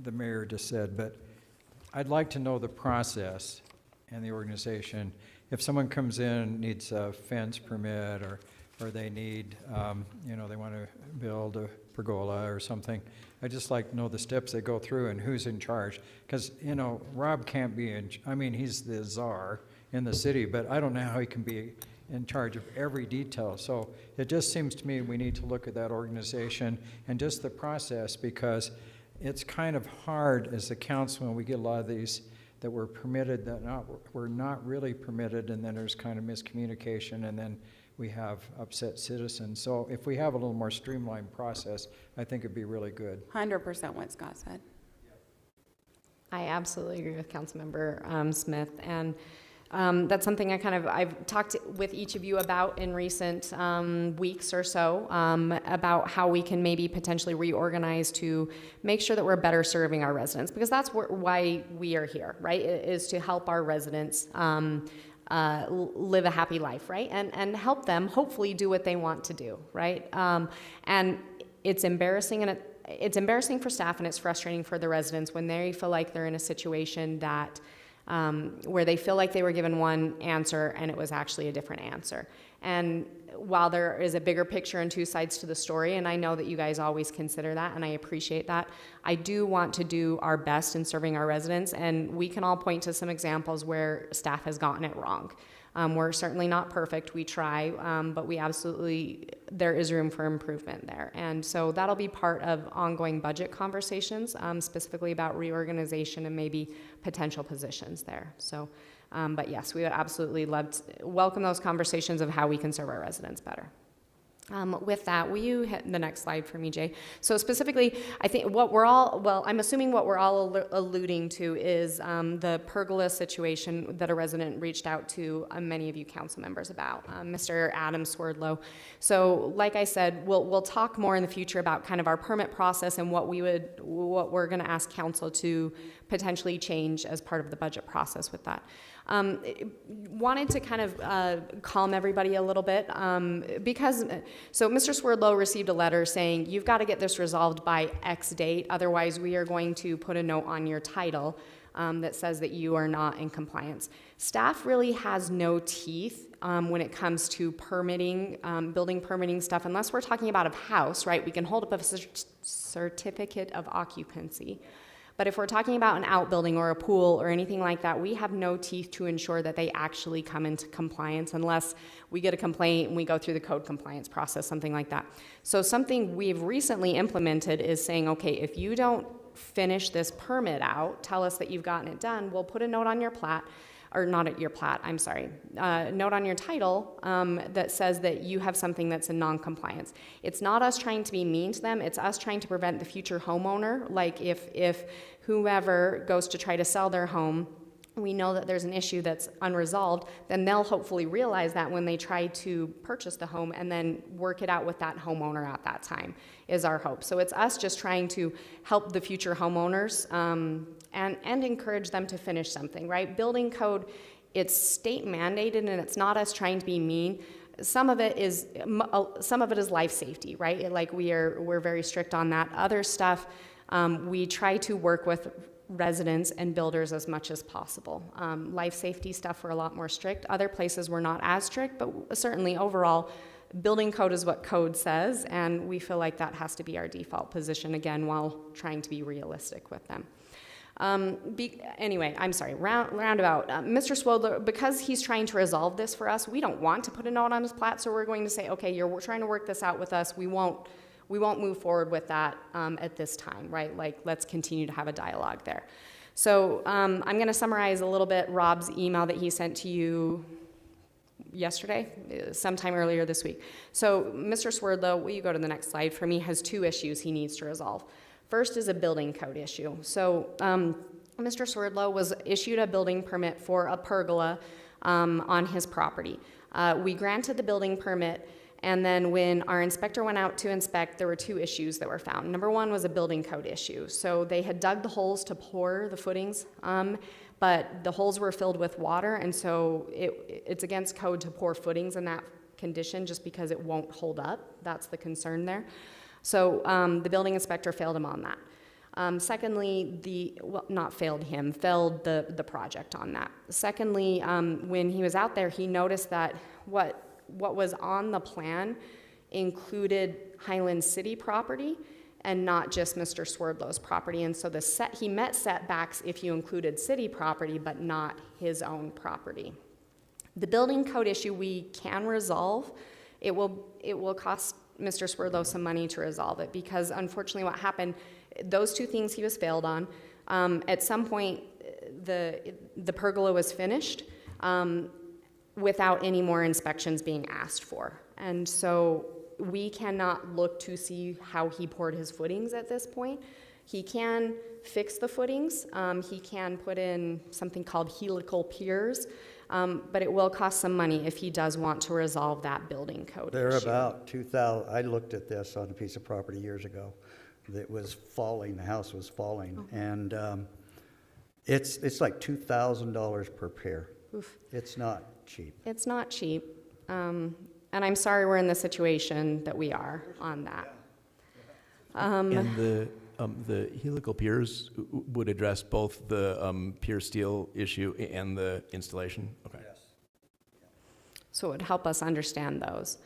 the mayor just said, but I'd like to know the process and the organization if someone comes in, needs a fence permit, or they need, they want to build a pergola or something, I just like to know the steps they go through and who's in charge. Because, Rob can't be he's the czar in the city, but I don't know how he can be in charge of every detail. So it just seems to me we need to look at that organization and just the process, because it's kind of hard as a council when we get a lot of these that were permitted that were not really permitted, and then there's kind of miscommunication, and then we have upset citizens. So if we have a little more streamlined process, I think it'd be really good. 100% what Scott said. I absolutely agree with Councilmember Smith, and that's something I've talked with each of you about in recent weeks or so, about how we can maybe potentially reorganize to make sure that we're better serving our residents, because that's why we are here, right? Is to help our residents live a happy life, right? And help them hopefully do what they want to do, right? And it's embarrassing, and it's embarrassing for staff, and it's frustrating for the residents when they feel like they're in a situation that where they feel like they were given one answer and it was actually a different answer. And while there is a bigger picture and two sides to the story, and I know that you guys always consider that, and I appreciate that, I do want to do our best in serving our residents, and we can all point to some examples where staff has gotten it wrong. We're certainly not perfect, we try, but there is room for improvement there. And so that'll be part of ongoing budget conversations, specifically about reorganization and maybe potential positions there. So, but yes, we would absolutely welcome those conversations of how we can serve our residents better. With that, will you hit the next slide for me, Jay? So specifically, I think I'm assuming what we're all alluding to is the pergola situation that a resident reached out to many of you council members about, Mr. Adam Swerdlow. So like I said, we'll talk more in the future about kind of our permit process and what we're gonna ask council to potentially change as part of the budget process with that. Wanted to kind of calm everybody a little bit, because Mr. Swerdlow received a letter saying you've got to get this resolved by X date, otherwise we are going to put a note on your title that says that you are not in compliance. Staff really has no teeth when it comes to permitting, building permitting stuff, unless we're talking about a house, right? We can hold up a certificate of occupancy. But if we're talking about an outbuilding or a pool or anything like that, we have no teeth to ensure that they actually come into compliance unless we get a complaint and we go through the code compliance process, something like that. So something we've recently implemented is saying, okay, if you don't finish this permit out, tell us that you've gotten it done, we'll put a note on your plat, or not at your plat, I'm sorry, note on your title that says that you have something that's in non-compliance. It's not us trying to be mean to them, it's us trying to prevent the future homeowner, like if whoever goes to try to sell their home, we know that there's an issue that's unresolved, then they'll hopefully realize that when they try to purchase the home and then work it out with that homeowner at that time, is our hope. So it's us just trying to help the future homeowners and encourage them to finish something, right? Building code, it's state mandated, and it's not us trying to be mean. Some of it is life safety, right? Like we're very strict on that. Other stuff, we try to work with residents and builders as much as possible. Life safety stuff, we're a lot more strict. Other places we're not as strict, but certainly overall, building code is what code says, and we feel like that has to be our default position, again, while trying to be realistic with them. Anyway, I'm sorry, roundabout. Mr. Swerdlow, because he's trying to resolve this for us, we don't want to put a note on his plat, so we're going to say, okay, you're trying to work this out with us, we won't move forward with that at this time, right? Like, let's continue to have a dialogue there. So I'm going to summarize a little bit Rob's email that he sent to you yesterday, sometime earlier this week. So Mr. Swerdlow, will you go to the next slide for me, has two issues he needs to resolve. First is a building code issue. So Mr. Swerdlow was issued a building permit for a pergola on his property. We granted the building permit, and then when our inspector went out to inspect, there were two issues that were found. Number one was a building code issue. So they had dug the holes to pour the footings, but the holes were filled with water, and so it's against code to pour footings in that condition just because it won't hold up. That's the concern there. So the building inspector failed him on that. Secondly, failed the project on that. Secondly, when he was out there, he noticed that what was on the plan included Highland City property and not just Mr. Swerdlow's property. And so he met setbacks if you included city property, but not his own property. The building code issue we can resolve. It will cost Mr. Swerdlow some money to resolve it, because unfortunately what happened, those two things he was failed on. At some point, the pergola was finished without any more inspections being asked for. And so we cannot look to see how he poured his footings at this point. He can fix the footings. He can put in something called helical piers, but it will cost some money if he does want to resolve that building code They're issue. about 2,000, I looked at this on a piece of property years ago that was falling, the house was falling, and it's like $2,000 per pair. Oof. It's not cheap. It's not cheap, and I'm sorry we're in the situation that we are on that. And the helical piers would address both the pier steel issue and the installation? Okay. Yes. So it would help us understand those.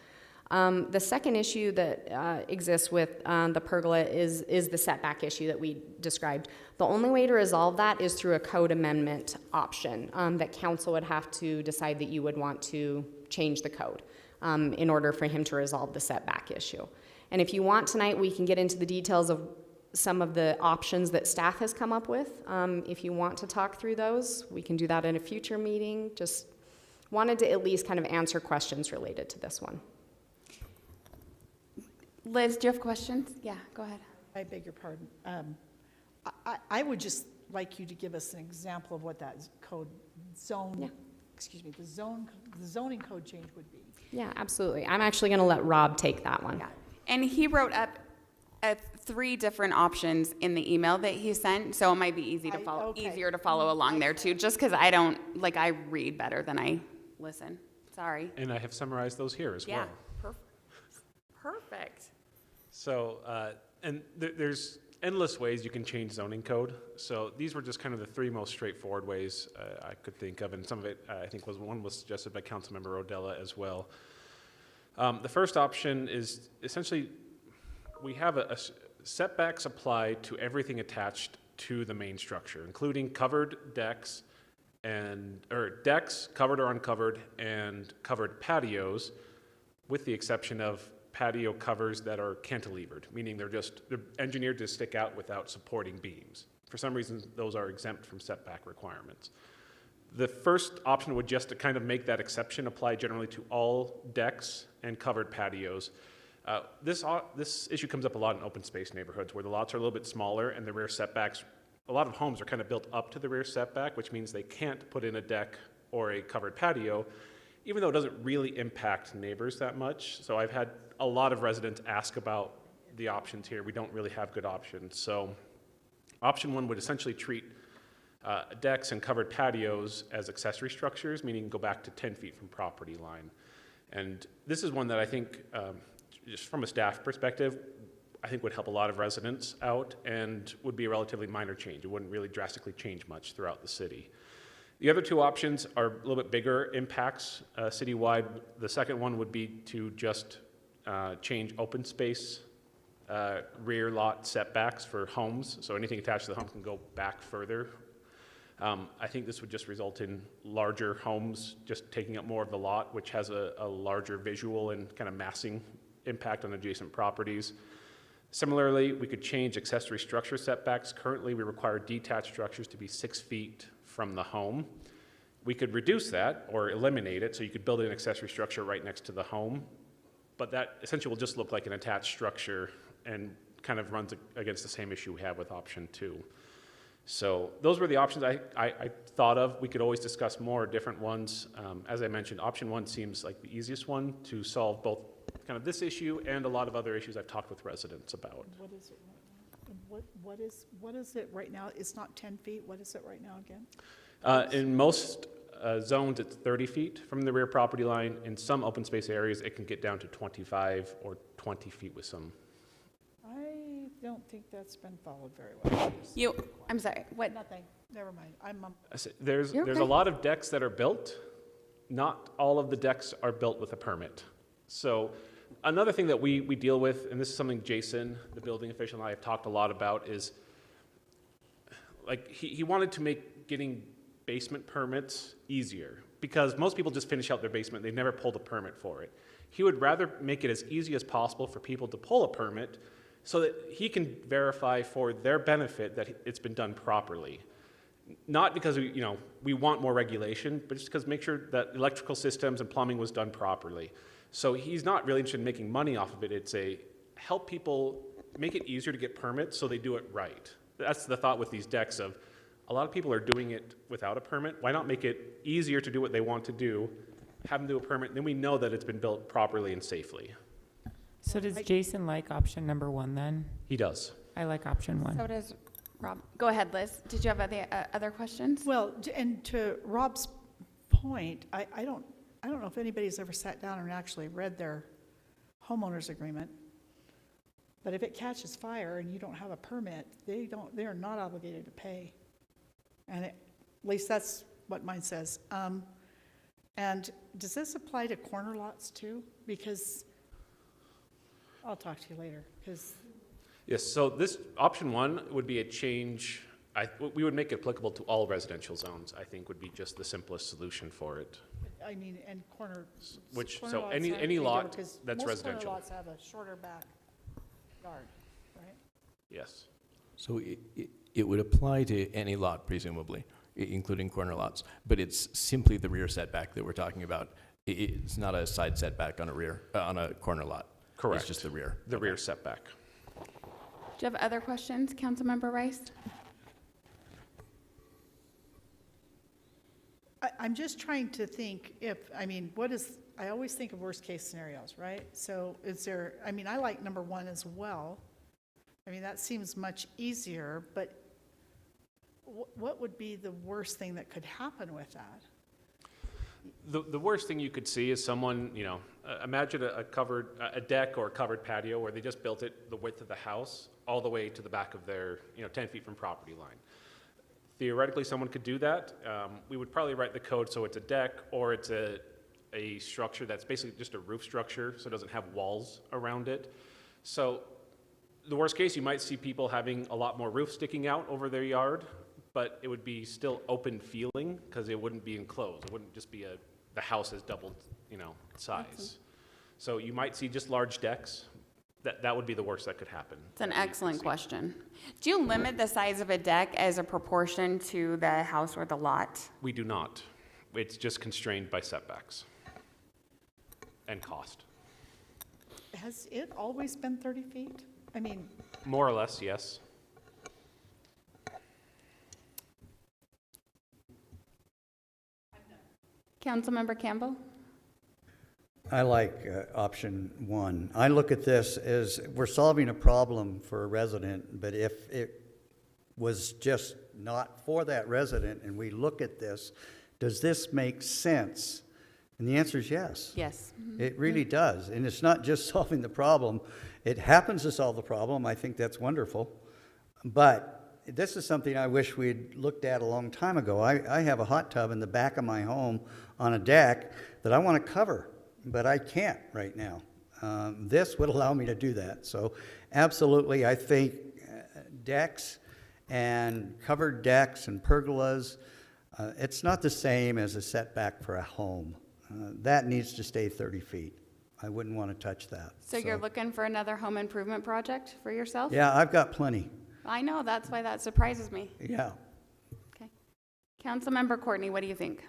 The second issue that exists with the pergola is the setback issue that we described. The only way to resolve that is through a code amendment option that council would have to decide that you would want to change the code in order for him to resolve the setback issue. And if you want tonight, we can get into the details of some of the options that staff has come up with. If you want to talk through those, we can do that in a future meeting. Just wanted to at least kind of answer questions related to this one. Liz, do you have questions? Yeah, go ahead. I beg your pardon. I would just like you to give us an example of what that the zoning code change would be. Yeah, absolutely. I'm actually going to let Rob take that one. Yeah. And he wrote up 3 different options in the email that he sent, so it might be easier to follow along there too, just because I read better than I listen. Sorry. And I have summarized those here as Yeah, well. perfect. So, and there's endless ways you can change zoning code. So these were just kind of the 3 most straightforward ways I could think of, and some of it I think one was suggested by Councilmember Rodella as well. The first option is essentially we have setbacks apply to everything attached to the main structure, including covered decks decks, covered or uncovered, and covered patios, with the exception of patio covers that are cantilevered, meaning they're engineered to stick out without supporting beams. For some reason, those are exempt from setback requirements. The first option would just to kind of make that exception apply generally to all decks and covered patios. This issue comes up a lot in open space neighborhoods where the lots are a little bit smaller and the rear setbacks, a lot of homes are kind of built up to the rear setback, which means they can't put in a deck or a covered patio, even though it doesn't really impact neighbors that much. So I've had a lot of residents ask about the options here. We don't really have good options. So option 1 would essentially treat decks and covered patios as accessory structures, meaning go back to 10 feet from property line. And this is one that I think, just from a staff perspective, I think would help a lot of residents out and would be a relatively minor change. It wouldn't really drastically change much throughout the city. The other 2 options are a little bit bigger impacts citywide. The second one would be to just change open space rear lot setbacks for homes. So anything attached to the home can go back further. I think this would just result in larger homes just taking up more of the lot, which has a larger visual and kind of massing impact on adjacent properties. Similarly, we could change accessory structure setbacks. Currently, we require detached structures to be 6 feet from the home. We could reduce that or eliminate it, so you could build an accessory structure right next to the home, but that essentially will just look like an attached structure and kind of runs against the same issue we have with option 2. So those were the options I thought of. We could always discuss more different ones. As I mentioned, option 1 seems like the easiest one to solve both kind of this issue and a lot of other issues I've talked with residents about. What is it right now? And what is it right now? It's not 10 feet. What is it right now again? In most zones, it's 30 feet from the rear property line. In some open space areas, it can get down to 25 or 20 feet with some I don't think that's been followed very well. I'm sorry, what? Nothing, never mind. There's You're a okay. lot of decks that are built. Not all of the decks are built with a permit. So another thing that we deal with, and this is something Jason, the building official, and I have talked a lot about, is like he wanted to make getting basement permits easier because most people just finish out their basement. They've never pulled a permit for it. He would rather make it as easy as possible for people to pull a permit so that he can verify for their benefit that it's been done properly. Not because we want more regulation, but just because make sure that electrical systems and plumbing was done properly. So he's not really interested in making money off of it. It's help people make it easier to get permits so they do it right. That's the thought with these decks of a lot of people are doing it without a permit. Why not make it easier to do what they want to do, have them do a permit, and then we know that it's been built properly and safely. So does Jason like option number 1 then? He does. I like option 1. So does Rob. Go ahead, Liz. Did you have other questions? Well, and to Rob's point, I don't know if anybody's ever sat down and actually read their homeowner's agreement. But if it catches fire and you don't have a permit, they are not obligated to pay. And at least that's what mine says. And does this apply to corner lots too? Because I'll talk to you later, because Yes, so this option 1 would be a change. We would make it applicable to all residential zones, I think would be just the simplest solution for it. I mean, and corner Which, corner so lots any have to be lot different, 'cause that's residential. Most corner lots have a shorter back yard, right? Yes. So it would apply to any lot, presumably, including corner lots, but it's simply the rear setback that we're talking about. It's not a side setback on a corner lot. Correct. It's just the rear. The rear setback. Do you have other questions, Councilmember Rice? I'm just trying to think I always think of worst case scenarios, right? So I like number 1 as well. I mean, that seems much easier, but what would be the worst thing that could happen with that? The worst thing you could see is someone, imagine a deck or a covered patio where they just built it the width of the house all the way to the back of their, 10 feet from property line. Theoretically, someone could do that. We would probably write the code so it's a deck or it's a structure that's basically just a roof structure, so it doesn't have walls around it. So the worst case, you might see people having a lot more roof sticking out over their yard, but it would be still open feeling because it wouldn't be enclosed. It wouldn't just be the house has doubled, size. So you might see just large decks. That would be the worst that could happen. It's an excellent question. Do you limit the size of a deck as a proportion to the house or the lot? We do not. It's just constrained by setbacks and cost. Has it always been 30 feet? I mean, More or less, yes. Councilmember Campbell? I like option 1. I look at this as we're solving a problem for a resident, but if it was just not for that resident and we look at this, does this make sense? And the answer is yes. Yes. It really does. And it's not just solving the problem. It happens to solve the problem. I think that's wonderful. But this is something I wish we'd looked at a long time ago. I have a hot tub in the back of my home on a deck that I want to cover, but I can't right now. This would allow me to do that. So absolutely, I think decks and covered decks and pergolas, it's not the same as a setback for a home. That needs to stay 30 feet. I wouldn't want to touch that. So you're looking for another home improvement project for yourself? Yeah, I've got plenty. I know, that's why that surprises me. Yeah. Okay. Councilmember Courtney, what do you think?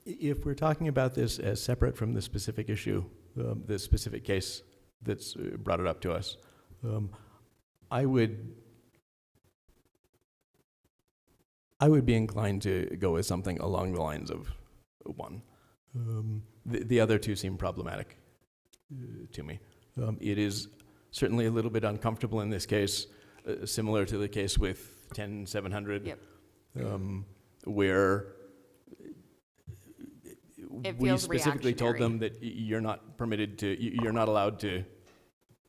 If we're talking about this as separate from the specific issue, the specific case that's brought it up to us, I would be inclined to go with something along the lines of 1. The other 2 seem problematic to me. It is certainly a little bit uncomfortable in this case, similar to the case with 10700, where we specifically told them that you're not permitted to, you're not allowed to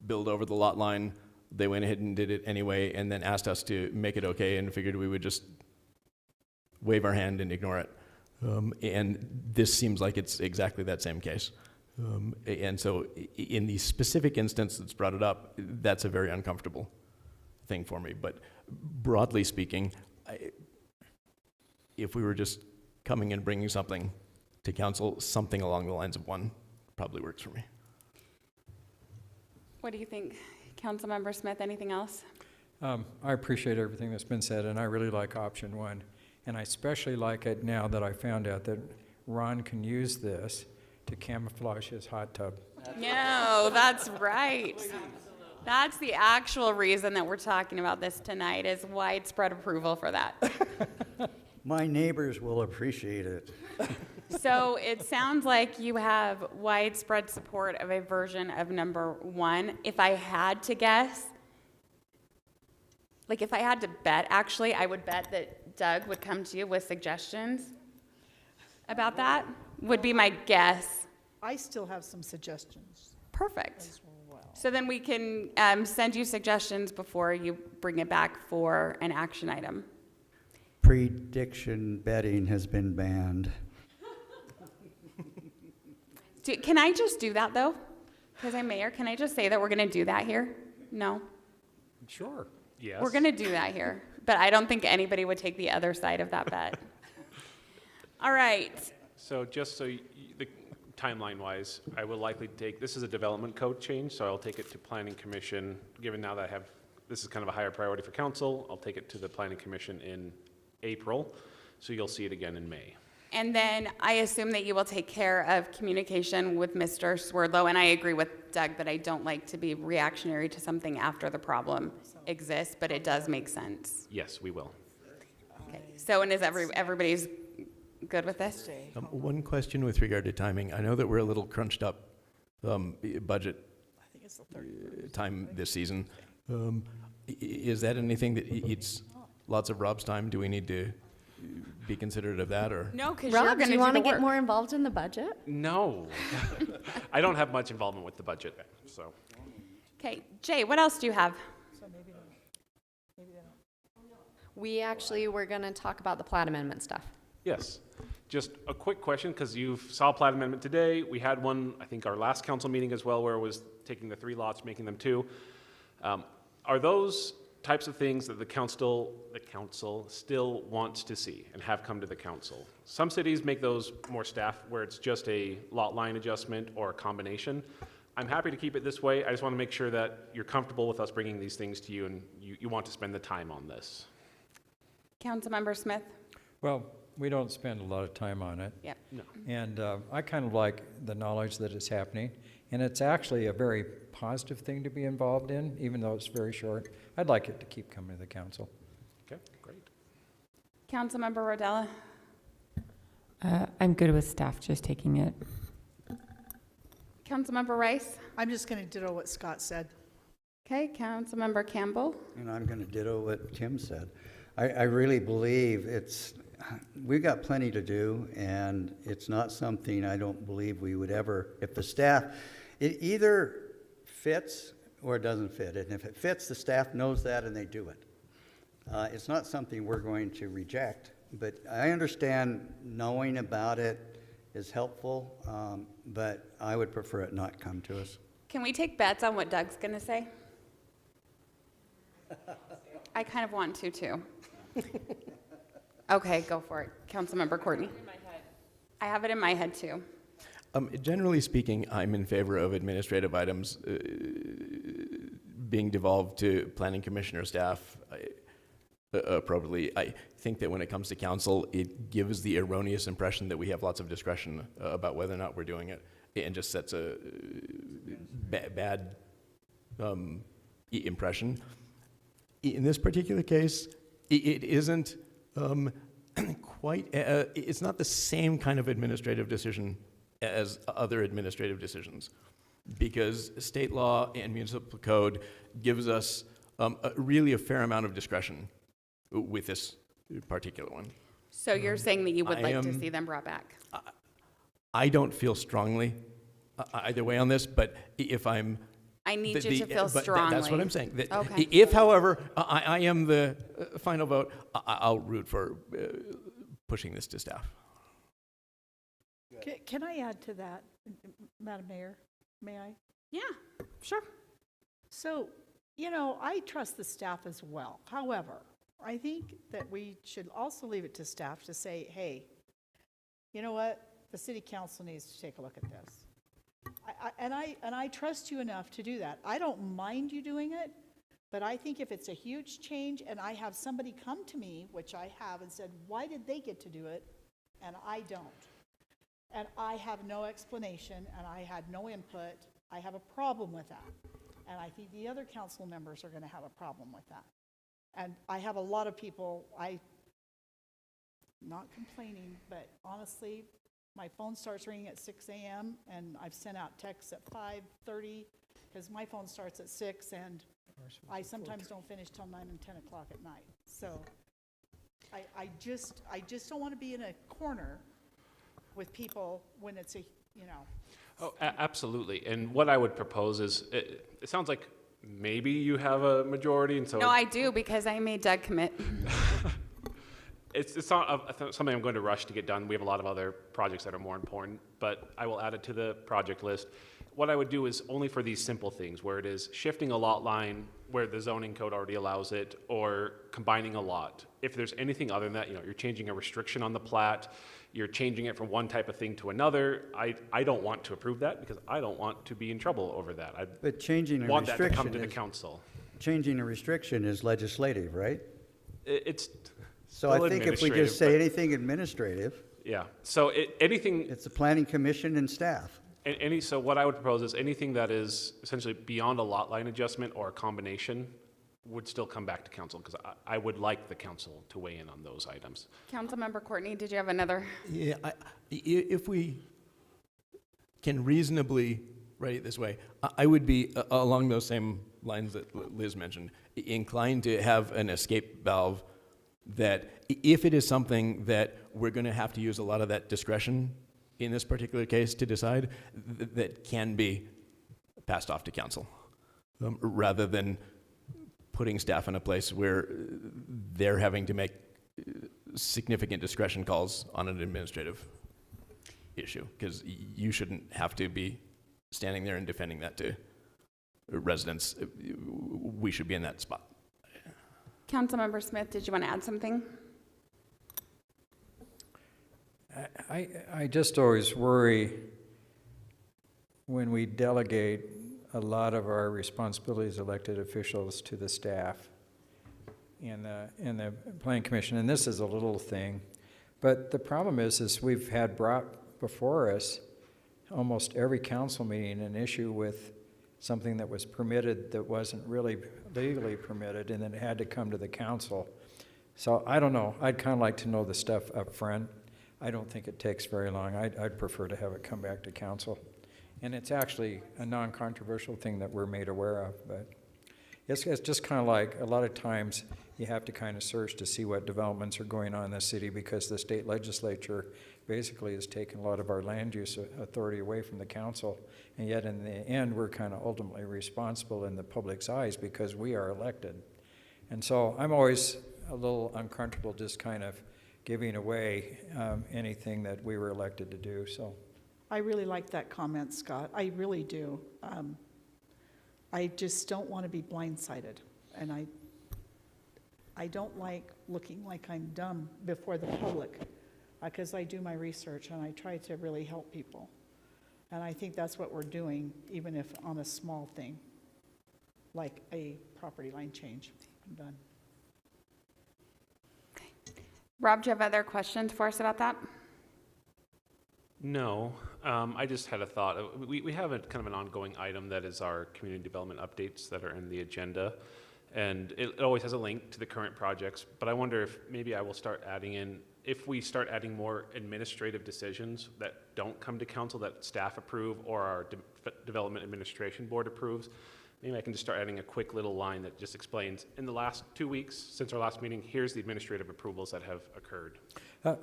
build over the lot line. They went ahead and did it anyway, and then asked us to make it okay, and figured we would just wave our hand and ignore it. And this seems like it's exactly that same case. And so in the specific instance that's brought it up, that's a very uncomfortable thing for me. But broadly speaking, if we were just coming and bringing something to council, something along the lines of 1 probably works for me. What do you think, Councilmember Smith? Anything else? I appreciate everything that's been said, and I really like option 1. And I especially like it now that I found out that Ron can use this to camouflage his hot tub. No, that's right. That's the actual reason that we're talking about this tonight, is widespread approval for that. My neighbors will appreciate it. So it sounds like you have widespread support of a version of number 1. If I had to guess, like if I had to bet, actually, I would bet that Doug would come to you with suggestions about that, would be my guess. I still have some suggestions. Perfect. as well. So then we can send you suggestions before you bring it back for an action item. Prediction betting has been banned. Can I just do that, though? Because I'm mayor, can I just say that we're going to do that here? No? Sure. Yes. We're going to do that here. But I don't think anybody would take the other side of that bet. All right. So just so the timeline-wise, I will likely take, this is a development code change, so I'll take it to Planning Commission. Given now that this is kind of a higher priority for council, I'll take it to the Planning Commission in April, so you'll see it again in May. And then I assume that you will take care of communication with Mr. Swerdlow, and I agree with Doug that I don't like to be reactionary to something after the problem exists, but it does make sense. Yes, we will. Okay. So, and is everybody's good with this? One question with regard to timing. I know that we're a little crunched up budget time this season. Is that anything that eats lots of Rob's time? Do we need to be considerate of that, or? No, because you're Rob, going do to you want to the get work. more involved in the budget? No. I don't have much involvement with the budget, so. Okay, Jay, what else do you have? We actually were going to talk about the plat amendment stuff. Yes. Just a quick question, because you saw a plat amendment today. We had one, I think, our last council meeting as well, where it was taking the 3 lots, making them 2. Are those types of things that the council still wants to see and have come to the council? Some cities make those more staff, where it's just a lot line adjustment or a combination. I'm happy to keep it this way. I just want to make sure that you're comfortable with us bringing these things to you, and you want to spend the time on this. Councilmember Smith? Well, we don't spend a lot of time on it. Yep. No. And I kind of like the knowledge that it's happening. And it's actually a very positive thing to be involved in, even though it's very short. I'd like it to keep coming to the council. Okay, great. Councilmember Rodella? I'm good with staff just taking it. Councilmember Rice? I'm just going to ditto what Scott said. Okay, Councilmember Campbell? And I'm going to ditto what Tim said. I really believe we've got plenty to do, and it's not something I don't believe we would ever, if the staff, it either fits or it doesn't fit. And if it fits, the staff knows that and they do it. It's not something we're going to reject, but I understand knowing about it is helpful, but I would prefer it not come to us. Can we take bets on what Doug's going to say? I kind of want to, too. Okay, go for it. Councilmember Courtney. I have it in my head, too. Generally speaking, I'm in favor of administrative items being devolved to planning commissioner staff appropriately. I think that when it comes to council, it gives the erroneous impression that we have lots of discretion about whether or not we're doing it, and just sets a bad impression. In this particular case, it isn't quite, it's not the same kind of administrative decision as other administrative decisions, because state law and municipal code gives us really a fair amount of discretion with this particular one. So you're saying that you would like to see them brought back? I don't feel strongly either way on this, but if I'm I need you to feel but strongly. That's what I'm saying. That Okay. If, however, I am the final vote, I'll root for pushing this to staff. Can I add to that, Madam Mayor? May I? Yeah, sure. So, you know, I trust the staff as well. However, I think that we should also leave it to staff to say, hey, you know what? The city council needs to take a look at this. And I trust you enough to do that. I don't mind you doing it, but I think if it's a huge change and I have somebody come to me, which I have, and said, why did they get to do it and I don't? And I have no explanation and I had no input, I have a problem with that. And I think the other council members are going to have a problem with that. And I have a lot of people, not complaining, but honestly, my phone starts ringing at 6 a.m. and I've sent out texts at 5:30 because my phone starts at 6 and I sometimes don't finish till 9 and 10 o'clock at night. So I just don't want to be in a corner with people when it's Oh, absolutely. And what I would propose is, it sounds like maybe you have a majority, and so No, I do, because I made Doug commit. it's not something I'm going to rush to get done. We have a lot of other projects that are more important, but I will add it to the project list. What I would do is only for these simple things, where it is shifting a lot line where the zoning code already allows it, or combining a lot. If there's anything other than that, you're changing a restriction on the plat, you're changing it from one type of thing to another, I don't want to approve that because I don't want to be in trouble over that. But changing a want that to restriction come to the is- council. Changing a restriction is legislative, right? It's So I still think if we administrative, just say but- anything administrative, Yeah, so anything, it's the planning commission and staff. so what I would propose is anything that is essentially beyond a lot line adjustment or a combination would still come back to council, because I would like the council to weigh in on those items. Councilmember Courtney, did you have another? Yeah, if we can reasonably write it this way, I would be, along those same lines that Liz mentioned, inclined to have an escape valve that if it is something that we're going to have to use a lot of that discretion in this particular case to decide, that can be passed off to council, rather than putting staff in a place where they're having to make significant discretion calls on an administrative issue, because you shouldn't have to be standing there and defending that to residents. We should be in that spot. Councilmember Smith, did you want to add something? I just always worry when we delegate a lot of our responsibilities, elected officials, to the staff in the planning commission, and this is a little thing, but the problem is we've had brought before us almost every council meeting an issue with something that was permitted that wasn't really legally permitted, and then it had to come to the council. So I don't know. I'd kind of like to know the stuff up front. I don't think it takes very long. I'd prefer to have it come back to council. And it's actually a non-controversial thing that we're made aware of, but it's just kind of like a lot of times you have to kind of search to see what developments are going on in the city, because the state legislature basically has taken a lot of our land use authority away from the council, and yet in the end we're kind of ultimately responsible in the public's eyes because we are elected. And so I'm always a little uncomfortable just kind of giving away anything that we were elected to do. So I really like that comment, Scott. I really do. I just don't want to be blindsided, and I don't like looking like I'm dumb before the public, because I do my research and I try to really help people. And I think that's what we're doing, even if on a small thing, like a property line change. I'm done. Rob, do you have other questions for us about that? No, I just had a thought. We have a kind of an ongoing item that is our community development updates that are in the agenda. And it always has a link to the current projects, but I wonder if maybe I will start adding in, if we start adding more administrative decisions that don't come to council, that staff approve or our development administration board approves, maybe I can just start adding a quick little line that just explains, in the last 2 weeks since our last meeting, here's the administrative approvals that have occurred.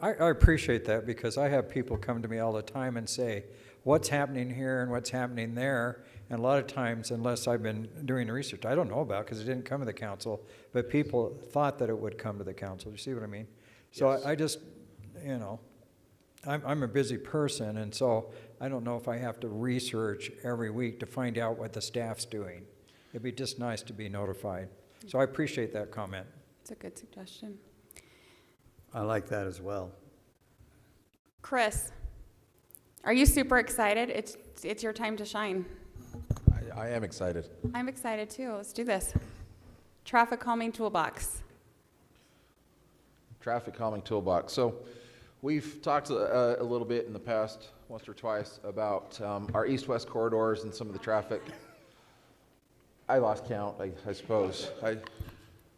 I appreciate that, because I have people come to me all the time and say, what's happening here and what's happening there, And a lot of times, unless I've been doing research, I don't know about because it didn't come to the council, but people thought that it would come to the council. You see what I mean? So Yes. I just, you know, I'm a busy person, and so I don't know if I have to research every week to find out what the staff's doing. It'd be just nice to be notified. So I appreciate that comment. It's a good suggestion. I like that as well. Chris, are you super excited? It's your time to shine. I am excited. I'm excited too. Let's do this. Traffic calming toolbox. Traffic calming toolbox. So we've talked a little bit in the past, once or twice, about our east-west corridors and some of the traffic. I lost count, I suppose.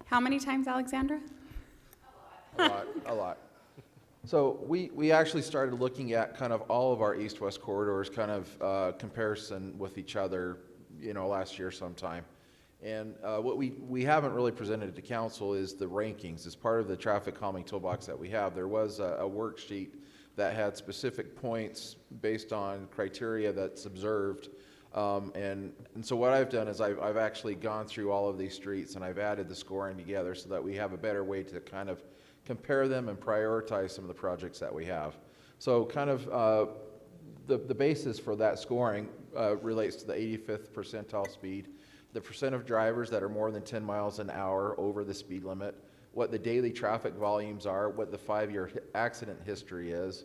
How many times, Alexandra? A lot. So we actually started looking at kind of all of our east-west corridors, kind of comparison with each other, you know, last year sometime. And what we haven't really presented to council is the rankings. As part of the traffic calming toolbox that we have, there was a worksheet that had specific points based on criteria that's observed. And so what I've done is I've actually gone through all of these streets and I've added the scoring together so that we have a better way to kind of compare them and prioritize some of the projects that we have. So kind of the basis for that scoring relates to the 85th percentile speed, the percent of drivers that are more than 10 miles an hour over the speed limit, what the daily traffic volumes are, what the 5-year accident history is,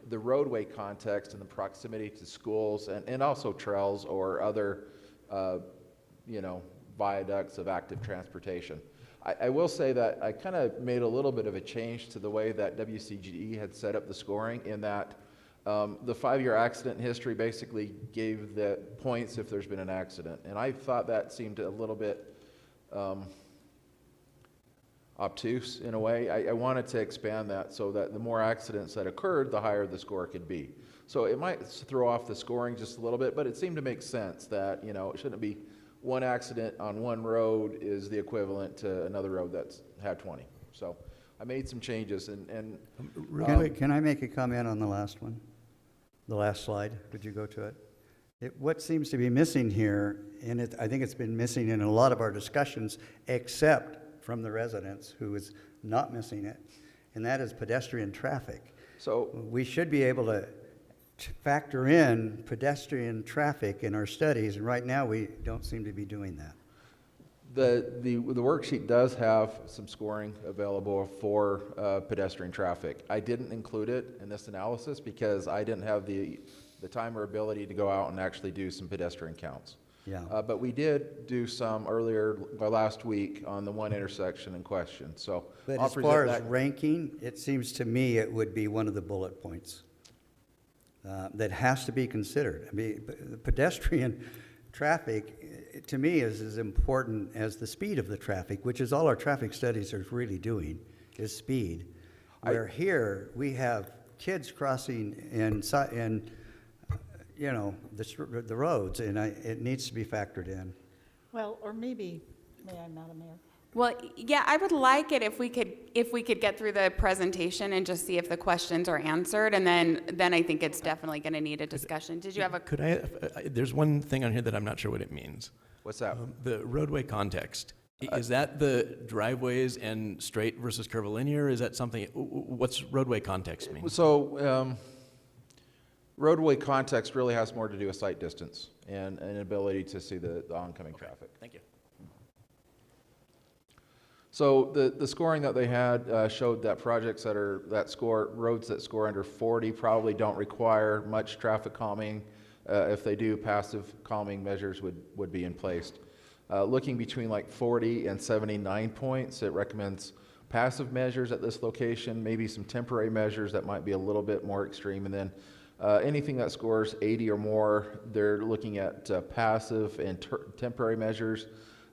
the roadway context and the proximity to schools and also trails or other, you know, viaducts of active transportation. I will say that I kind of made a little bit of a change to the way that WCGE had set up the scoring in that the 5-year accident history basically gave the points if there's been an accident. And I thought that seemed a little bit obtuse in a way. I wanted to expand that so that the more accidents that occurred, the higher the score could be. So it might throw off the scoring just a little bit, but it seemed to make sense that, you know, it shouldn't be one accident on one road is the equivalent to another road that's had 20. So I made some changes and Can I make a comment on the last one? The last slide, would you go to it? What seems to be missing here, and I think it's been missing in a lot of our discussions, except from the residents who is not missing it, and that is pedestrian traffic. So we should be able to factor in pedestrian traffic in our studies, and right now we don't seem to be doing that. The worksheet does have some scoring available for pedestrian traffic. I didn't include it in this analysis because I didn't have the time or ability to go out and actually do some pedestrian counts. Yeah. But we did do some earlier last week on the one intersection in question. So But I'll as present far as that. ranking, it seems to me it would be one of the bullet points that has to be considered. I mean, pedestrian traffic, to me, is as important as the speed of the traffic, which is all our traffic studies are really doing, is speed. Where here, we have kids crossing and you know, the roads, and it needs to be factored in. Well, or maybe, may I, Madam Mayor? Well, yeah, I would like it if we could get through the presentation and just see if the questions are answered, and then I think it's definitely going to need a discussion. Did you have a? Could I, there's one thing on here that I'm not sure what it means. What's that? The roadway context. Is that the driveways and straight versus curvilinear? Is that something, what's roadway context mean? So roadway context really has more to do with sight distance and an ability to see the oncoming traffic. Thank you. So the scoring that they had showed that projects roads that score under 40 probably don't require much traffic calming. If they do, passive calming measures would be in place. Looking between like 40 and 79 points, it recommends passive measures at this location, maybe some temporary measures that might be a little bit more extreme, and then anything that scores 80 or more, they're looking at passive and temporary measures.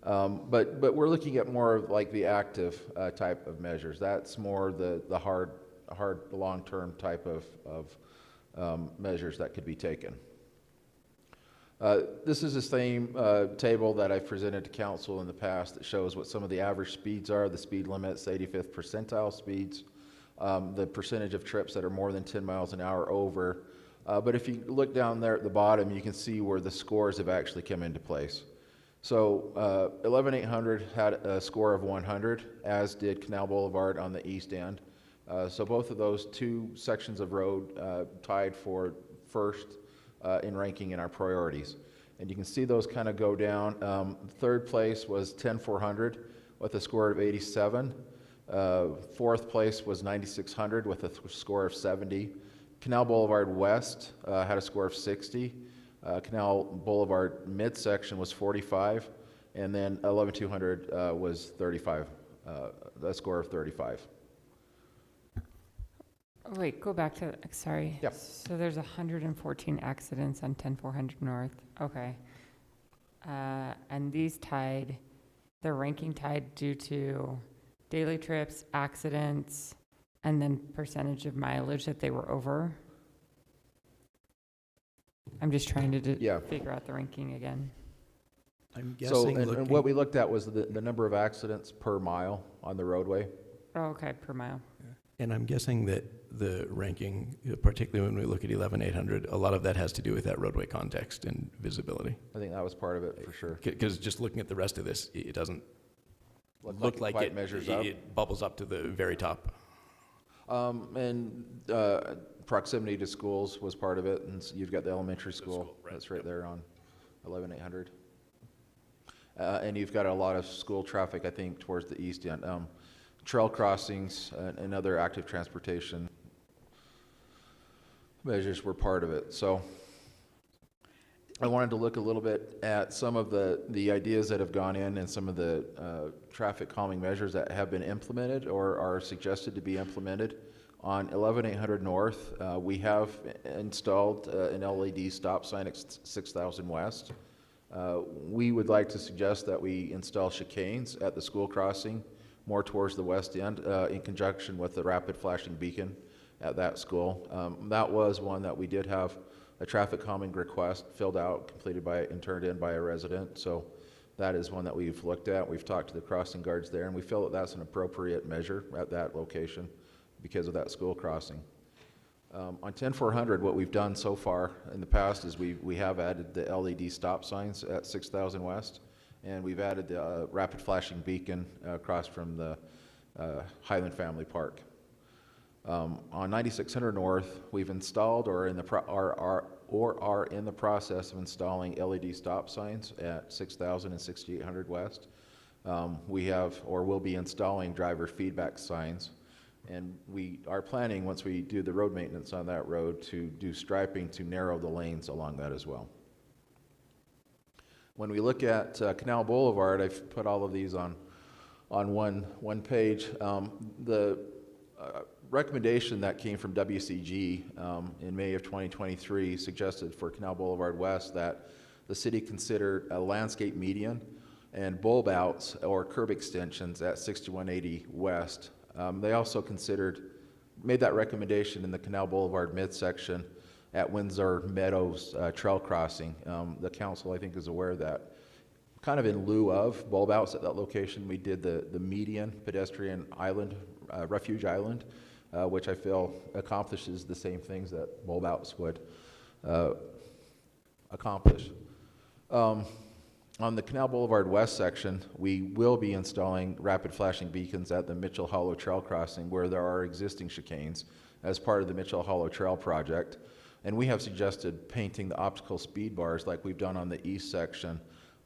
But we're looking at more of like the active type of measures. That's more the hard long-term type of measures that could be taken. This is the same table that I've presented to council in the past that shows what some of the average speeds are, the speed limits, 85th percentile speeds, the percentage of trips that are more than 10 miles an hour over. But if you look down there at the bottom, you can see where the scores have actually come into place. So 11800 had a score of 100, as did Canal Boulevard on the east end. So both of those two sections of road tied for first in ranking in our priorities. And you can see those kind of go down. Third place was 10400 with a score of 87. Fourth place was 9600 with a score of 70. Canal Boulevard West had a score of 60. Canal Boulevard midsection was 45. And then 11200 was 35, a score of 35. Oh, wait, go back to, sorry. Yep. So there's 114 accidents on 10400 North. Okay. And these tied, the ranking tied due to daily trips, accidents, and then percentage of mileage that they were over. I'm just trying to figure out the ranking again. I'm So, guessing and what we looked at was the number of accidents per mile on the roadway. Oh, okay, per mile. And I'm guessing that the ranking, particularly when we look at 11800, a lot of that has to do with that roadway context and visibility. I think that was part of it for sure. Because just looking at the rest of this, it doesn't look it like quite it measures up. It bubbles up to the very top. And proximity to schools was part of it, and you've got the elementary school, that's right there on 11800. And you've got a lot of school traffic, I think, towards the east end. Trail crossings and other active transportation measures were part of it. So I wanted to look a little bit at some of the ideas that have gone in and some of the traffic calming measures that have been implemented or are suggested to be implemented. On 11800 North, we have installed an LED stop sign at 6000 West. We would like to suggest that we install chicanes at the school crossing more towards the west end in conjunction with the rapid flashing beacon at that school. That was one that we did have a traffic calming request filled out, completed by and turned in by a resident. So that is one that we've looked at. We've talked to the crossing guards there, and we feel that that's an appropriate measure at that location because of that school crossing. On 10400, what we've done so far in the past is we have added the LED stop signs at 6000 West, and we've added the rapid flashing beacon across from the Highland Family Park. On 9600 North, we've installed or are in the process of installing LED stop signs at 6000 and 6800 West. We have or will be installing driver feedback signs, and we are planning, once we do the road maintenance on that road, to do striping to narrow the lanes along that as well. When we look at Canal Boulevard, I've put all of these on one page. The recommendation that came from WCG in May of 2023 suggested for Canal Boulevard West that the city consider a landscape median and bulb outs or curb extensions at 6180 West. They also made that recommendation in the Canal Boulevard midsection at Windsor Meadows Trail Crossing. The council, I think, is aware of that. Kind of in lieu of bulb outs at that location, we did the median pedestrian island, refuge island, which I feel accomplishes the same things that bulb outs would accomplish. On the Canal Boulevard West section, we will be installing rapid flashing beacons at the Mitchell Hollow Trail Crossing where there are existing chicanes as part of the Mitchell Hollow Trail project. And we have suggested painting the optical speed bars like we've done on the east section,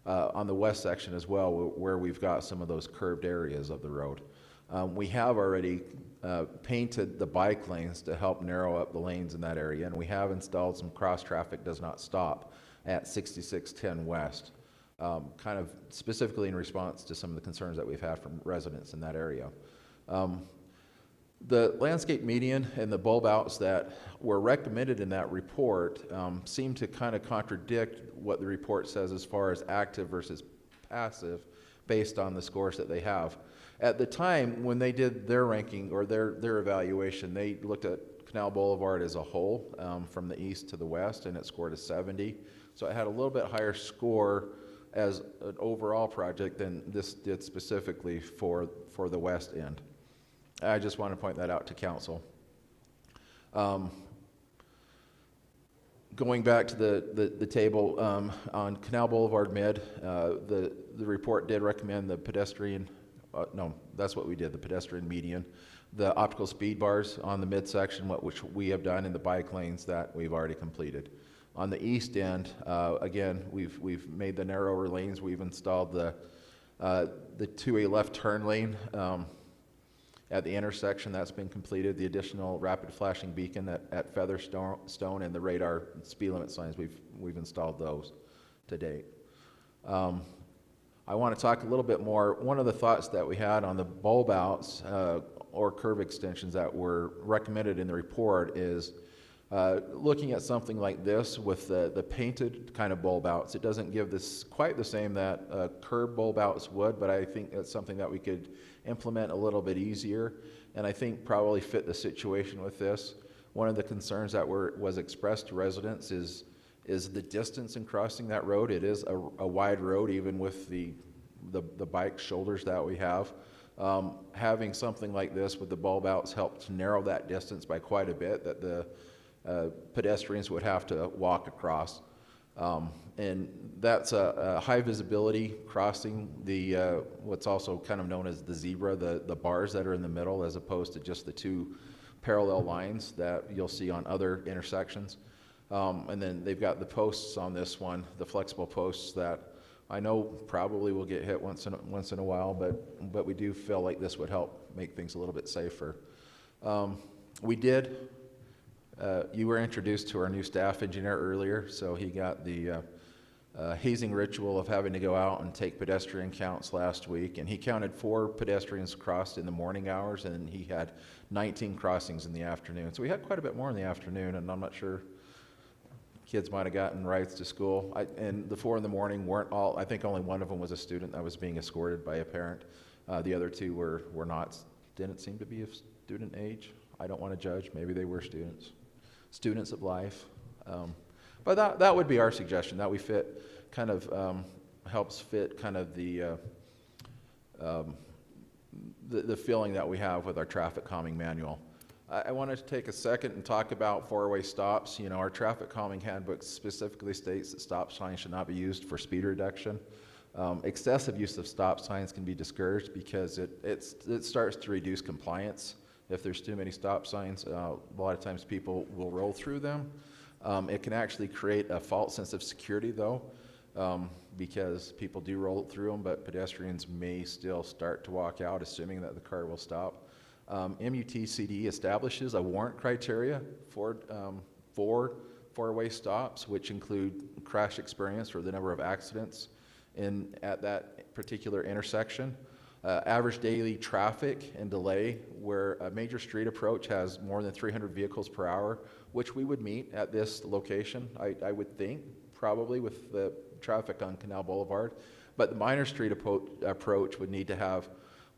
on the west section as well, where we've got some of those curved areas of the road. We have already painted the bike lanes to help narrow up the lanes in that area, and we have installed some cross traffic does not stop at 6610 West, kind of specifically in response to some of the concerns that we've had from residents in that area. The landscape median and the bulb outs that were recommended in that report seem to kind of contradict what the report says as far as active versus passive based on the scores that they have. At the time when they did their ranking or their evaluation, they looked at Canal Boulevard as a whole from the east to the west, and it scored a 70. So it had a little bit higher score as an overall project than this did specifically for the west end. I just want to point that out to council. Going back to the table, on Canal Boulevard Mid, the report did recommend the pedestrian, no, that's what we did, the pedestrian median, the optical speed bars on the midsection, which we have done, in the bike lanes that we've already completed. On the east end, again, we've made the narrower lanes. We've installed the 2A left turn lane at the intersection. That's been completed. The additional rapid flashing beacon at Featherstone and the radar speed limit signs, we've installed those to date. I want to talk a little bit more. One of the thoughts that we had on the bulb outs or curve extensions that were recommended in the report is looking at something like this with the painted kind of bulb outs. It doesn't give this quite the same that curb bulb outs would, but I think that's something that we could implement a little bit easier, and I think probably fit the situation with this. One of the concerns that was expressed to residents is the distance in crossing that road. It is a wide road, even with the bike shoulders that we have. Having something like this with the bulb outs helped to narrow that distance by quite a bit that the pedestrians would have to walk across. And that's a high visibility crossing, what's also kind of known as the zebra, the bars that are in the middle, as opposed to just the two parallel lines that you'll see on other intersections. And then they've got the posts on this one, the flexible posts that I know probably will get hit once in a while, but we do feel like this would help make things a little bit safer. You were introduced to our new staff engineer earlier, so he got the hazing ritual of having to go out and take pedestrian counts last week, and he counted 4 pedestrians crossed in the morning hours, and he had 19 crossings in the afternoon. So we had quite a bit more in the afternoon, and I'm not sure, kids might have gotten rides to school. And the 4 in the morning weren't all, I think only one of them was a student that was being escorted by a parent. The other 2 were not, didn't seem to be of student age. I don't want to judge, maybe they were students of life. But that would be our suggestion, that we fit, kind of helps fit kind of the feeling that we have with our traffic calming manual. I wanted to take a second and talk about 4-way stops. You know, our traffic calming handbook specifically states that stop signs should not be used for speed reduction. Excessive use of stop signs can be discouraged because it starts to reduce compliance. If there's too many stop signs, a lot of times people will roll through them. It can actually create a false sense of security, though, because people do roll through them, but pedestrians may still start to walk out, assuming that the car will stop. MUTCD establishes a warrant criteria for 4-way stops, which include crash experience or the number of accidents at that particular intersection. Average daily traffic and delay, where a major street approach has more than 300 vehicles per hour, which we would meet at this location, I would think, probably with the traffic on Canal Boulevard. But the minor street approach would need to have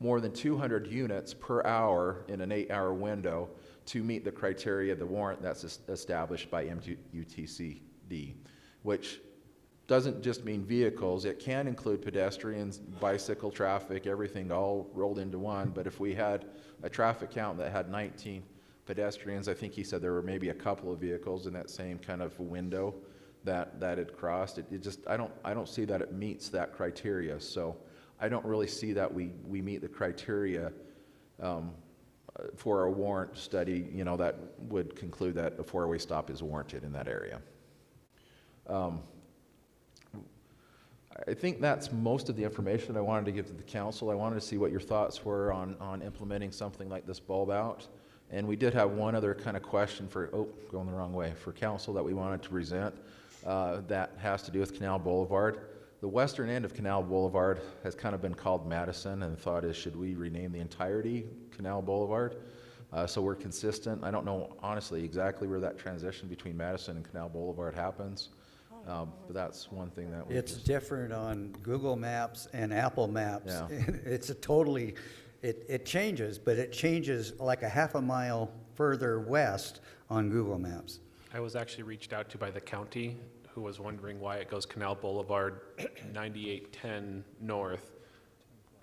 more than 200 units per hour in an 8-hour window to meet the criteria of the warrant that's established by MUTCD, which doesn't just mean vehicles. It can include pedestrians, bicycle traffic, everything all rolled into one. But if we had a traffic count that had 19 pedestrians, I think he said there were maybe a couple of vehicles in that same kind of window that had crossed. I don't see that it meets that criteria. So I don't really see that we meet the criteria for a warrant study, you know, that would conclude that a 4-way stop is warranted in that area. I think that's most of the information I wanted to give to the council. I wanted to see what your thoughts were on implementing something like this bulb out. And we did have one other kind of question going the wrong way, for council that we wanted to present that has to do with Canal Boulevard. The western end of Canal Boulevard has kind of been called Madison, and the thought is, should we rename the entirety Canal Boulevard? So we're consistent. I don't know, honestly, exactly where that transition between Madison and Canal Boulevard happens. But that's one thing that it's different on Google Maps and Apple Maps. Yeah. It's it changes, but it changes like a half a mile further west on Google Maps. I was actually reached out to by the county, who was wondering why it goes Canal Boulevard, 9810 North,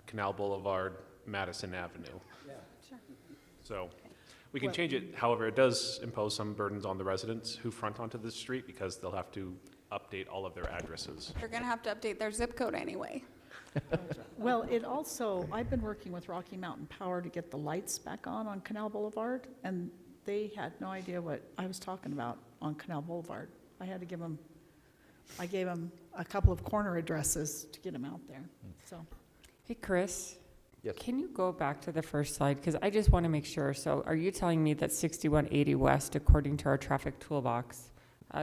Canal Boulevard, Madison Avenue. Yeah, sure. So We can change it, however, it does impose some burdens on the residents who front onto the street because they'll have to update all of their addresses. They're gonna have to update their zip code anyway. Well, it also, I've been working with Rocky Mountain Power to get the lights back on Canal Boulevard, and they had no idea what I was talking about on Canal Boulevard. I gave them a couple of corner addresses to get them out there, so. Hey, Chris? Yes. Can you go back to the first slide? Because I just want to make sure. So are you telling me that 6180 West, according to our traffic toolbox,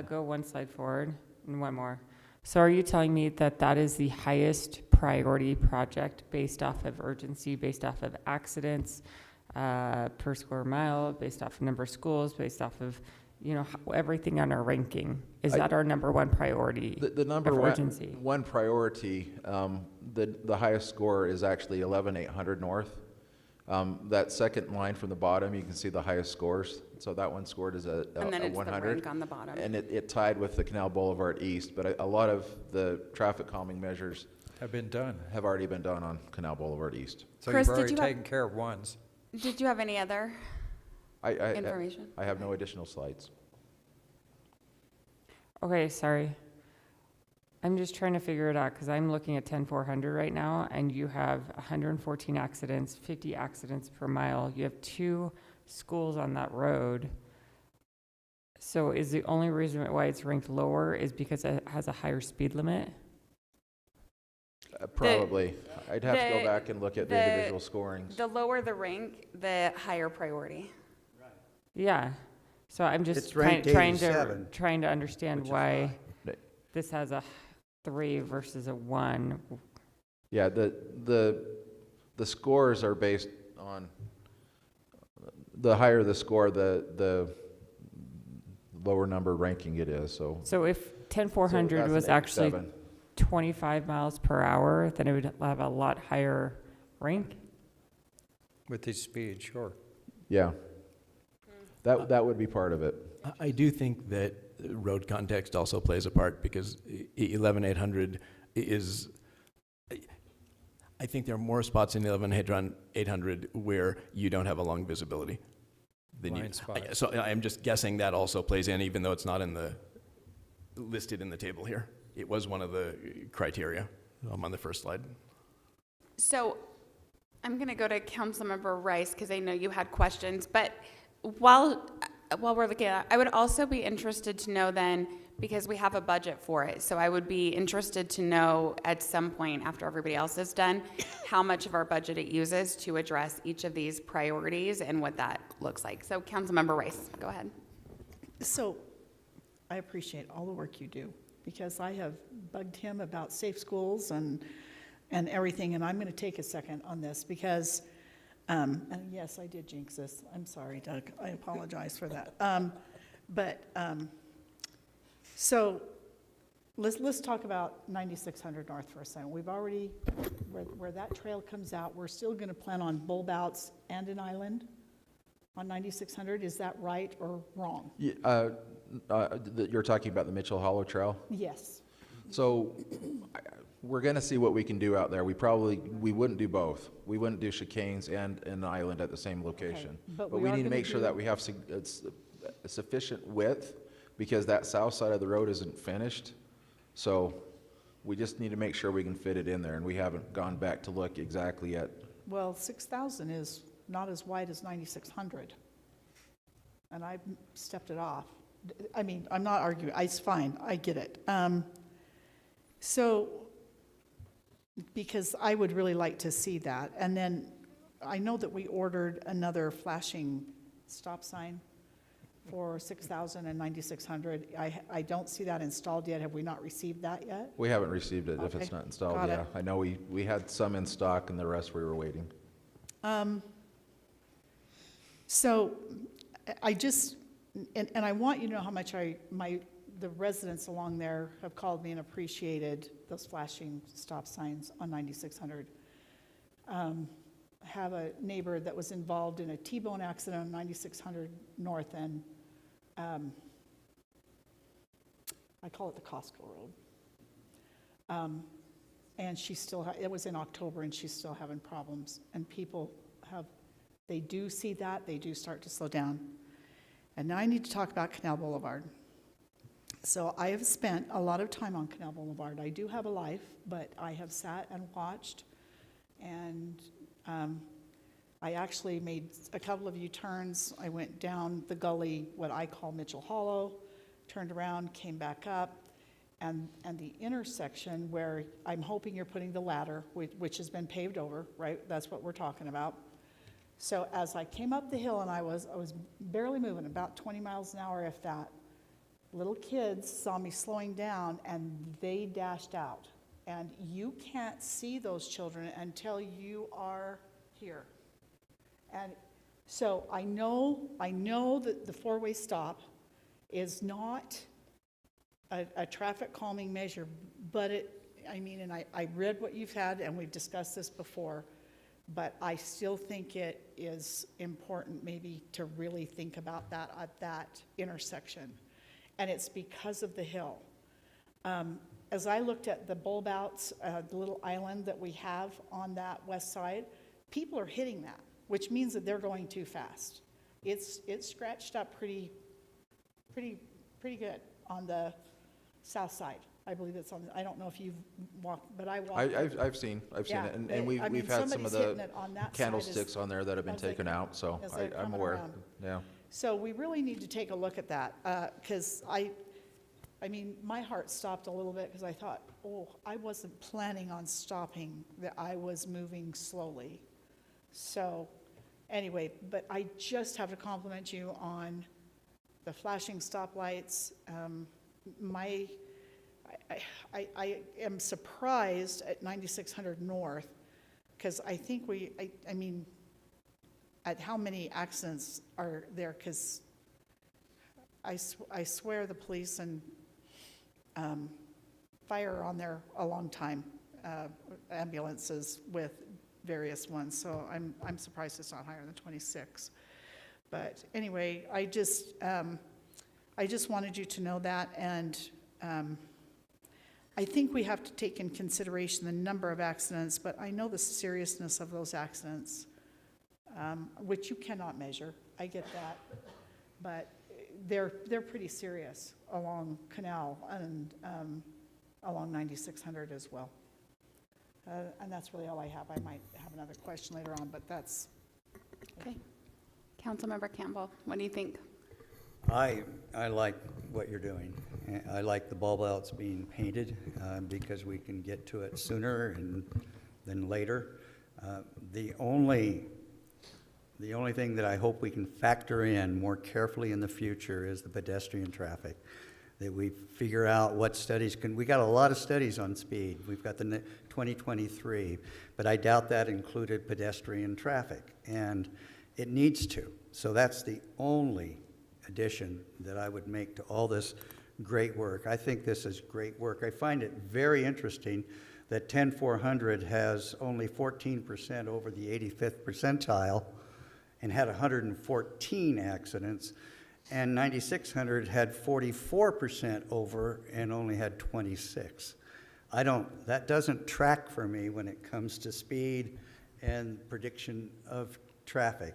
go one slide forward and one more. So are you telling me that that is the highest priority project based off of urgency, based off of accidents per square mile, based off of number of schools, based off of, you know, everything on our ranking? Is that our number one priority? The number of one, urgency? one priority, the highest score is actually 11800 North. That second line from the bottom, you can see the highest scores. So that one scored as a And then it's the 100. rank on the bottom. And it tied with the Canal Boulevard East, but a lot of the traffic calming measures Have been done. have already been done on Canal Boulevard East. So Chris, you've did already you have- taken care of ones. Did you have any other information? I have no additional slides. Okay, sorry. I'm just trying to figure it out because I'm looking at 10400 right now, and you have 114 accidents, 50 accidents per mile. You have 2 schools on that road. So is the only reason why it's ranked lower is because it has a higher speed limit? Probably. I'd have to go the- back and look at the individual scorings. The lower the rank, the higher priority. Yeah. So I'm just It's ranked trying 87, to understand which is why high. this has a 3 versus a 1. Yeah, the scores are based on, the higher the score, the lower number ranking it is, so. So if 10400 that's was an actually 87. 25 miles per hour, then it would have a lot higher rank? With the speed, sure. Yeah. That would be part of it. I do think that road context also plays a part because 11800 is, I think there are more spots in 11800 where you don't have a long visibility than you. Blind spots. So I'm just guessing that also plays in, even though it's not listed in the table here. It was one of the criteria on the first slide. So I'm going to go to Councilmember Rice because I know you had questions. But while we're looking at it, I would also be interested to know then, because we have a budget for it. So I would be interested to know at some point after everybody else is done, how much of our budget it uses to address each of these priorities and what that looks like. So Councilmember Rice, go ahead. So I appreciate all the work you do, because I have bugged him about safe schools and everything, and I'm going to take a second on this because, and yes, I did jinx this. I'm sorry, Doug. I apologize for that. So let's talk about 9600 North for a second. We've already, where that trail comes out, we're still going to plan on bulb outs and an island on 9600. Is that right or wrong? You're talking about the Mitchell Hollow Trail? Yes. So we're going to see what we can do out there. We wouldn't do both. We wouldn't do chicanes and an island at the same location. But But we we are need to gonna make sure do- that we have sufficient width, because that south side of the road isn't finished. So we just need to make sure we can fit it in there, and we haven't gone back to look exactly at. Well, 6,000 is not as wide as 9,600. And I've stepped it off. I mean, I'm not arguing, it's fine, I get it. So, because I would really like to see that. And then I know that we ordered another flashing stop sign for 6,000 and 9,600. I don't see that installed yet. Have we not received that yet? We haven't received it if it's Okay, not installed, got it. yeah. I know we had some in stock and the rest we were waiting. So I just, and I want you to know how much the residents along there have called me and appreciated those flashing stop signs on 9600. Have a neighbor that was involved in a T-bone accident on 9600 North, and I call it the Costco Road. And she still, it was in October, and she's still having problems, and people have They do see that, they do start to slow down. And now I need to talk about Canal Boulevard. So I have spent a lot of time on Canal Boulevard. I do have a life, but I have sat and watched, and I actually made a couple of U-turns. I went down the gully, what I call Mitchell Hollow, turned around, came back up, and the intersection where I'm hoping you're putting the ladder, which has been paved over, right? That's what we're talking about. So as I came up the hill, and I was barely moving, about 20 miles an hour, if that, little kids saw me slowing down, and they dashed out. And you can't see those children until you are here. And so I know that the four-way stop is not a traffic calming measure, but and I read what you've had, and we've discussed this before, but I still think it is important maybe to really think about that at that intersection. And it's because of the hill. As I looked at the bulb outs, the little island that we have on that west side, people are hitting that, which means that they're going too fast. It's scratched up pretty good on the south side. I believe it's on. I don't know if you've walked, but I walked. I've seen Yeah, it, and we've had some of somebody's hitting the it on that side candlesticks on there that have been as they taken come- out. So as they're I'm coming aware. around. Yeah. So we really need to take a look at that, because I mean, my heart stopped a little bit because I thought, oh, I wasn't planning on stopping, that I was moving slowly. So anyway, but I just have to compliment you on the flashing stoplights. I am surprised at 9600 North, because I think I mean, at how many accidents are there, because I swear the police and fire are on there a long time, ambulances with various ones, so I'm surprised it's not higher than 26. But anyway, I just wanted you to know that, and I think we have to take in consideration the number of accidents, but I know the seriousness of those accidents, which you cannot measure. I get that, but they're pretty serious along Canal and along 9600 as well. And that's really all I have. I might have another question later on, but that's Okay. Councilmember Campbell, what do you think? I like what you're doing. I like the bulb outs being painted because we can get to it sooner than later. The only thing that I hope we can factor in more carefully in the future is the pedestrian traffic. That we figure out what studies we got a lot of studies on speed. We've got the 2023, but I doubt that included pedestrian traffic, and it needs to. So that's the only addition that I would make to all this great work. I think this is great work. I find it very interesting that 10400 has only 14% over the 85th percentile and had 114 accidents, and 9600 had 44% over and only had 26. That doesn't track for me when it comes to speed and prediction of traffic.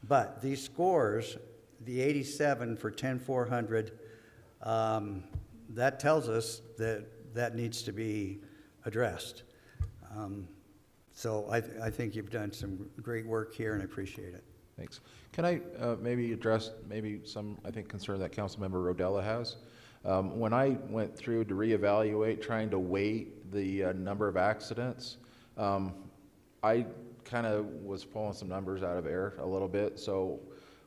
But these scores, the 87 for 10400, that tells us that needs to be addressed. So I think you've done some great work here, and I appreciate it. Thanks. Can I maybe address some, I think, concern that Councilmember Rodella has? When I went through to reevaluate, trying to weight the number of accidents, I kind of was pulling some numbers out of air a little bit. So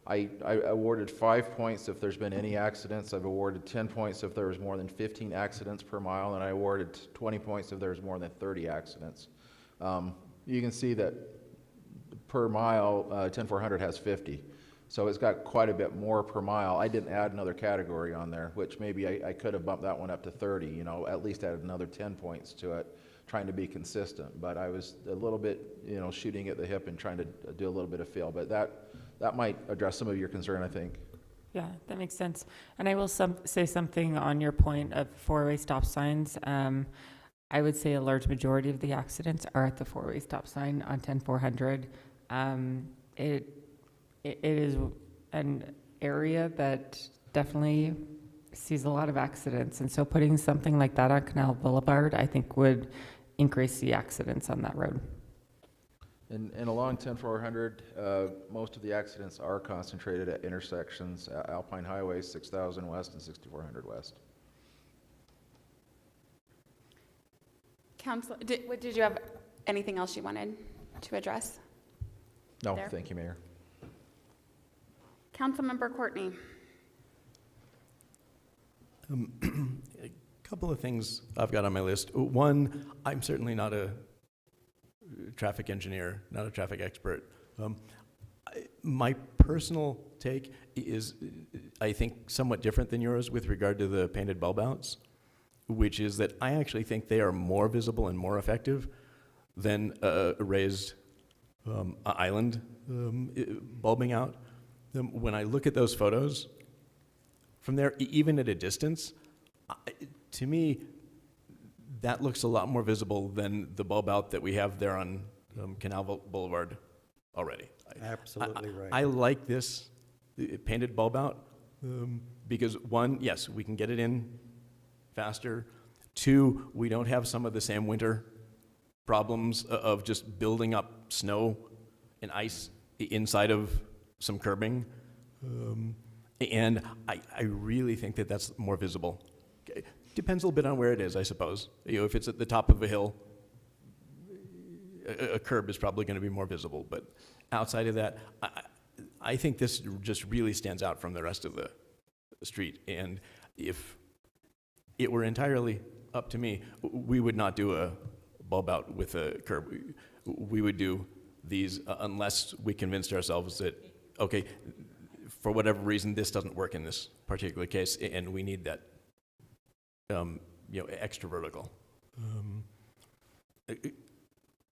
I awarded 5 points if there's been any accidents. I've awarded 10 points if there was more than 15 accidents per mile, and I awarded 20 points if there's more than 30 accidents. You can see that per mile, 10400 has 50. So it's got quite a bit more per mile. I didn't add another category on there, which maybe I could have bumped that one up to 30, at least added another 10 points to it, trying to be consistent. But I was a little bit, shooting at the hip and trying to do a little bit of feel. But that might address some of your concern, I think. Yeah, that makes sense. And I will say something on your point of four-way stop signs. I would say a large majority of the accidents are at the four-way stop sign on 10400. it is an area that definitely sees a lot of accidents. And so putting something like that on Canal Boulevard, I think would increase the accidents on that road. And along 10400, most of the accidents are concentrated at intersections, Alpine Highway, 6000 West and 6400 West. Council, did you have anything else you wanted to address? No, There. thank you, Mayor. Councilmember Courtney. A couple of things I've got on my list. One, I'm certainly not a traffic engineer, not a traffic expert. My personal take is, I think, somewhat different than yours with regard to the painted bulb outs, which is that I actually think they are more visible and more effective than a raised island bulbing out. When I look at those photos from there, even at a distance, to me, that looks a lot more visible than the bulb out that we have there on Canal Boulevard already. Absolutely right. I like this painted bulb out because one, yes, we can get it in faster. Two, we don't have some of the same winter problems of just building up snow and ice inside of some curbing. And I really think that that's more visible. Okay. Depends a little bit on where it is, I suppose. You know, if it's at the top of a hill, a curb is probably going to be more visible. But outside of that, I think this just really stands out from the rest of the street. And if it were entirely up to me, we would not do a bulb out with a curb. We would do these unless we convinced ourselves that, okay, for whatever reason, this doesn't work in this particular case, and we need that extra vertical.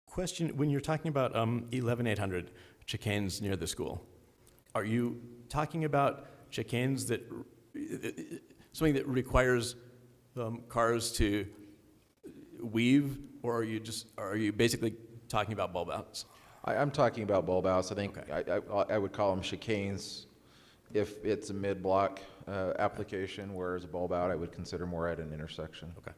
Question, when you're talking about 11800 chicanes near the school, are you talking about chicanes that, something that requires cars to weave, or are you basically talking about bulb outs? I'm talking about bulb outs. I think I would call them chicanes if it's a mid-block application, whereas a bulb out I would consider more at an intersection. Okay.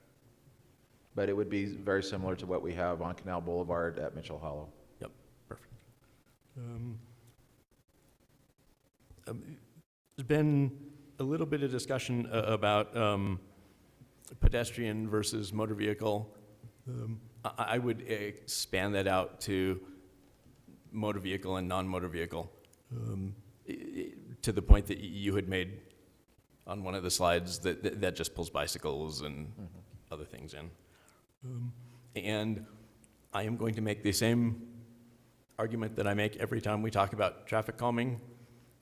But it would be very similar to what we have on Canal Boulevard at Mitchell Hollow. Yep, perfect. There's been a little bit of discussion about pedestrian versus motor vehicle. I would expand that out to motor vehicle and non-motor vehicle, to the point that you had made on one of the slides that just pulls bicycles and other things in. And I am going to make the same argument that I make every time we talk about traffic calming,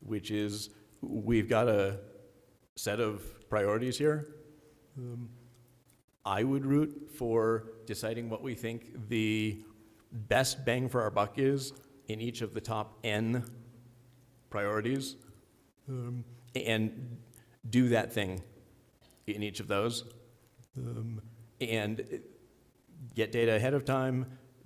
which is we've got a set of priorities here. I would root for deciding what we think the best bang for our buck is in each of the top N priorities, and do that thing in each of those, and get data ahead of time,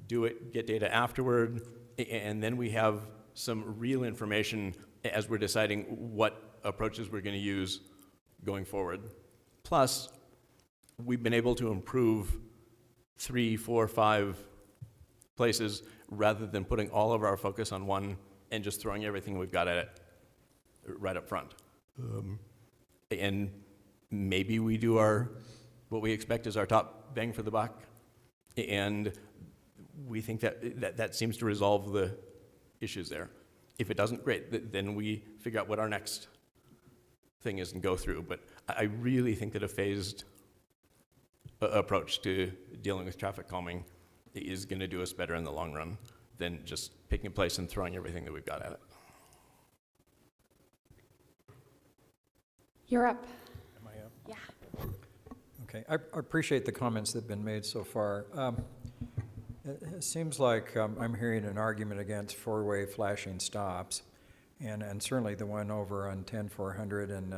get data afterward, and then we have some real information as we're deciding what approaches we're going to use going forward. Plus, we've been able to improve 3, 4, 5 places rather than putting all of our focus on one and just throwing everything we've got at it right up front. And maybe we do what we expect is our top bang for the buck, and we think that seems to resolve the issues there. If it doesn't, great, then we figure out what our next thing is and go through. But I really think that a phased approach to dealing with traffic calming is going to do us better in the long run than just picking a place and throwing everything that we've got at it. You're up. Am I up? Yeah. Okay, I appreciate the comments that have been made so far. It seems like I'm hearing an argument against four-way flashing stops, and certainly the one over on 10400 and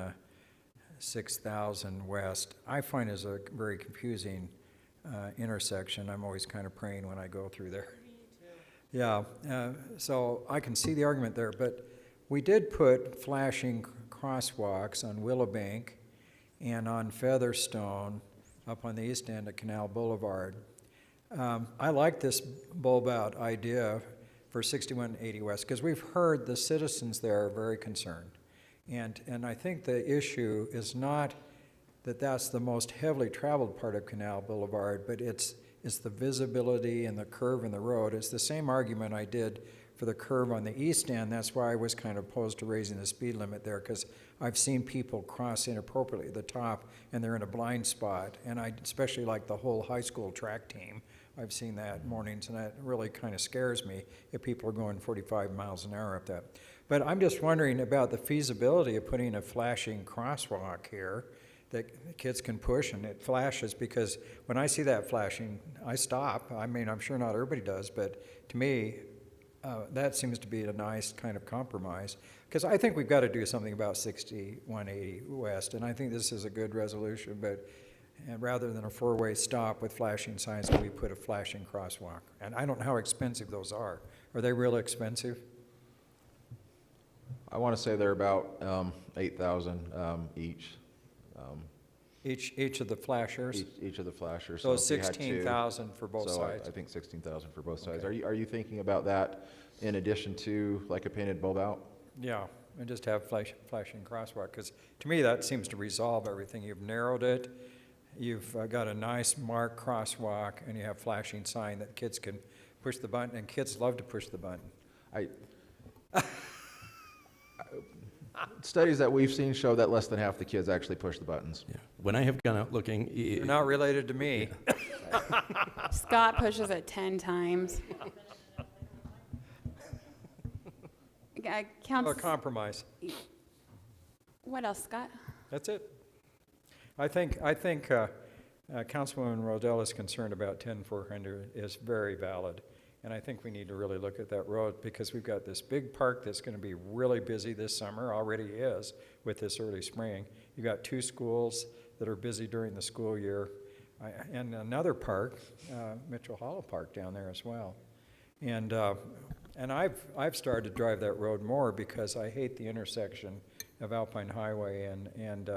6000 West, I find is a very confusing intersection. I'm always kind of praying when I go through there. Yeah, so I can see the argument there, but we did put flashing crosswalks on Willowbank and on Featherstone up on the east end of Canal Boulevard. I like this bulb out idea for 6180 West because we've heard the citizens there are very concerned. And I think the issue is not that that's the most heavily traveled part of Canal Boulevard, but it's the visibility and the curve in the road. It's the same argument I did for the curve on the east end. That's why I was kind of opposed to raising the speed limit there, because I've seen people cross inappropriately at the top and they're in a blind spot. And I especially like the whole high school track team. I've seen that mornings, and that really kind of scares me if people are going 45 miles an hour up that. But I'm just wondering about the feasibility of putting a flashing crosswalk here that kids can push and it flashes, because when I see that flashing, I stop. I mean, I'm sure not everybody does, but to me, that seems to be a nice kind of compromise. Because I think we've got to do something about 6180 West, and I think this is a good resolution, but rather than a four-way stop with flashing signs, we put a flashing crosswalk. And I don't know how expensive those are. Are they really expensive? I want to say they're about 8,000 each. Each of the flashers? Each of the flashers. So if you had two- 16,000 for both so sides? I think 16,000 for both sides. Okay. Are you thinking about that in addition to like a painted bulb out? Yeah, and just have flashing crosswalk, because to me that seems to resolve everything. You've narrowed it, you've got a nice marked crosswalk, and you have flashing sign that kids can push the button, and kids love to push the button. Studies that we've seen show that less than half the kids actually push the buttons. Yeah. When I have gone out looking, You're not related to me. Scott pushes it 10 times. A compromise. What else, Scott? That's it. I think Councilwoman Rodella's concern about 10400 is very valid. And I think we need to really look at that road, because we've got this big park that's going to be really busy this summer, already is with this early spring. You've got two schools that are busy during the school year, and another park, Mitchell Hollow Park down there as well. And I've started to drive that road more because I hate the intersection of Alpine Highway and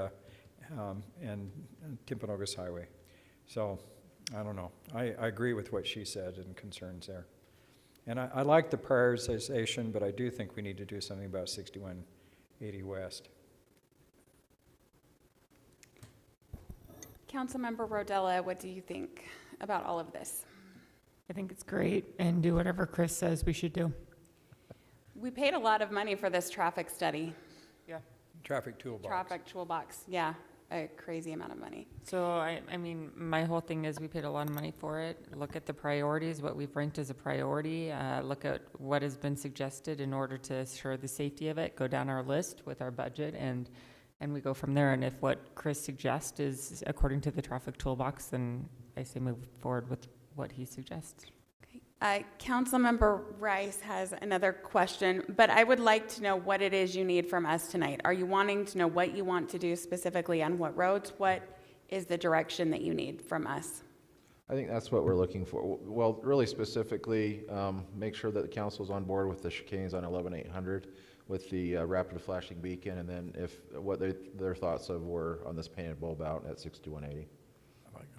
Timpanogos Highway. So I don't know. I agree with what she said and concerns there. And I like the prioritization, but I do think we need to do something about 6180 West. Councilmember Rodella, what do you think about all of this? I think it's great, and do whatever Chris says we should do. We paid a lot of money for this traffic study. Yeah. Traffic toolbox. Traffic toolbox, yeah, a crazy amount of money. So, I mean, my whole thing is we paid a lot of money for it. Look at the priorities, what we've ranked as a priority. Look at what has been suggested in order to assure the safety of it. Go down our list with our budget, and we go from there. And if what Chris suggests is according to the traffic toolbox, then I say move forward with what he suggests. Councilmember Rice has another question, but I would like to know what it is you need from us tonight. Are you wanting to know what you want to do specifically on what roads? What is the direction that you need from us? I think that's what we're looking for. Well, really specifically, make sure that the council's on board with the chicanes on 11800 with the rapid flashing beacon, and then what their thoughts were on this painted bulb out at 6180.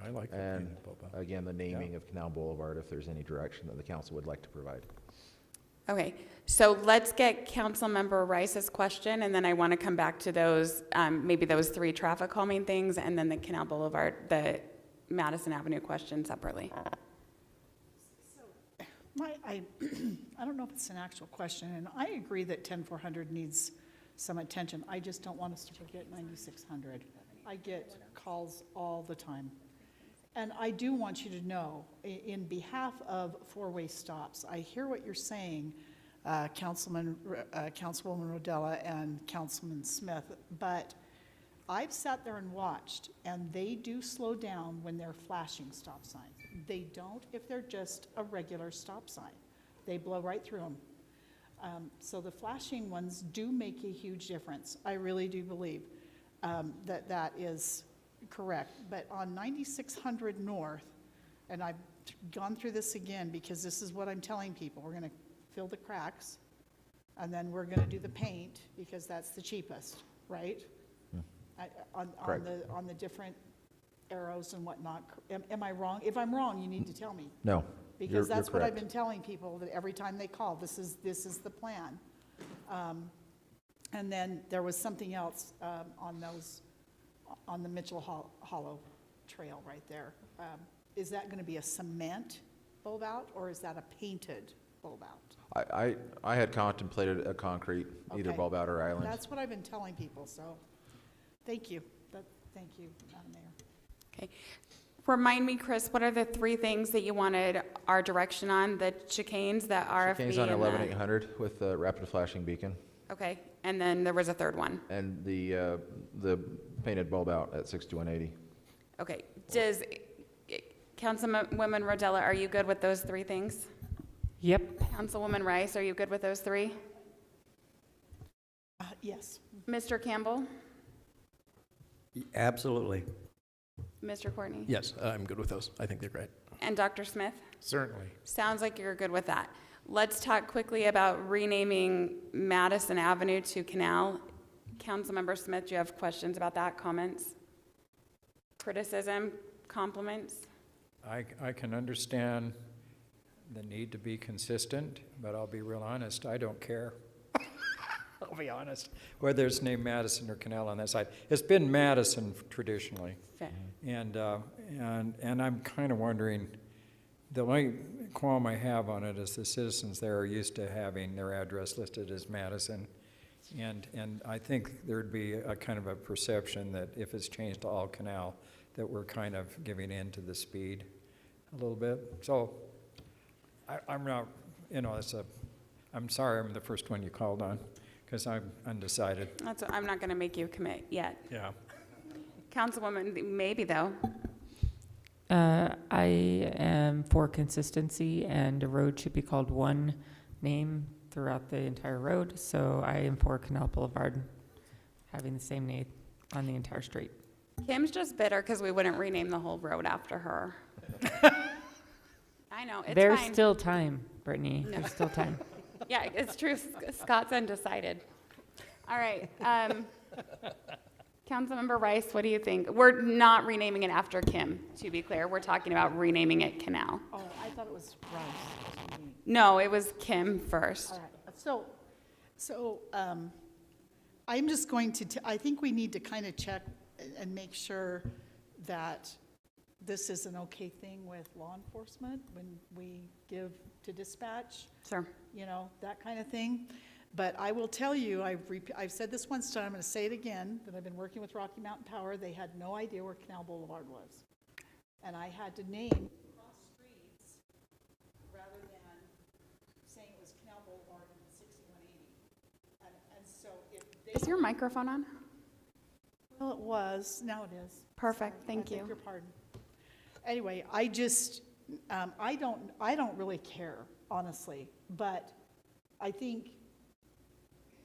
I like the And painted bulb out. again, the naming of Canal Boulevard, if there's any direction that the council would like to provide. Okay, so let's get Councilmember Rice's question, and then I want to come back to those, maybe those 3 traffic calming things, and then the Canal Boulevard, the Madison Avenue question separately. I don't know if it's an actual question, and I agree that 10400 needs some attention. I just don't want us to forget 9600. I get calls all the time. And I do want you to know, in behalf of four-way stops, I hear what you're saying, Councilwoman Rodella and Councilman Smith, but I've sat there and watched, and they do slow down when they're flashing stop signs. They don't if they're just a regular stop sign. They blow right through them. So the flashing ones do make a huge difference. I really do believe that is correct. But on 9600 North, and I've gone through this again, because this is what I'm telling people. We're gonna fill the cracks, and then we're gonna do the paint, because that's the cheapest, right? On the different arrows and whatnot. Am I wrong? If I'm wrong, you need to tell me. No, Because that's what I've correct. been telling people, that every time they call, this is the plan. And then there was something else on the Mitchell Hollow Trail right there. Is that going to be a cement bulb out, or is that a painted bulb out? I had contemplated a concrete, either Okay. bulb out or island. That's what I've been telling people, so, thank you. Thank you, Madam Mayor. Okay. Remind me, Chris, what are the 3 things that you wanted our direction on? The chicanes, the RFB, Chicanes on and 11800 with the rapid flashing beacon, Okay, and then there was a third one. and the painted bulb out at 6180. Okay, does, Councilwoman Rodella, are you good with those 3 things? Yep. Councilwoman Rice, are you good with those 3? Yes. Mr. Campbell? Absolutely. Mr. Courtney? Yes, I'm good with those. I think they're great. And Dr. Smith? Certainly. Sounds like you're good with that. Let's talk quickly about renaming Madison Avenue to Canal. Councilmember Smith, do you have questions about that, comments? Criticism, compliments? I can understand the need to be consistent, but I'll be real honest, I don't care. I'll be honest, whether it's named Madison or Canal on that side. It's been Madison traditionally. Fair. And I'm kind of wondering, the only qualm I have on it is the citizens there are used to having their address listed as Madison. And I think there'd be a kind of a perception that if it's changed to all Canal, that we're kind of giving in to the speed a little bit. So I'm not, I'm sorry I'm the first one you called on, because I'm undecided. I'm not going to make you commit yet. Yeah. Councilwoman, maybe though. I am for consistency, and a road should be called one name throughout the entire road. So I am for Canal Boulevard having the same name on the entire street. Kim's just bitter because we wouldn't rename the whole road after her. I know, it's There's fine. still time, Brittany. No. There's still time. Yeah, it's true. Scott's undecided. All right. Councilmember Rice, what do you think? We're not renaming it after Kim, to be clear. We're talking about renaming it Canal. Oh, I thought it was Rice. No, it was Kim first. All right, so I'm just going to, I think we need to kind of check and make sure that this is an okay thing with law enforcement when we give to dispatch. Sure. That kind of thing. But I will tell you, I've said this once, I'm going to say it again, that I've been working with Rocky Mountain Power. They had no idea where Canal Boulevard was. And I had to name cross streets rather than saying it was Canal Boulevard and 6180. And so if they... Is your microphone on? Well, it was. Now it is. Perfect. Sorry, Thank I beg you. your pardon. Anyway, I just, I don't really care, honestly. But I think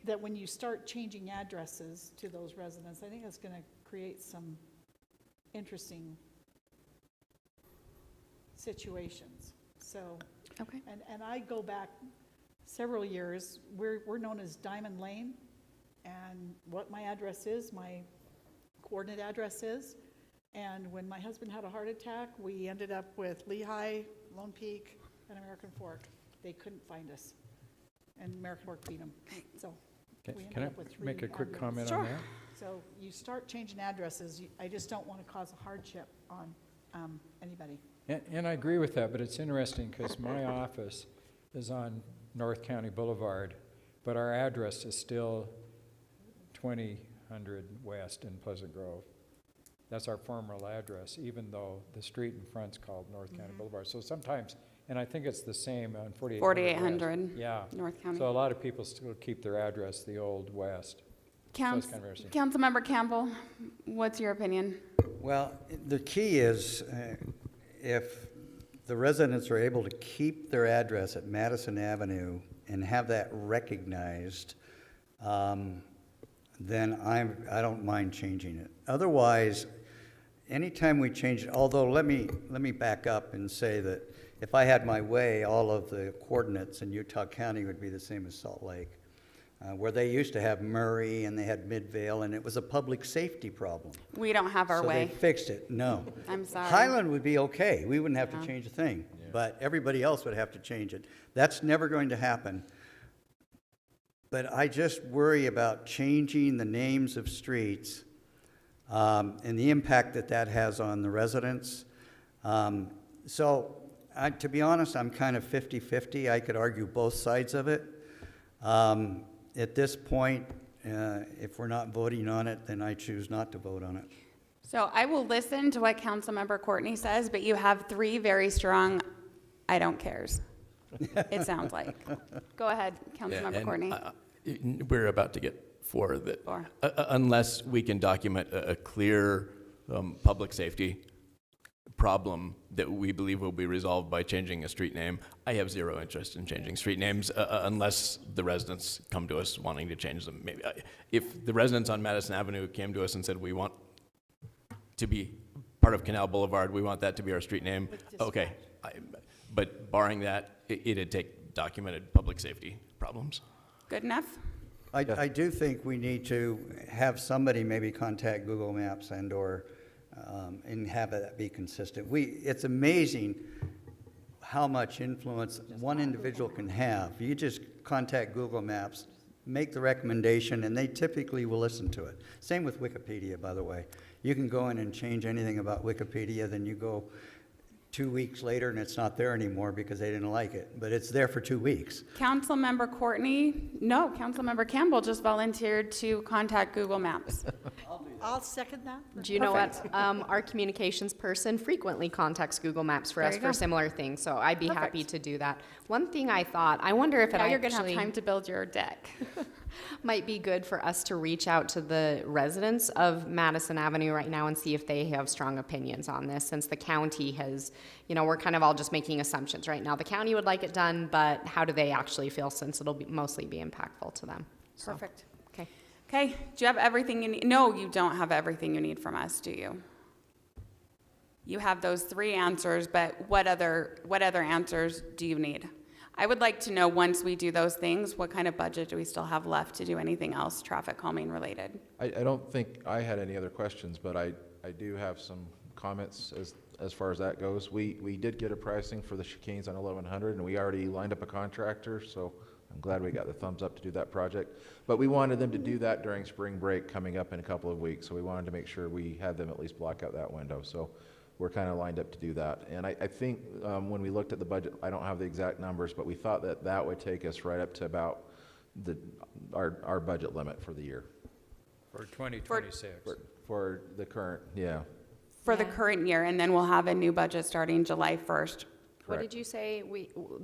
that when you start changing addresses to those residents, I think that's going to create some interesting situations. So, okay. And I go back several years. We're known as Diamond Lane, and what my address is, my coordinate address is. And when my husband had a heart attack, we ended up with Lehigh, Lone Peak, and American Fork. They couldn't find us, and American Fork beat them. So we Can I ended up with 3 make a quick ambulances. comment Sure. on that? So you start changing addresses, I just don't want to cause a hardship on anybody. And I agree with that, but it's interesting because my office is on North County Boulevard, but our address is still 2000 West in Pleasant Grove. That's our formal address, even though the street in front's called North County Boulevard. So sometimes, and I think it's the same on 4800 4800 West. Yeah. North County. So a lot of people still keep their address the old West. So it's kind of interesting. Councilmember Campbell, what's your opinion? Well, the key is if the residents are able to keep their address at Madison Avenue and have that recognized, then I don't mind changing it. Otherwise, anytime we change it, although let me back up and say that if I had my way, all of the coordinates in Utah County would be the same as Salt Lake, where they used to have Murray and they had Midvale, and it was a public safety problem. We don't have our So way. they fixed it. No. I'm sorry. Highland would be okay. We wouldn't have Yeah. to change a thing, but everybody else would have to change it. That's never going to happen. But I just worry about changing the names of streets and the impact that that has on the residents. So to be honest, I'm kind of 50-50. I could argue both sides of it. At this point, if we're not voting on it, then I choose not to vote on it. So I will listen to what Councilmember Courtney says, but you have three very strong I don't cares, it sounds like. Go ahead, Councilmember and, Courtney. We're about to get four that, Four. Unless we can document a clear public safety problem that we believe will be resolved by changing a street name, I have zero interest in changing street names unless the residents come to us wanting to change them. Maybe if the residents on Madison Avenue came to us and said, we want to be part of Canal Boulevard, we want that to be our street name, okay. But barring that, it'd take documented public safety problems. Good enough? I do think we need to have somebody maybe contact Google Maps and/or and have that be consistent. It's amazing how much influence one individual can have. You just contact Google Maps, make the recommendation, and they typically will listen to it. Same with Wikipedia, by the way. You can go in and change anything about Wikipedia, then you go 2 weeks later and it's not there anymore because they didn't like it, but it's there for 2 weeks. Councilmember Courtney, no, Councilmember Campbell just volunteered to contact Google Maps. I'll second that. Do you know what? Our communications person frequently contacts Google Maps for There us you for go. similar things, so I'd be Perfect. happy to do that. One thing I thought, I wonder if it Now you're gonna have actually time to build your deck. might be good for us to reach out to the residents of Madison Avenue right now and see if they have strong opinions on this, since the county has, we're kind of all just making assumptions right now. The county would like it done, but how do they actually feel, since it'll mostly be impactful to them? So, Perfect. okay. Okay, do you have everything you need? No, you don't have everything you need from us, do you? You have those three answers, but what other answers do you need? I would like to know, once we do those things, what kind of budget do we still have left to do anything else traffic calming related? I don't think I had any other questions, but I do have some comments as far as that goes. We did get a pricing for the chicanes on 1100, and we already lined up a contractor, so I'm glad we got the thumbs up to do that project. But we wanted them to do that during spring break coming up in a couple of weeks, so we wanted to make sure we had them at least block out that window. So we're kind of lined up to do that. And I think when we looked at the budget, I don't have the exact numbers, but we thought that would take us right up to about our budget limit for the year. For 2026. For the current, yeah. For the current year, and then we'll have a new budget starting July 1st. What Correct. did you say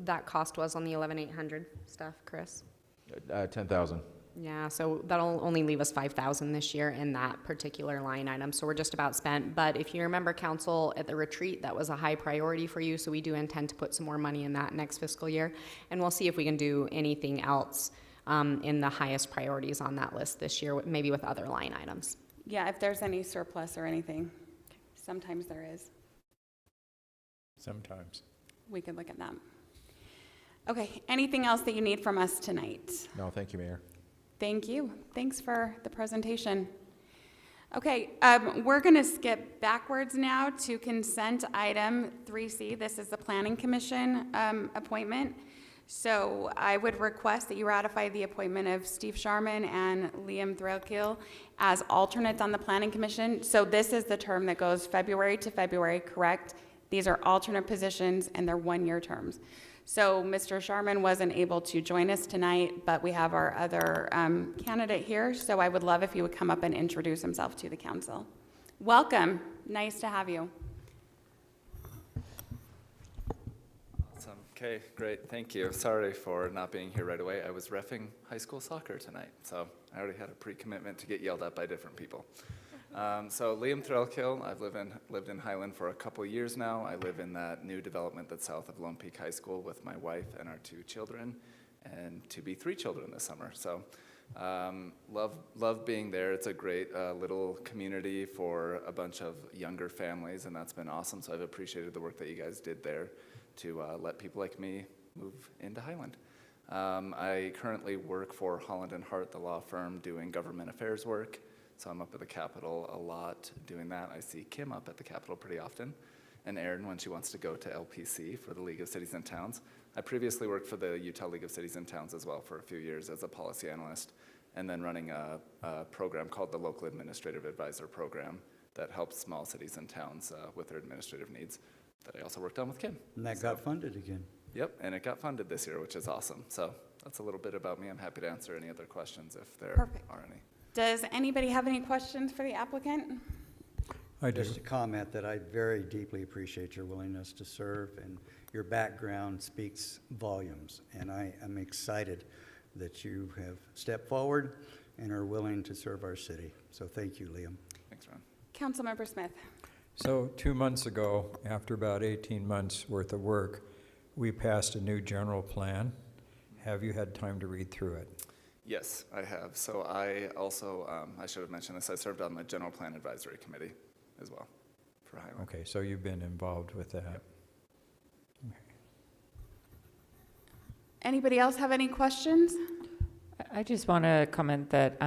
that cost was on the 11800 stuff, Chris? 10,000. Yeah, so that'll only leave us 5,000 this year in that particular line item, so we're just about spent. But if you remember, council, at the retreat, that was a high priority for you, so we do intend to put some more money in that next fiscal year. And we'll see if we can do anything else in the highest priorities on that list this year, maybe with other line items. Yeah, if there's any surplus or anything. Sometimes there is. Sometimes. We could look at that. Okay, anything else that you need from us tonight? No, thank you, Mayor. Thank you. Thanks for the presentation. Okay, we're going to skip backwards now to consent item 3C. This is the Planning Commission appointment. So I would request that you ratify the appointment of Steve Sharman and Liam Threlkill as alternates on the Planning Commission. So this is the term that goes February to February, correct? These are alternate positions and they're one-year terms. So Mr. Sharman wasn't able to join us tonight, but we have our other candidate here. So I would love if he would come up and introduce himself to the council. Welcome. Nice to have you. Awesome. Okay, great. Thank you. Sorry for not being here right away. I was reffing high school soccer tonight, so I already had a pre-commitment to get yelled at by different people. So Liam Threlkill, I've lived in Highland for a couple years now. I live in that new development that's south of Lone Peak High School with my wife and our 2 children, and to be 3 children this summer. So Love being there. It's a great little community for a bunch of younger families, and that's been awesome. So I've appreciated the work that you guys did there to let people like me move into Highland. I currently work for Holland and Hart, the law firm, doing government affairs work. So I'm up at the Capitol a lot doing that. I see Kim up at the Capitol pretty often, and Erin when she wants to go to LPC for the League of Cities and Towns. I previously worked for the Utah League of Cities and Towns as well for a few years as a policy analyst, and then running a program called the Local Administrative Advisor Program that helps small cities and towns with their administrative needs that I also worked on with Kim. And that got funded again. Yep, and it got funded this year, which is awesome. So that's a little bit about me. I'm happy to answer any other questions if there are any. Does anybody have any questions for the applicant? I do. Just a comment that I very deeply appreciate your willingness to serve, and your background speaks volumes. And I am excited that you have stepped forward and are willing to serve our city. So thank you, Liam. Thanks, Ron. Councilmember Smith. So 2 months ago, after about 18 months worth of work, we passed a new general plan. Have you had time to read through it? Yes, I have. So I also, I should have mentioned this, I served on the General Plan Advisory Committee as well for Highland. Okay, so you've been involved with that. Yep. Anybody else have any questions? I just want to comment that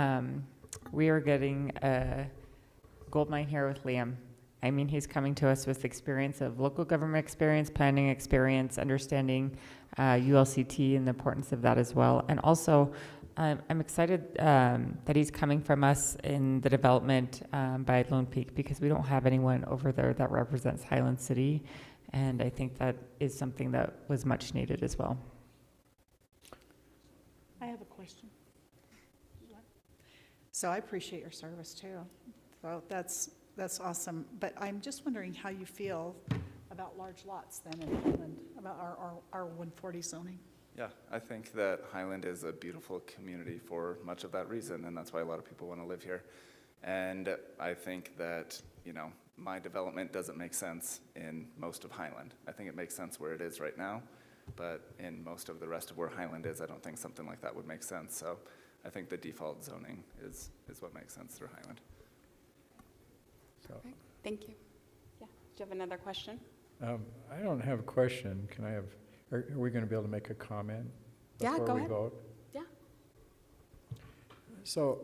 we are getting a gold mine here with Liam. I mean, he's coming to us with experience of local government experience, planning experience, understanding ULCT and the importance of that as well. And also, I'm excited that he's coming from us in the development by Lone Peak, because we don't have anyone over there that represents Highland City. And I think that is something that was much needed as well. I have a question. So I appreciate your service too. So that's awesome. But I'm just wondering how you feel about large lots then in Highland, about our 140 zoning. Yeah, I think that Highland is a beautiful community for much of that reason, and that's why a lot of people want to live here. And I think that, you know, my development doesn't make sense in most of Highland. I think it makes sense where it is right now, but in most of the rest of where Highland is, I don't think something like that would make sense. So I think the default zoning is what makes sense through Highland. Perfect. Thank you. Yeah. Do you have another question? I don't have a question. Can I have, are we going to be able to make a comment Yeah, before go we ahead. vote? Yeah. So,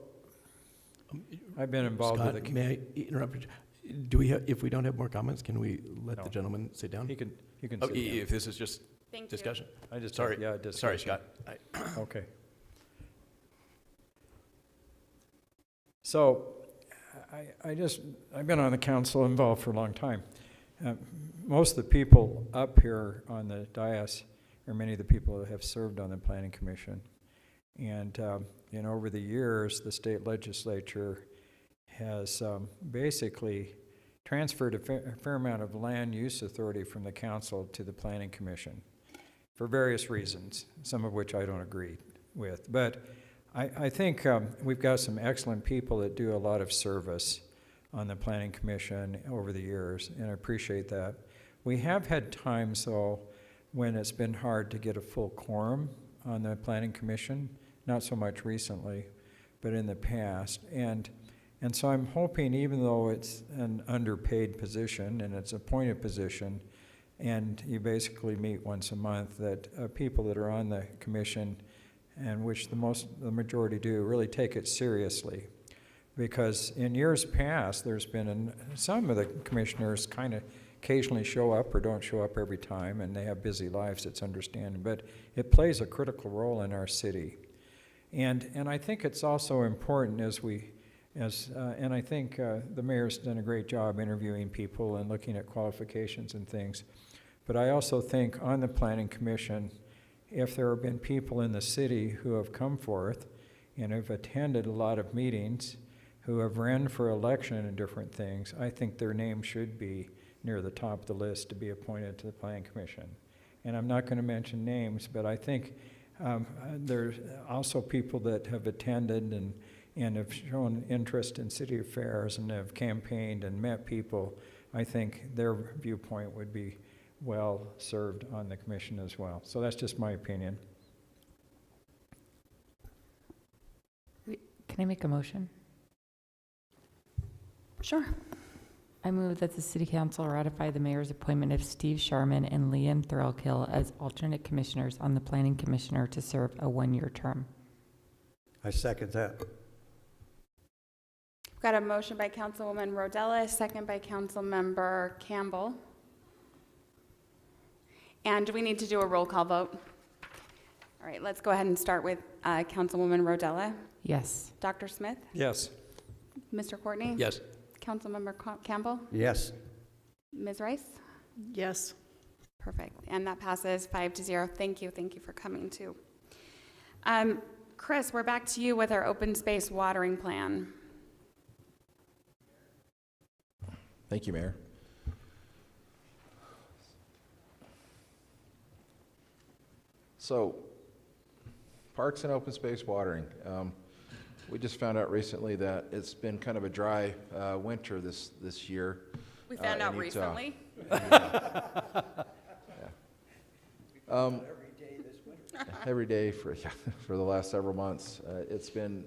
I've been involved Scott, with the... may I interrupt? Do we have, if we don't have more comments, can we let No. the gentleman sit down? He can Oh, sit down. if this is just Thank you. discussion? I just, Sorry, yeah, sorry, discussion. Scott. Okay. So, I've been on the council involved for a long time. Most of the people up here on the dais are many of the people that have served on the Planning Commission. And, over the years, the state legislature has basically transferred a fair amount of land use authority from the council to the Planning Commission for various reasons, some of which I don't agree with. But I think we've got some excellent people that do a lot of service on the Planning Commission over the years, and I appreciate that. We have had times, though, when it's been hard to get a full quorum on the Planning Commission, not so much recently, but in the past. And so I'm hoping, even though it's an underpaid position and it's a appointed position, and you basically meet once a month, that people that are on the commission, and which the majority do, really take it seriously. Because in years past, there's been some of the commissioners kind of occasionally show up or don't show up every time, and they have busy lives, it's understandable, but it plays a critical role in our city. And I think it's also important and I think the mayor's done a great job interviewing people and looking at qualifications and things. But I also think on the Planning Commission, if there have been people in the city who have come forth and have attended a lot of meetings, who have ran for election and different things, I think their name should be near the top of the list to be appointed to the Planning Commission. And I'm not going to mention names, but I think there's also people that have attended and have shown interest in city affairs and have campaigned and met people. I think their viewpoint would be well served on the commission as well. So that's just my opinion. Can I make a motion? Sure. I move that the City Council ratify the mayor's appointment of Steve Sharman and Liam Thurlkill as alternate commissioners on the Planning Commissioner to serve a 1-year term. I second that. We've got a motion by Councilwoman Rodella, a second by Councilmember Campbell. And do we need to do a roll call vote? All right, let's go ahead and start with Councilwoman Rodella. Yes. Dr. Smith? Yes. Mr. Courtney? Yes. Councilmember Campbell? Yes. Ms. Rice? Yes. Perfect. And that passes 5-0. Thank you. Thank you for coming too. Chris, we're back to you with our open space watering plan. Thank you, Mayor. So, parks and open space watering. We just found out recently that it's been kind of a dry winter this year. We found out in Utah. recently. Every day for the last several months. It's been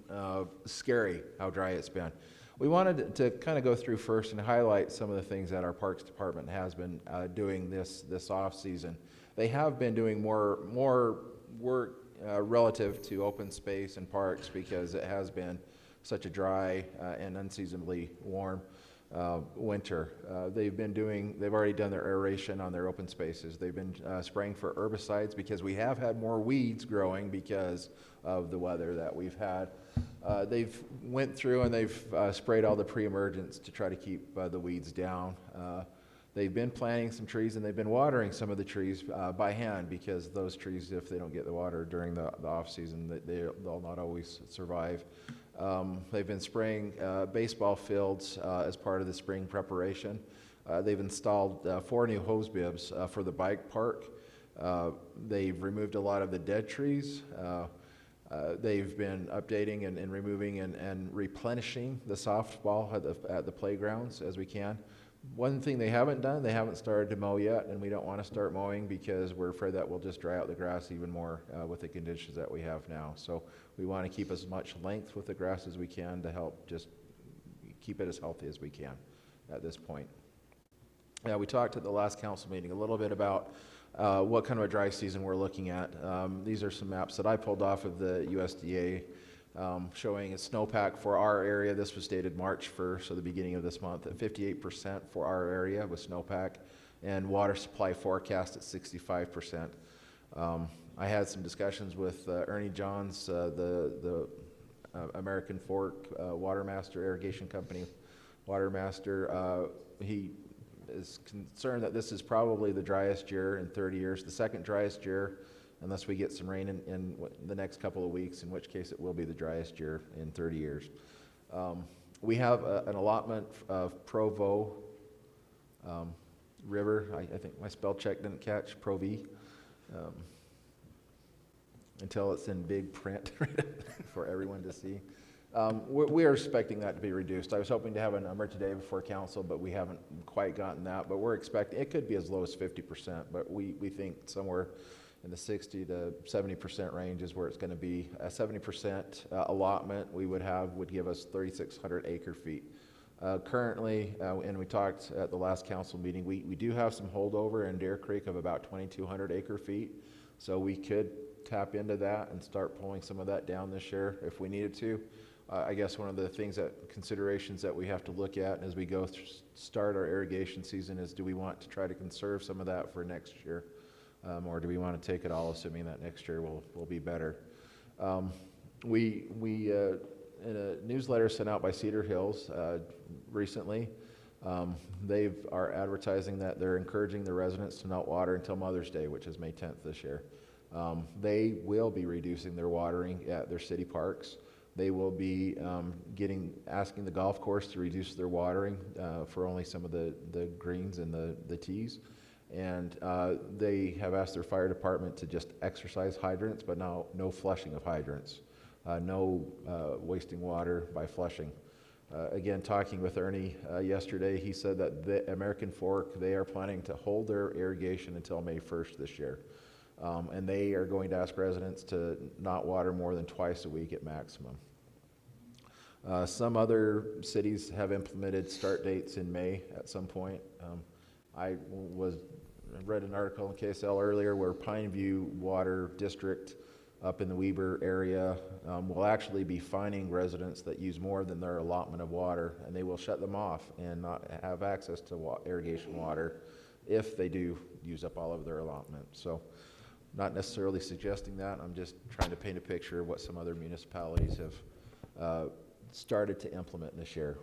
scary how dry it's been. We wanted to kind of go through first and highlight some of the things that our Parks Department has been doing this off season. They have been doing more work relative to open space and parks because it has been such a dry and unseasonably warm winter. They've already done their aeration on their open spaces. They've been spraying for herbicides because we have had more weeds growing because of the weather that we've had. They've went through and they've sprayed all the pre-emergents to try to keep the weeds down. They've been planting some trees and they've been watering some of the trees by hand because those trees, if they don't get the water during the off season, they'll not always survive. They've been spraying baseball fields as part of the spring preparation. They've installed 4 new hose bibs for the bike park. They've removed a lot of the dead trees. They've been updating and removing and replenishing the softball at the playgrounds as we can. One thing they haven't done, they haven't started to mow yet, and we don't want to start mowing because we're afraid that we'll just dry out the grass even more with the conditions that we have now. So we want to keep as much length with the grass as we can to help just keep it as healthy as we can at this point. We talked at the last council meeting a little bit about what kind of a dry season we're looking at. These are some maps that I pulled off of the USDA showing a snowpack for our area. This was dated March 1st, so the beginning of this month, at 58% for our area with snowpack, and water supply forecast at 65%. I had some discussions with Ernie Johns, the American Fork Watermaster Irrigation Company Watermaster. He is concerned that this is probably the driest year in 30 years, the second driest year, unless we get some rain in the next couple of weeks, in which case it will be the driest year in 30 years. We have an allotment of Provo River. I think my spell check didn't catch Pro-V until it's in big print for everyone to see. We are expecting that to be reduced. I was hoping to have a number today before council, but we haven't quite gotten that. But we're expecting, it could be as low as 50%, but we think somewhere in the 60 to 70% range is where it's going to be. A 70% allotment we would give us 3,600 acre feet. Currently, and we talked at the last council meeting, we do have some holdover in Deer Creek of about 2,200 acre feet. So we could tap into that and start pulling some of that down this year if we needed to. I guess one of the considerations that we have to look at as we go start our irrigation season is, do we want to try to conserve some of that for next year? Or do we want to take it all, assuming that next year will be better? We in a newsletter sent out by Cedar Hills recently, they are advertising that they're encouraging the residents to not water until Mother's Day, which is May 10th this year. They will be reducing their watering at their city parks. They will be asking the golf course to reduce their watering for only some of the greens and the tees. And they have asked their fire department to just exercise hydrants, but now no flushing of hydrants, no wasting water by flushing. Again, talking with Ernie yesterday, he said that the American Fork, they are planning to hold their irrigation until May 1st this year. And they are going to ask residents to not water more than twice a week at maximum. Some other cities have implemented start dates in May at some point. I read an article in KSL earlier where Pineview Water District up in the Weber area will actually be fining residents that use more than their allotment of water, and they will shut them off and not have access to irrigation water if they do use up all of their allotment. So not necessarily suggesting that, I'm just trying to paint a picture of what some other municipalities have started to implement this year.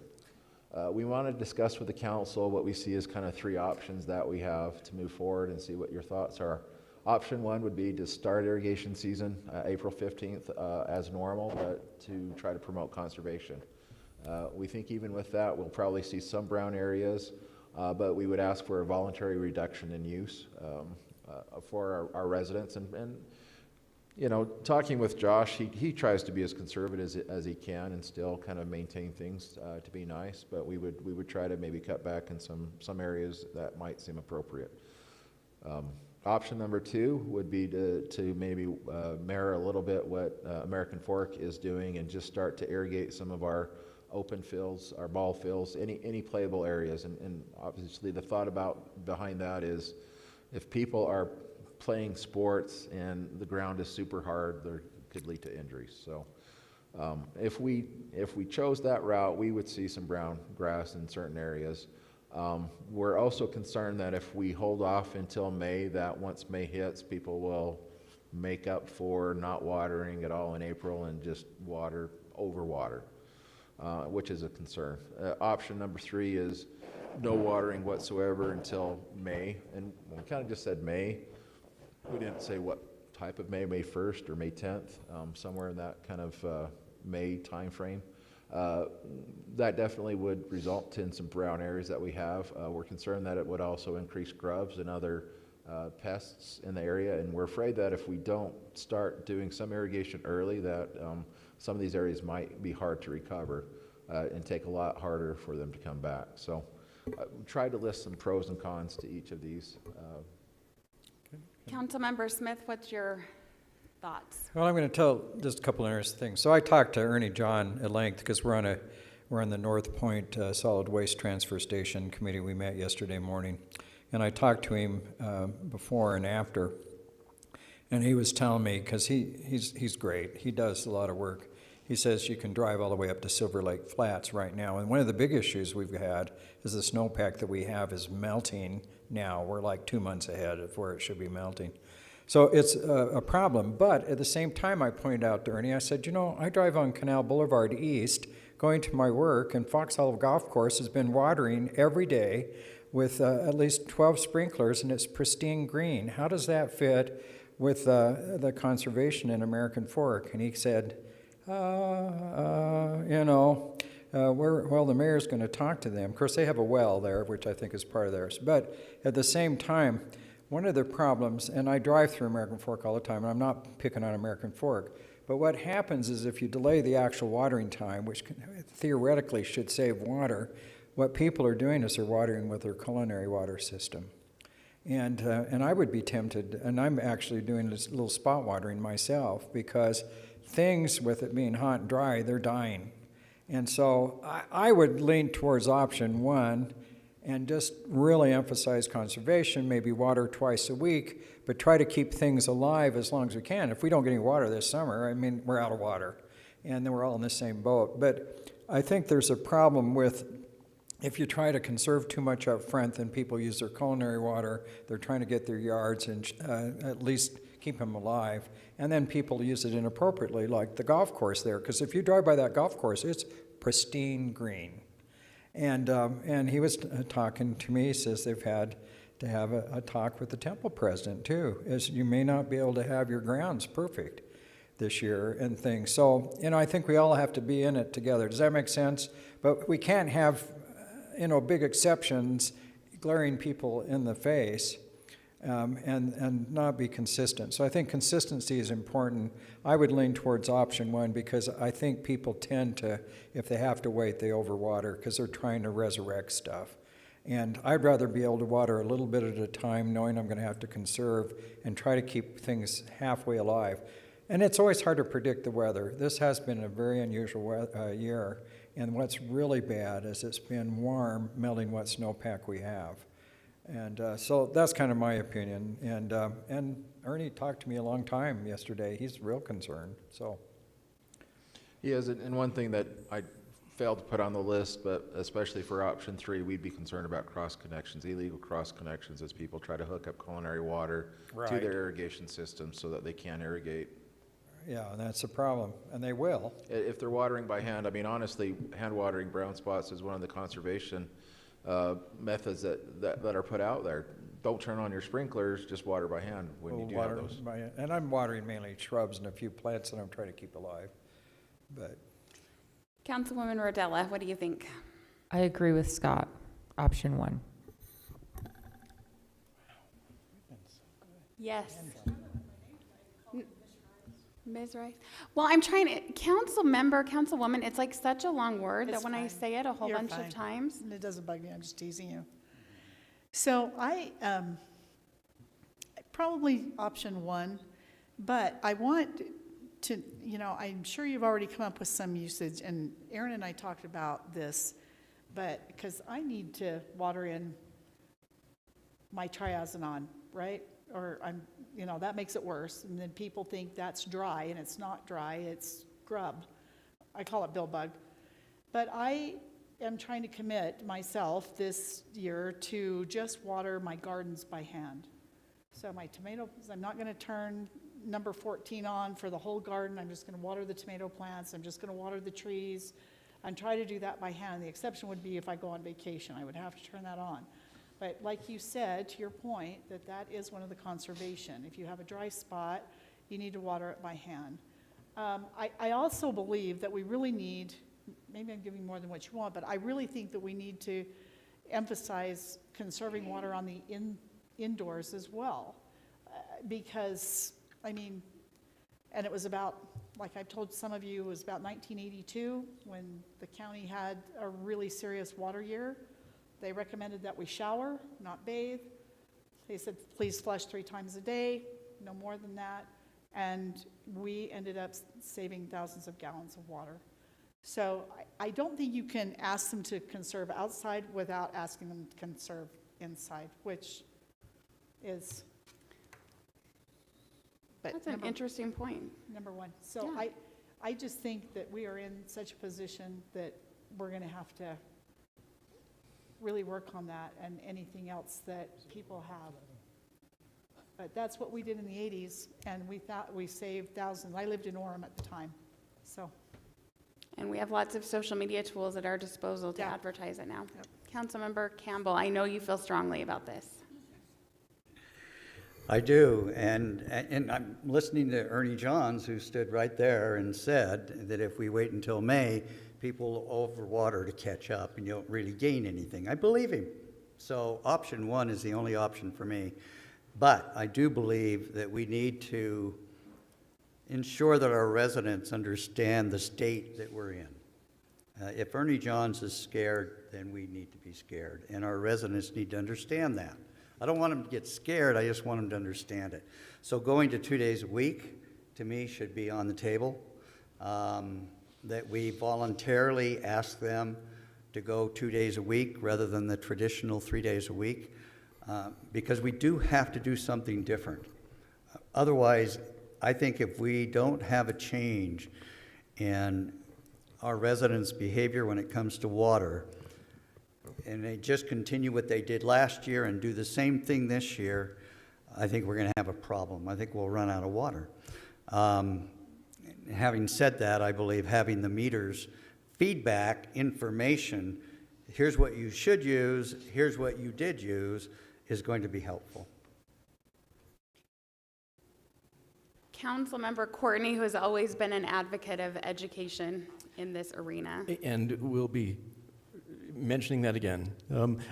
We want to discuss with the council what we see as kind of three options that we have to move forward and see what your thoughts are. Option one would be to start irrigation season April 15th as normal, but to try to promote conservation. We think even with that, we'll probably see some brown areas, but we would ask for a voluntary reduction in use for our residents. And you know, talking with Josh, he tries to be as conservative as he can and still kind of maintain things to be nice, but we would try to maybe cut back in some areas that might seem appropriate. Option number two would be to maybe mirror a little bit what American Fork is doing and just start to irrigate some of our open fields, our ball fields, any playable areas. And obviously the thought behind that is if people are playing sports and the ground is super hard, there could lead to injuries. So if we chose that route, we would see some brown grass in certain areas. We're also concerned that if we hold off until May, that once May hits, people will make up for not watering at all in April and just overwater, which is a concern. Option number three is no watering whatsoever until May. And we kind of just said May. We didn't say what type of May 1st or May 10th, somewhere in that kind of May time frame. That definitely would result in some brown areas that we have. We're concerned that it would also increase grubs and other pests in the area, and we're afraid that if we don't start doing some irrigation early, that some of these areas might be hard to recover and take a lot harder for them to come back. So try to list some pros and cons to each of these. Councilmember Smith, what's your thoughts? Well, I'm going to tell just a couple of interesting things. So I talked to Ernie John at length because we're on the North Point Solid Waste Transfer Station Committee. We met yesterday morning, and I talked to him before and after, and he was telling me, because he's great. He does a lot of work. He says you can drive all the way up to Silver Lake Flats right now, and one of the big issues we've had is the snowpack that we have is melting now. We're like 2 months ahead of where it should be melting. So it's a problem, but at the same time I pointed out to Ernie, I said, you know, I drive on Canal Boulevard East going to my work, and Fox Hollow Golf Course has been watering every day with at least 12 sprinklers, and it's pristine green. How does that fit with the conservation in American Fork? And he said, you know, well, the mayor's going to talk to them. Of course, they have a well there, which I think is part of theirs. But at the same time, one of the problems, and I drive through American Fork all the time, and I'm not picking on American Fork, but what happens is if you delay the actual watering time, which theoretically should save water, what people are doing is they're watering with their culinary water system. And I would be tempted, and I'm actually doing this little spot watering myself, because things with it being hot and dry, they're dying. And so I would lean towards option one and just really emphasize conservation, maybe water twice a week, but try to keep things alive as long as we can. If we don't get any water this summer, I mean, we're out of water, and then we're all in the same boat. But I think there's a problem with, if you try to conserve too much up front, then people use their culinary water, they're trying to get their yards and at least keep them alive, and then people use it inappropriately, like the golf course there, because if you drive by that golf course, it's pristine green. And he was talking to me. He says they've had to have a talk with the temple president too, as you may not be able to have your grounds perfect this year and things. So, you know, I think we all have to be in it together. Does that make sense? But we can't have, you know, big exceptions glaring people in the face and not be consistent. So I think consistency is important. I would lean towards option one because I think people tend to, if they have to wait, they overwater because they're trying to resurrect stuff. And I'd rather be able to water a little bit at a time, knowing I'm going to have to conserve and try to keep things halfway alive. And it's always hard to predict the weather. This has been a very unusual year, and what's really bad is it's been warm, melting what snowpack we have. And so that's kind of my opinion. And Ernie talked to me a long time yesterday. He's real concerned, so. He is, and one thing that I failed to put on the list, but especially for option 3, we'd be concerned about cross connections, illegal cross connections, as people try to hook up culinary water to their irrigation system so that they can irrigate. Yeah, and that's a problem, and they will. If they're watering by hand, I mean, honestly, hand watering brown spots is one of the conservation methods that are put out there. Don't turn on your sprinklers, just water by hand when you do have those. And I'm watering mainly shrubs and a few plants that I'm trying to keep alive. But Councilwoman Rodella, what do you think? I agree with Scott, option 1. Yes. Ms. Rice? Well, I'm trying to, council member, councilwoman, it's like such a long word that when I say it a whole bunch of times. And it doesn't bug me, I'm just teasing you. So I, probably option 1, but I want to, you know, I'm sure you've already come up with some usage, and Aaron and I talked about this, but because I need to water in my triazonon, right? Or I'm, you know, that makes it worse. And then people think that's dry, and it's not dry, it's grub. I call it billbug. But I am trying to commit myself this year to just water my gardens by hand. So my tomatoes, I'm not going to turn number 14 on for the whole garden. I'm just going to water the tomato plants. I'm just going to water the trees and try to do that by hand. The exception would be if I go on vacation. I would have to turn that on. But like you said, to your point, that is one of the conservation. If you have a dry spot, you need to water it by hand. I also believe that we really need, maybe I'm giving more than what you want, but I really think that we need to emphasize conserving water on the indoors as well. Because, I mean, and it was about, like I've told some of you, it was about 1982 when the county had a really serious water year. They recommended that we shower, not bathe. They said, please flush 3 times a day, no more than that. And we ended up saving thousands of gallons of water. So I don't think you can ask them to conserve outside without asking them to conserve inside, which is... But that's an interesting point. Number 1. So yeah. I just think that we are in such a position that we're going to have to really work on that and anything else that people have. But that's what we did in the 80s, and we thought we saved thousands. I lived in Orem at the time, so. And we have lots of social media tools at our disposal to advertise it now. Yep. Councilmember Campbell, I know you feel strongly about this. I do, and I'm listening to Ernie Johns, who stood right there and said that if we wait until May, people will overwater to catch up and you don't really gain anything. I believe him. So option 1 is the only option for me. But I do believe that we need to ensure that our residents understand the state that we're in. If Ernie Johns is scared, then we need to be scared, and our residents need to understand that. I don't want them to get scared, I just want them to understand it. So going to 2 days a week, to me, should be on the table. That we voluntarily ask them to go 2 days a week rather than the traditional 3 days a week, because we do have to do something different. Otherwise, I think if we don't have a change in our residents' behavior when it comes to water, and they just continue what they did last year and do the same thing this year, I think we're going to have a problem. I think we'll run out of water. Having said that, I believe having the meters feedback information, here's what you should use, here's what you did use, is going to be helpful. Councilmember Courtney, who has always been an advocate of education in this arena. And we'll be mentioning that again.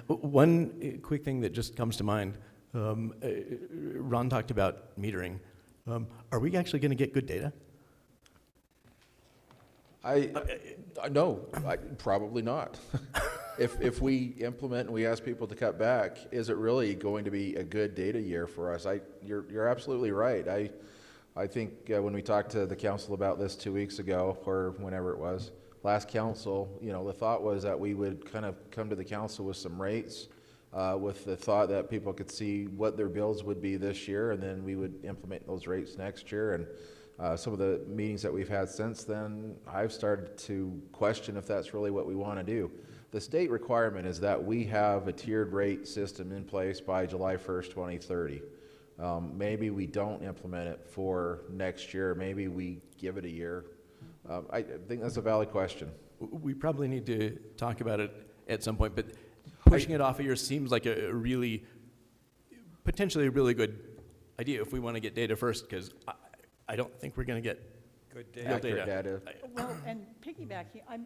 One quick thing that just comes to mind, Ron talked about metering. Are we actually going to get good data? No, probably not. If we implement and we ask people to cut back, is it really going to be a good data year for us? You're absolutely right. I think when we talked to the council about this 2 weeks ago, or whenever it was, last council, you know, the thought was that we would kind of come to the council with some rates, with the thought that people could see what their bills would be this year, and then we would implement those rates next year. And some of the meetings that we've had since then, I've started to question if that's really what we want to do. The state requirement is that we have a tiered rate system in place by July 1st, 2030. Maybe we don't implement it for next year. Maybe we give it a year. I think that's a valid question. We probably need to talk about it at some point, but pushing it off a year seems like a really, potentially a really good idea if we want to get data first, because I don't think we're going to get good real data. Well, and piggybacking, I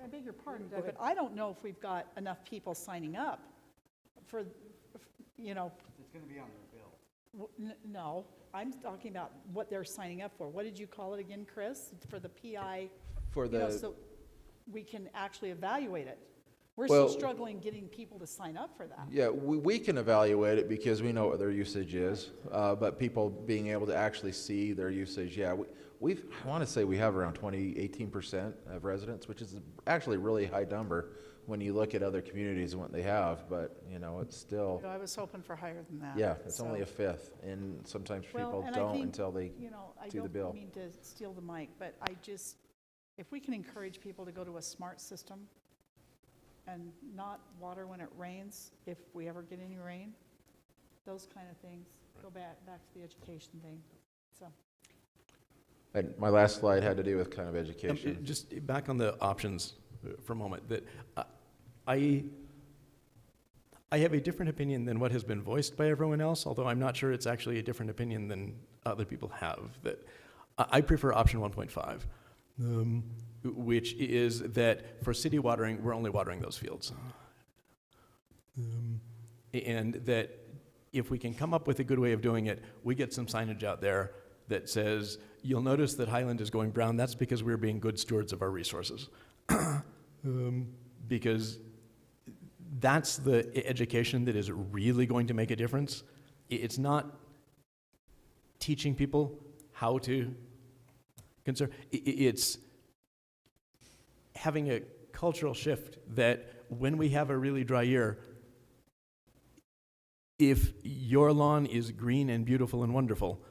beg your pardon, Doug, but I don't know if we've got enough people signing up for, you know. It's going to be on their bill. No, I'm talking about what they're signing up for. What did you call it again, Chris? For the PI? For You know, the- so we can actually evaluate it. We're Well- still struggling getting people to sign up for that. Yeah, we can evaluate it because we know what their usage is, but people being able to actually see their usage, yeah, I want to say we have around 18% of residents, which is actually a really high number when you look at other communities and what they have, but, you know, it's still, You know, I was hoping for higher than that. yeah, it's so- only a fifth, and sometimes Well, people and I don't think, until they you know, I do the don't bill. mean to steal the mic, but I just, if we can encourage people to go to a smart system and not water when it rains, if we ever get any rain, those kind of things, go back to the education thing, so. And my last slide had to do with kind of education. Just back on the options for a moment, that I have a different opinion than what has been voiced by everyone else, although I'm not sure it's actually a different opinion than other people have. That I prefer option 1.5, which is that for city watering, we're only watering those fields. And that if we can come up with a good way of doing it, we get some signage out there that says, you'll notice that Highland is going brown. That's because we're being good stewards of our resources. Because that's the education that is really going to make a difference. It's not teaching people how to conserve. It's having a cultural shift that when we have a really dry year, if your lawn is green and beautiful and wonderful,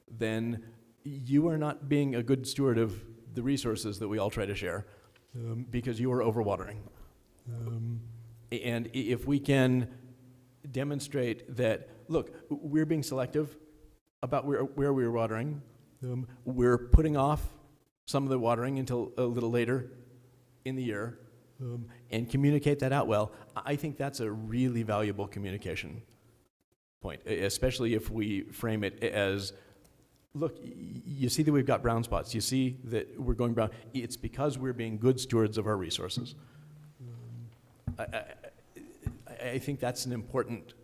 then you are not being a good steward of the resources that we all try to share, because you are overwatering. And if we can demonstrate that, look, we're being selective about where we're watering, we're putting off some of the watering until a little later in the year, and communicate that out well, I think that's a really valuable communication point, especially if we frame it as, look, you see that we've got brown spots. You see that we're going brown. It's because we're being good stewards of our resources. I think that's an important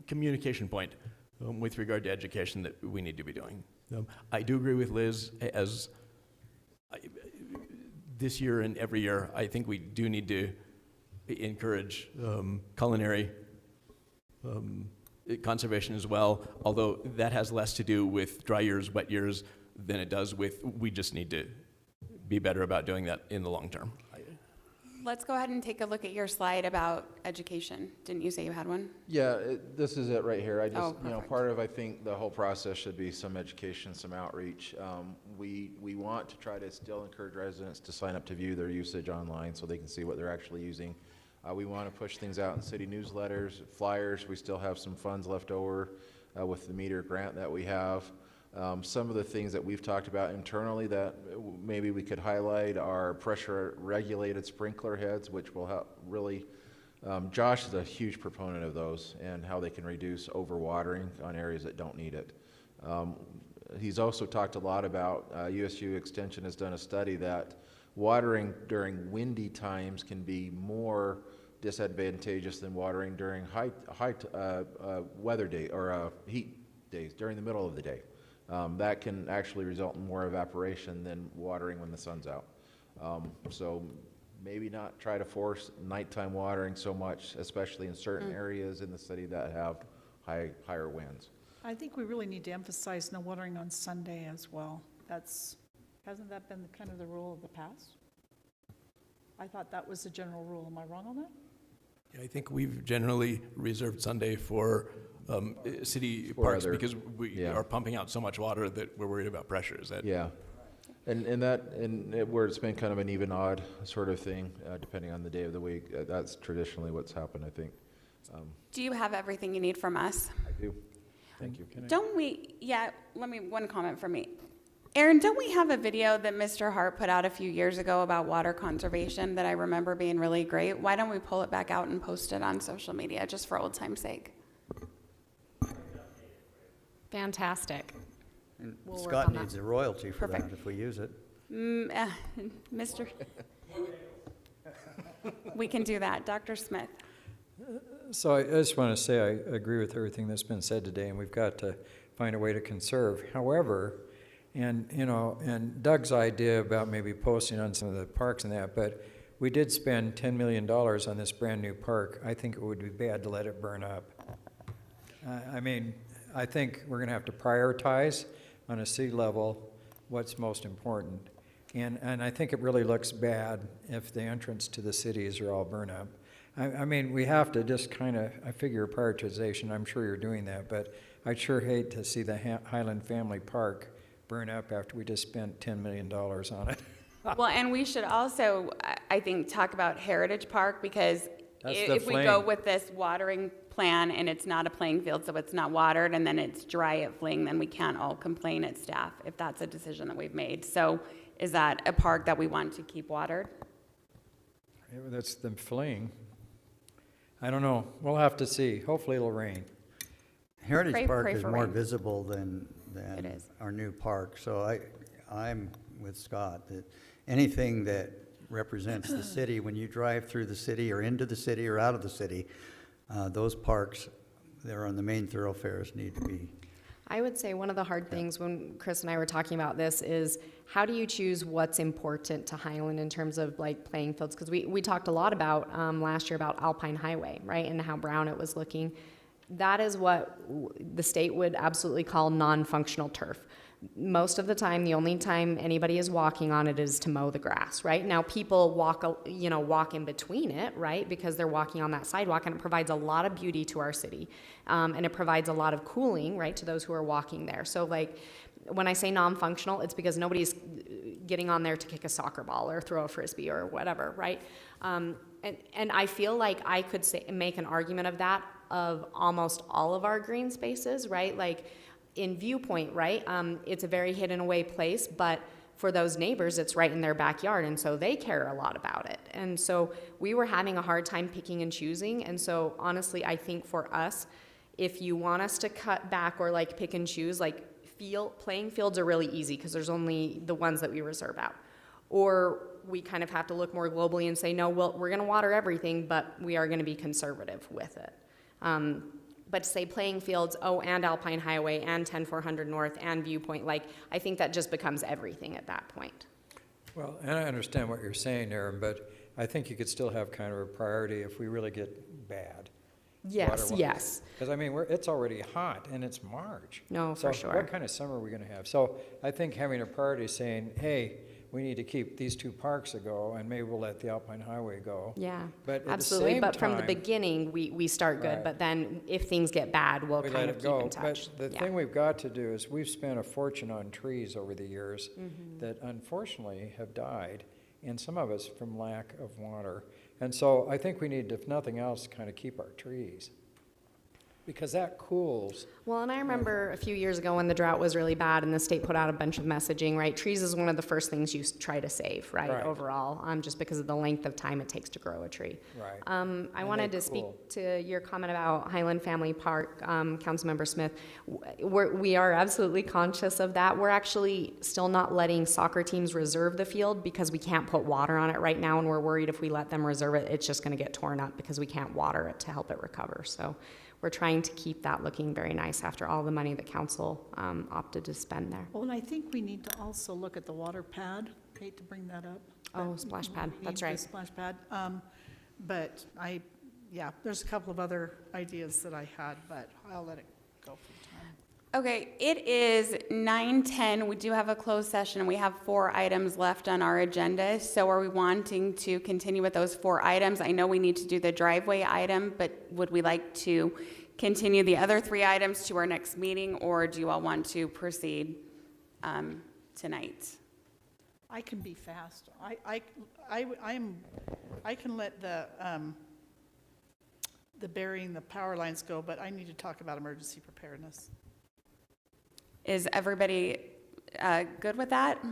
communication point with regard to education that we need to be doing. I do agree with Liz, this year and every year, I think we do need to encourage culinary conservation as well, although that has less to do with dry years, wet years, than it does with, we just need to be better about doing that in the long term. Let's go ahead and take a look at your slide about education. Didn't you say you had one? Yeah, this is it right here. I just, Oh, you know, perfect. part of, I think, the whole process should be some education, some outreach. We want to try to still encourage residents to sign up to view their usage online so they can see what they're actually using. We want to push things out in city newsletters, flyers. We still have some funds left over with the meter grant that we have. Some of the things that we've talked about internally that maybe we could highlight are pressure-regulated sprinkler heads, which will help really. Josh is a huge proponent of those and how they can reduce overwatering on areas that don't need it. He's also talked a lot about, USU Extension has done a study that watering during windy times can be more disadvantageous than watering during high weather day or heat days during the middle of the day. That can actually result in more evaporation than watering when the sun's out. So maybe not try to force nighttime watering so much, especially in certain areas in the city that have higher winds. I think we really need to emphasize no watering on Sunday as well. Hasn't that been kind of the rule of the past? I thought that was the general rule. Am I wrong on that? Yeah, I think we've generally reserved Sunday for city For parks other- because we yeah. are pumping out so much water that we're worried about pressure. Is that? Yeah. Where it's been kind of an even odd sort of thing, depending on the day of the week, that's traditionally what's happened, I think. Do you have everything you need from us? I do. Thank you. Don't we, one comment from me. Aaron, don't we have a video that Mr. Hart put out a few years ago about water conservation that I remember being really great? Why don't we pull it back out and post it on social media, just for old time's sake? Fantastic. And We'll work Scott on needs that. a royalty for Perfect. that if we use it. Mr. We can do that. Dr. Smith. So I just want to say I agree with everything that's been said today, and we've got to find a way to conserve. However, and Doug's idea about maybe posting on some of the parks and that, but we did spend $10 million on this brand-new park. I think it would be bad to let it burn up. I think we're going to have to prioritize on a city level what's most important. And I think it really looks bad if the entrance to the cities are all burned up. We have to just I figure prioritization, I'm sure you're doing that, but I'd sure hate to see the Highland Family Park burn up after we just spent $10 million on it. Well, and we should also, I think, talk about Heritage Park, because That's the if we go fling. with this watering plan and it's not a playing field, so it's not watered, and then it's dry at Fling, then we can't all complain at staff if that's a decision that we've made. So is that a park that we want to keep watered? Yeah, that's the fling. I don't know. We'll have to see. Hopefully it'll rain. Heritage Park pray is for more rain. visible than It is. our new park. So I'm with Scott that anything that represents the city, when you drive through the city or into the city or out of the city, those parks that are on the main thoroughfares need to be. I would say one of the hard things when Chris and I were talking about this is how do you choose what's important to Highland in terms of like playing fields? Because we talked a lot about last year about Alpine Highway, right, and how brown it was looking. That is what the state would absolutely call non-functional turf. Most of the time, the only time anybody is walking on it is to mow the grass, right? Now people walk in between it, right? Because they're walking on that sidewalk, and it provides a lot of beauty to our city. And it provides a lot of cooling, right, to those who are walking there. So like, when I say non-functional, it's because nobody's getting on there to kick a soccer ball or throw a Frisbee or whatever, right? And I feel like I could make an argument of that of almost all of our green spaces, right? Like, in Viewpoint, right, it's a very hidden away place, but for those neighbors, it's right in their backyard, and so they care a lot about it. And so we were having a hard time picking and choosing, and so honestly, I think for us, if you want us to cut back or like pick and choose, like playing fields are really easy because there's only the ones that we reserve out. Or we kind of have to look more globally and say, no, well, we're gonna water everything, but we are gonna be conservative with it. But say playing fields, and Alpine Highway, and 10400 North, and Viewpoint, like, I think that just becomes everything at that point. Well, and I understand what you're saying, Aaron, but I think you could still have kind of a priority if we really get bad. Yes, yes. Because it's already hot and it's March. No, for sure. What kind of summer are we going to have? So I think having a priority saying, hey, we need to keep these two parks a go, and maybe we'll let the Alpine Highway go. Yeah, But at absolutely. the same But from the time- beginning, we start good, Right. but then if things get bad, we'll We kind let of it keep go. in touch. But the Yeah. thing we've got to do is we've spent a fortune on trees over the years Mhm. that unfortunately have died, and some of us from lack of water. And so I think we need, if nothing else, kind of keep our trees, because that cools. Well, and I remember a few years ago when the drought was really bad and the state put out a bunch of messaging, right? Trees is one of the first things you try to save, right, Right. overall, just because of the length of time it takes to grow a tree. Right. I And wanted they to speak cool. to your comment about Highland Family Park, Councilmember Smith. We are absolutely conscious of that. We're actually still not letting soccer teams reserve the field because we can't put water on it right now, and we're worried if we let them reserve it, it's just gonna get torn up because we can't water it to help it recover. So we're trying to keep that looking very nice after all the money that council opted to spend there. Well, and I think we need to also look at the water pad. Hate to bring that up. Oh, but splash pad, we that's need the right. Splash pad. But there's a couple of other ideas that I had, but I'll let it go for time. Okay, it is 9:10. We do have a closed session. We have 4 items left on our agenda. So are we wanting to continue with those 4 items? I know we need to do the driveway item, but would we like to continue the other 3 items to our next meeting, or do you all want to proceed tonight? I can be fast. I can let the burying the power lines go, but I need to talk about emergency preparedness. Is everybody good with that?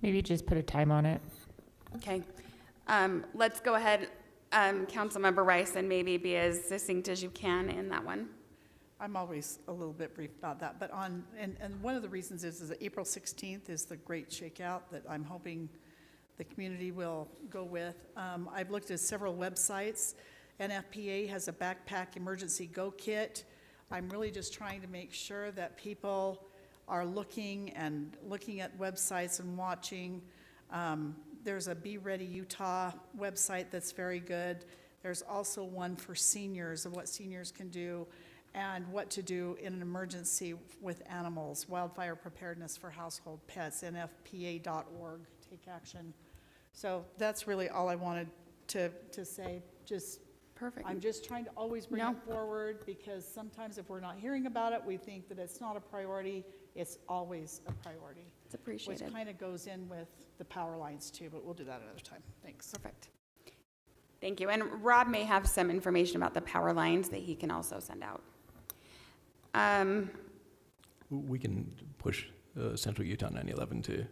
Maybe just put a time on it. Okay. Let's go ahead, Councilmember Rice, and maybe be as succinct as you can in that one. I'm always a little bit brief about that, but and one of the reasons is that April 16th is the great shakeout that I'm hoping the community will go with. I've looked at several websites. NFPA has a backpack emergency go kit. I'm really just trying to make sure that people are looking at websites and watching. There's a Be Ready Utah website that's very good. There's also one for seniors of what seniors can do and what to do in an emergency with animals, wildfire preparedness for household pets, nfpa.org, take action. So that's really all I wanted to say. Just perfect. I'm just trying to always bring it forward, because sometimes if we're not hearing about it, we think that it's not a priority. It's always a priority. It's appreciated. Which kind of goes in with the power lines too, but we'll do that another time. Thanks. Perfect. Thank you. And Rob may have some information about the power lines that he can also send out. We can push Central Utah 911 to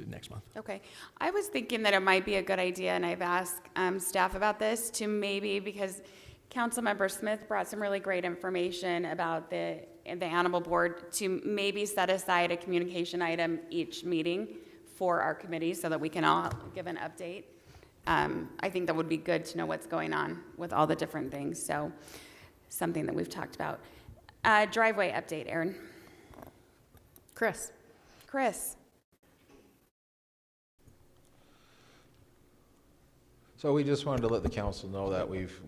next month. Okay. I was thinking that it might be a good idea, and I've asked staff about this, to maybe, because Councilmember Smith brought some really great information about the animal board, to maybe set aside a communication item each meeting for our committee so that we can all give an update. I think that would be good to know what's going on with all the different things. So something that we've talked about. Driveway update, Aaron. Chris. So we just wanted to let the council know that we've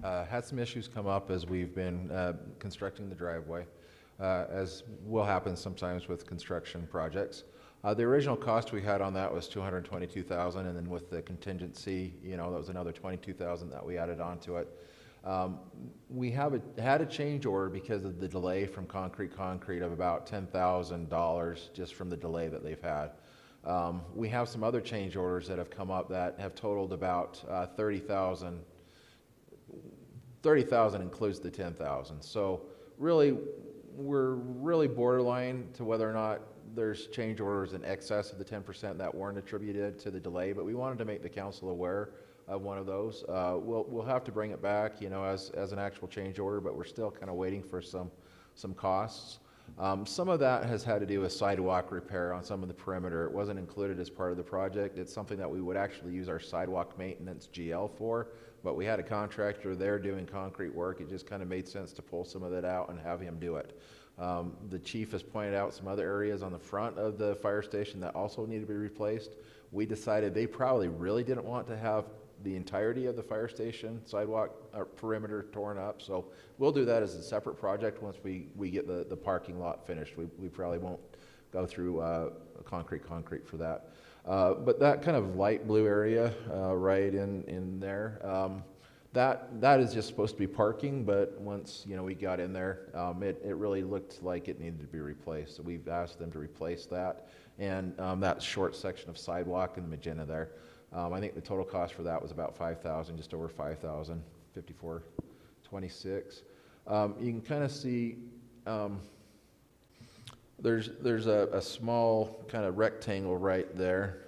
had some issues come up as we've been constructing the driveway, as will happen sometimes with construction projects. The original cost we had on that was $222,000, and then with the contingency, that was another $22,000 that we added onto it. We had a change order because of the delay from Concrete of about $10,000 just from the delay that they've had. We have some other change orders that have come up that have totaled about $30,000. $30,000 includes the $10,000. So really, we're really borderline to whether or not there's change orders in excess of the 10% that weren't attributed to the delay, but we wanted to make the council aware of one of those. We'll have to bring it back, as an actual change order, but we're still kind of waiting for some costs. Some of that has had to do with sidewalk repair on some of the perimeter. It wasn't included as part of the project. It's something that we would actually use our sidewalk maintenance GL for, but we had a contractor there doing concrete work. It just kind of made sense to pull some of that out and have him do it. The chief has pointed out some other areas on the front of the fire station that also need to be replaced. We decided they probably really didn't want to have the entirety of the fire station sidewalk perimeter torn up, so we'll do that as a separate project once we get the parking lot finished. We probably won't go through concrete for that. But that kind of light blue area right in there, that is just supposed to be parking, but once we got in there, it really looked like it needed to be replaced. So we've asked them to replace that, and that short section of sidewalk in the magenta there. I think the total cost for that was about $5,000, just over $5,000, $54.26. You can kind of see there's a small kind of rectangle right there.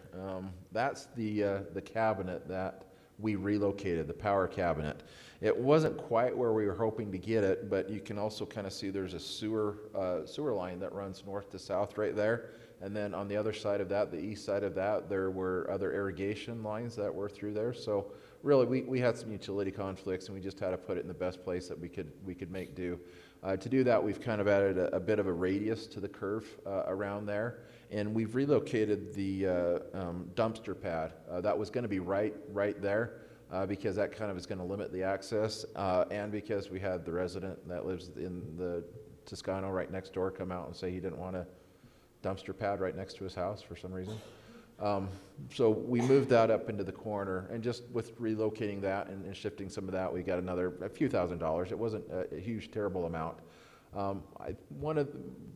That's the cabinet that we relocated, the power cabinet. It wasn't quite where we were hoping to get it, but you can also kind of see there's a sewer line that runs north to south right there. And then on the other side of that, the east side of that, there were other irrigation lines that were through there. So really, we had some utility conflicts, and we just had to put it in the best place that we could make do. To do that, we've kind of added a bit of a radius to the curve around there, and we've relocated the dumpster pad. That was going to be right there because that kind of is going to limit the access, and because we had the resident that lives in the Toscano right next door come out and say he didn't want a dumpster pad right next to his house for some reason. So we moved that up into the corner, and just with relocating that and shifting some of that, we got a few $1,000s. It wasn't a huge, terrible amount. One of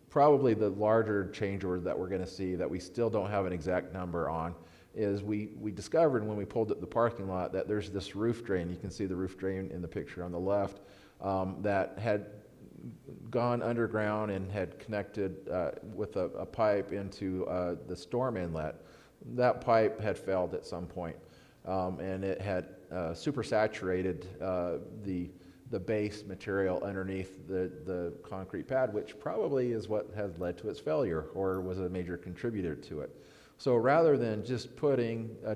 probably the larger change order that we're going to see that we still don't have an exact number on is we discovered when we pulled up the parking lot that there's this roof drain. You can see the roof drain in the picture on the left that had gone underground and had connected with a pipe into the storm inlet. That pipe had failed at some point, and it had supersaturated the base material underneath the concrete pad, which probably is what has led to its failure or was a major contributor to it. So rather than just putting a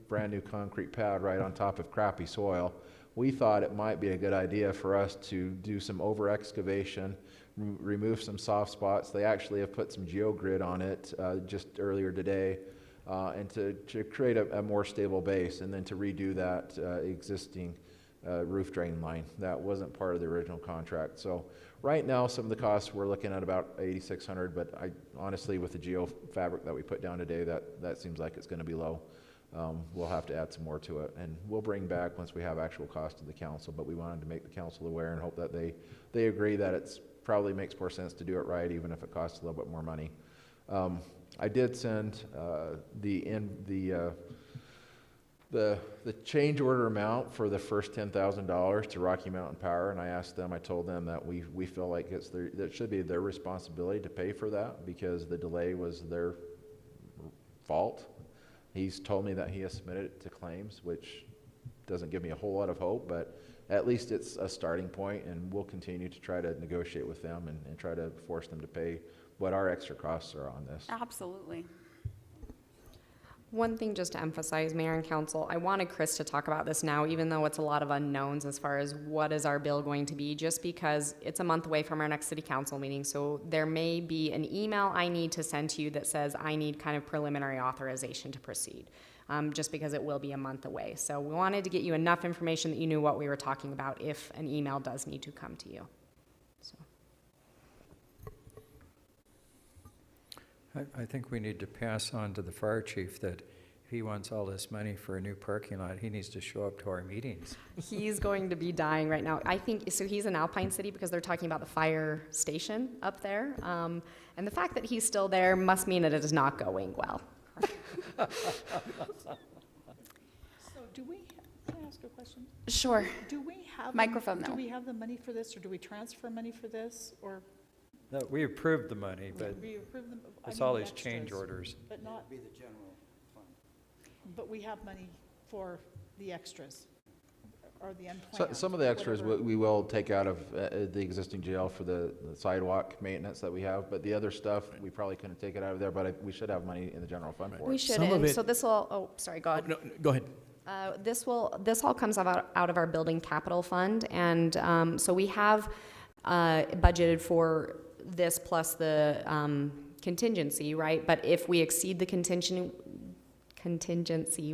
brand new concrete pad right on top of crappy soil, we thought it might be a good idea for us to do some over excavation, remove some soft spots. They actually have put some geogrid on it just earlier today, and to create a more stable base, and then to redo that existing roof drain line. That wasn't part of the original contract. So right now, some of the costs, we're looking at about $8,600, but honestly, with the geofabric that we put down today, that seems like it's going to be low. We'll have to add some more to it, and we'll bring back once we have actual cost to the council, but we wanted to make the council aware and hope that they agree that it's probably makes more sense to do it right, even if it costs a little bit more money. I did send the change order amount for the first $10,000 to Rocky Mountain Power, and I told them that we feel like that should be their responsibility to pay for that because the delay was their fault. He's told me that he has submitted it to claims, which doesn't give me a whole lot of hope, but at least it's a starting point, and we'll continue to try to negotiate with them and try to force them to pay what our extra costs are on this. Absolutely. One thing just to emphasize, Mayor and Council, I wanted Chris to talk about this now, even though it's a lot of unknowns as far as what is our bill going to be, just because it's a month away from our next city council meeting. So there may be an email I need to send to you that says I need kind of preliminary authorization to proceed, just because it will be a month away. So we wanted to get you enough information that you knew what we were talking about if an email does need to come to you. So. I think we need to pass on to the fire chief that if he wants all this money for a new parking lot, he needs to show up to our meetings. He's going to be dying right now. I think, so he's in Alpine City because they're talking about the fire station up there. And the fact that he's still there must mean that it is not going well. So can I ask a question? Sure. Do we have Microphone, Do though. we have the money for this, or do we transfer money for this, or? No, we approved the money, but We approve them, I it's mean all the these change extras, orders. But not, Be the general fund. but we have money for the extras, or the unplanned. Some of the extras whatever. we will take out of the existing jail for the sidewalk maintenance that we have, but the other stuff, we probably couldn't take it out of there, but we should have money in the general fund for We it. should, Some of and it- so this will, oh, sorry, go ahead. No, go ahead. This all comes out of our building capital fund, and so we have budgeted for this plus the contingency, right? But if we exceed the contingency,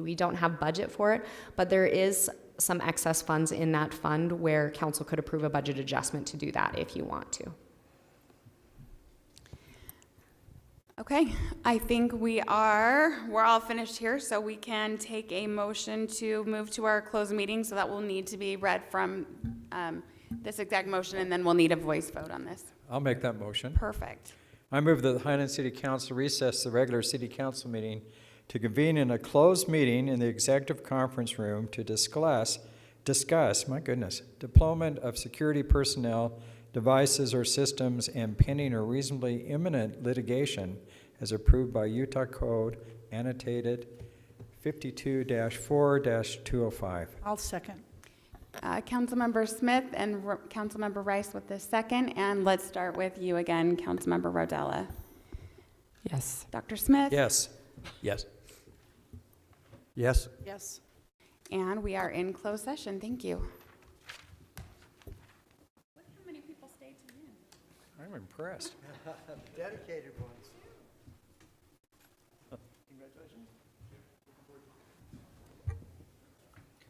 we don't have budget for it, but there is some excess funds in that fund where council could approve a budget adjustment to do that if you want to. Okay, I think we're all finished here, so we can take a motion to move to our closed meeting, so that will need to be read from this exact motion, and then we'll need a voice vote on this. I'll make that motion. Perfect. I move that the Highland City Council recess the regular city council meeting to convene in a closed meeting in the executive conference room to discuss, my goodness, deployment of security personnel, devices or systems, and pending or reasonably imminent litigation as approved by Utah Code annotated 52-4-205. I'll second. Councilmember Smith and Councilmember Rice with the second, and let's start with you again, Councilmember Rodella. Yes. Dr. Smith? Yes. Yes. Yes. Yes. And we are in closed session. Thank you. Look how many people stayed to the end. I'm impressed. Dedicated ones. Congratulations.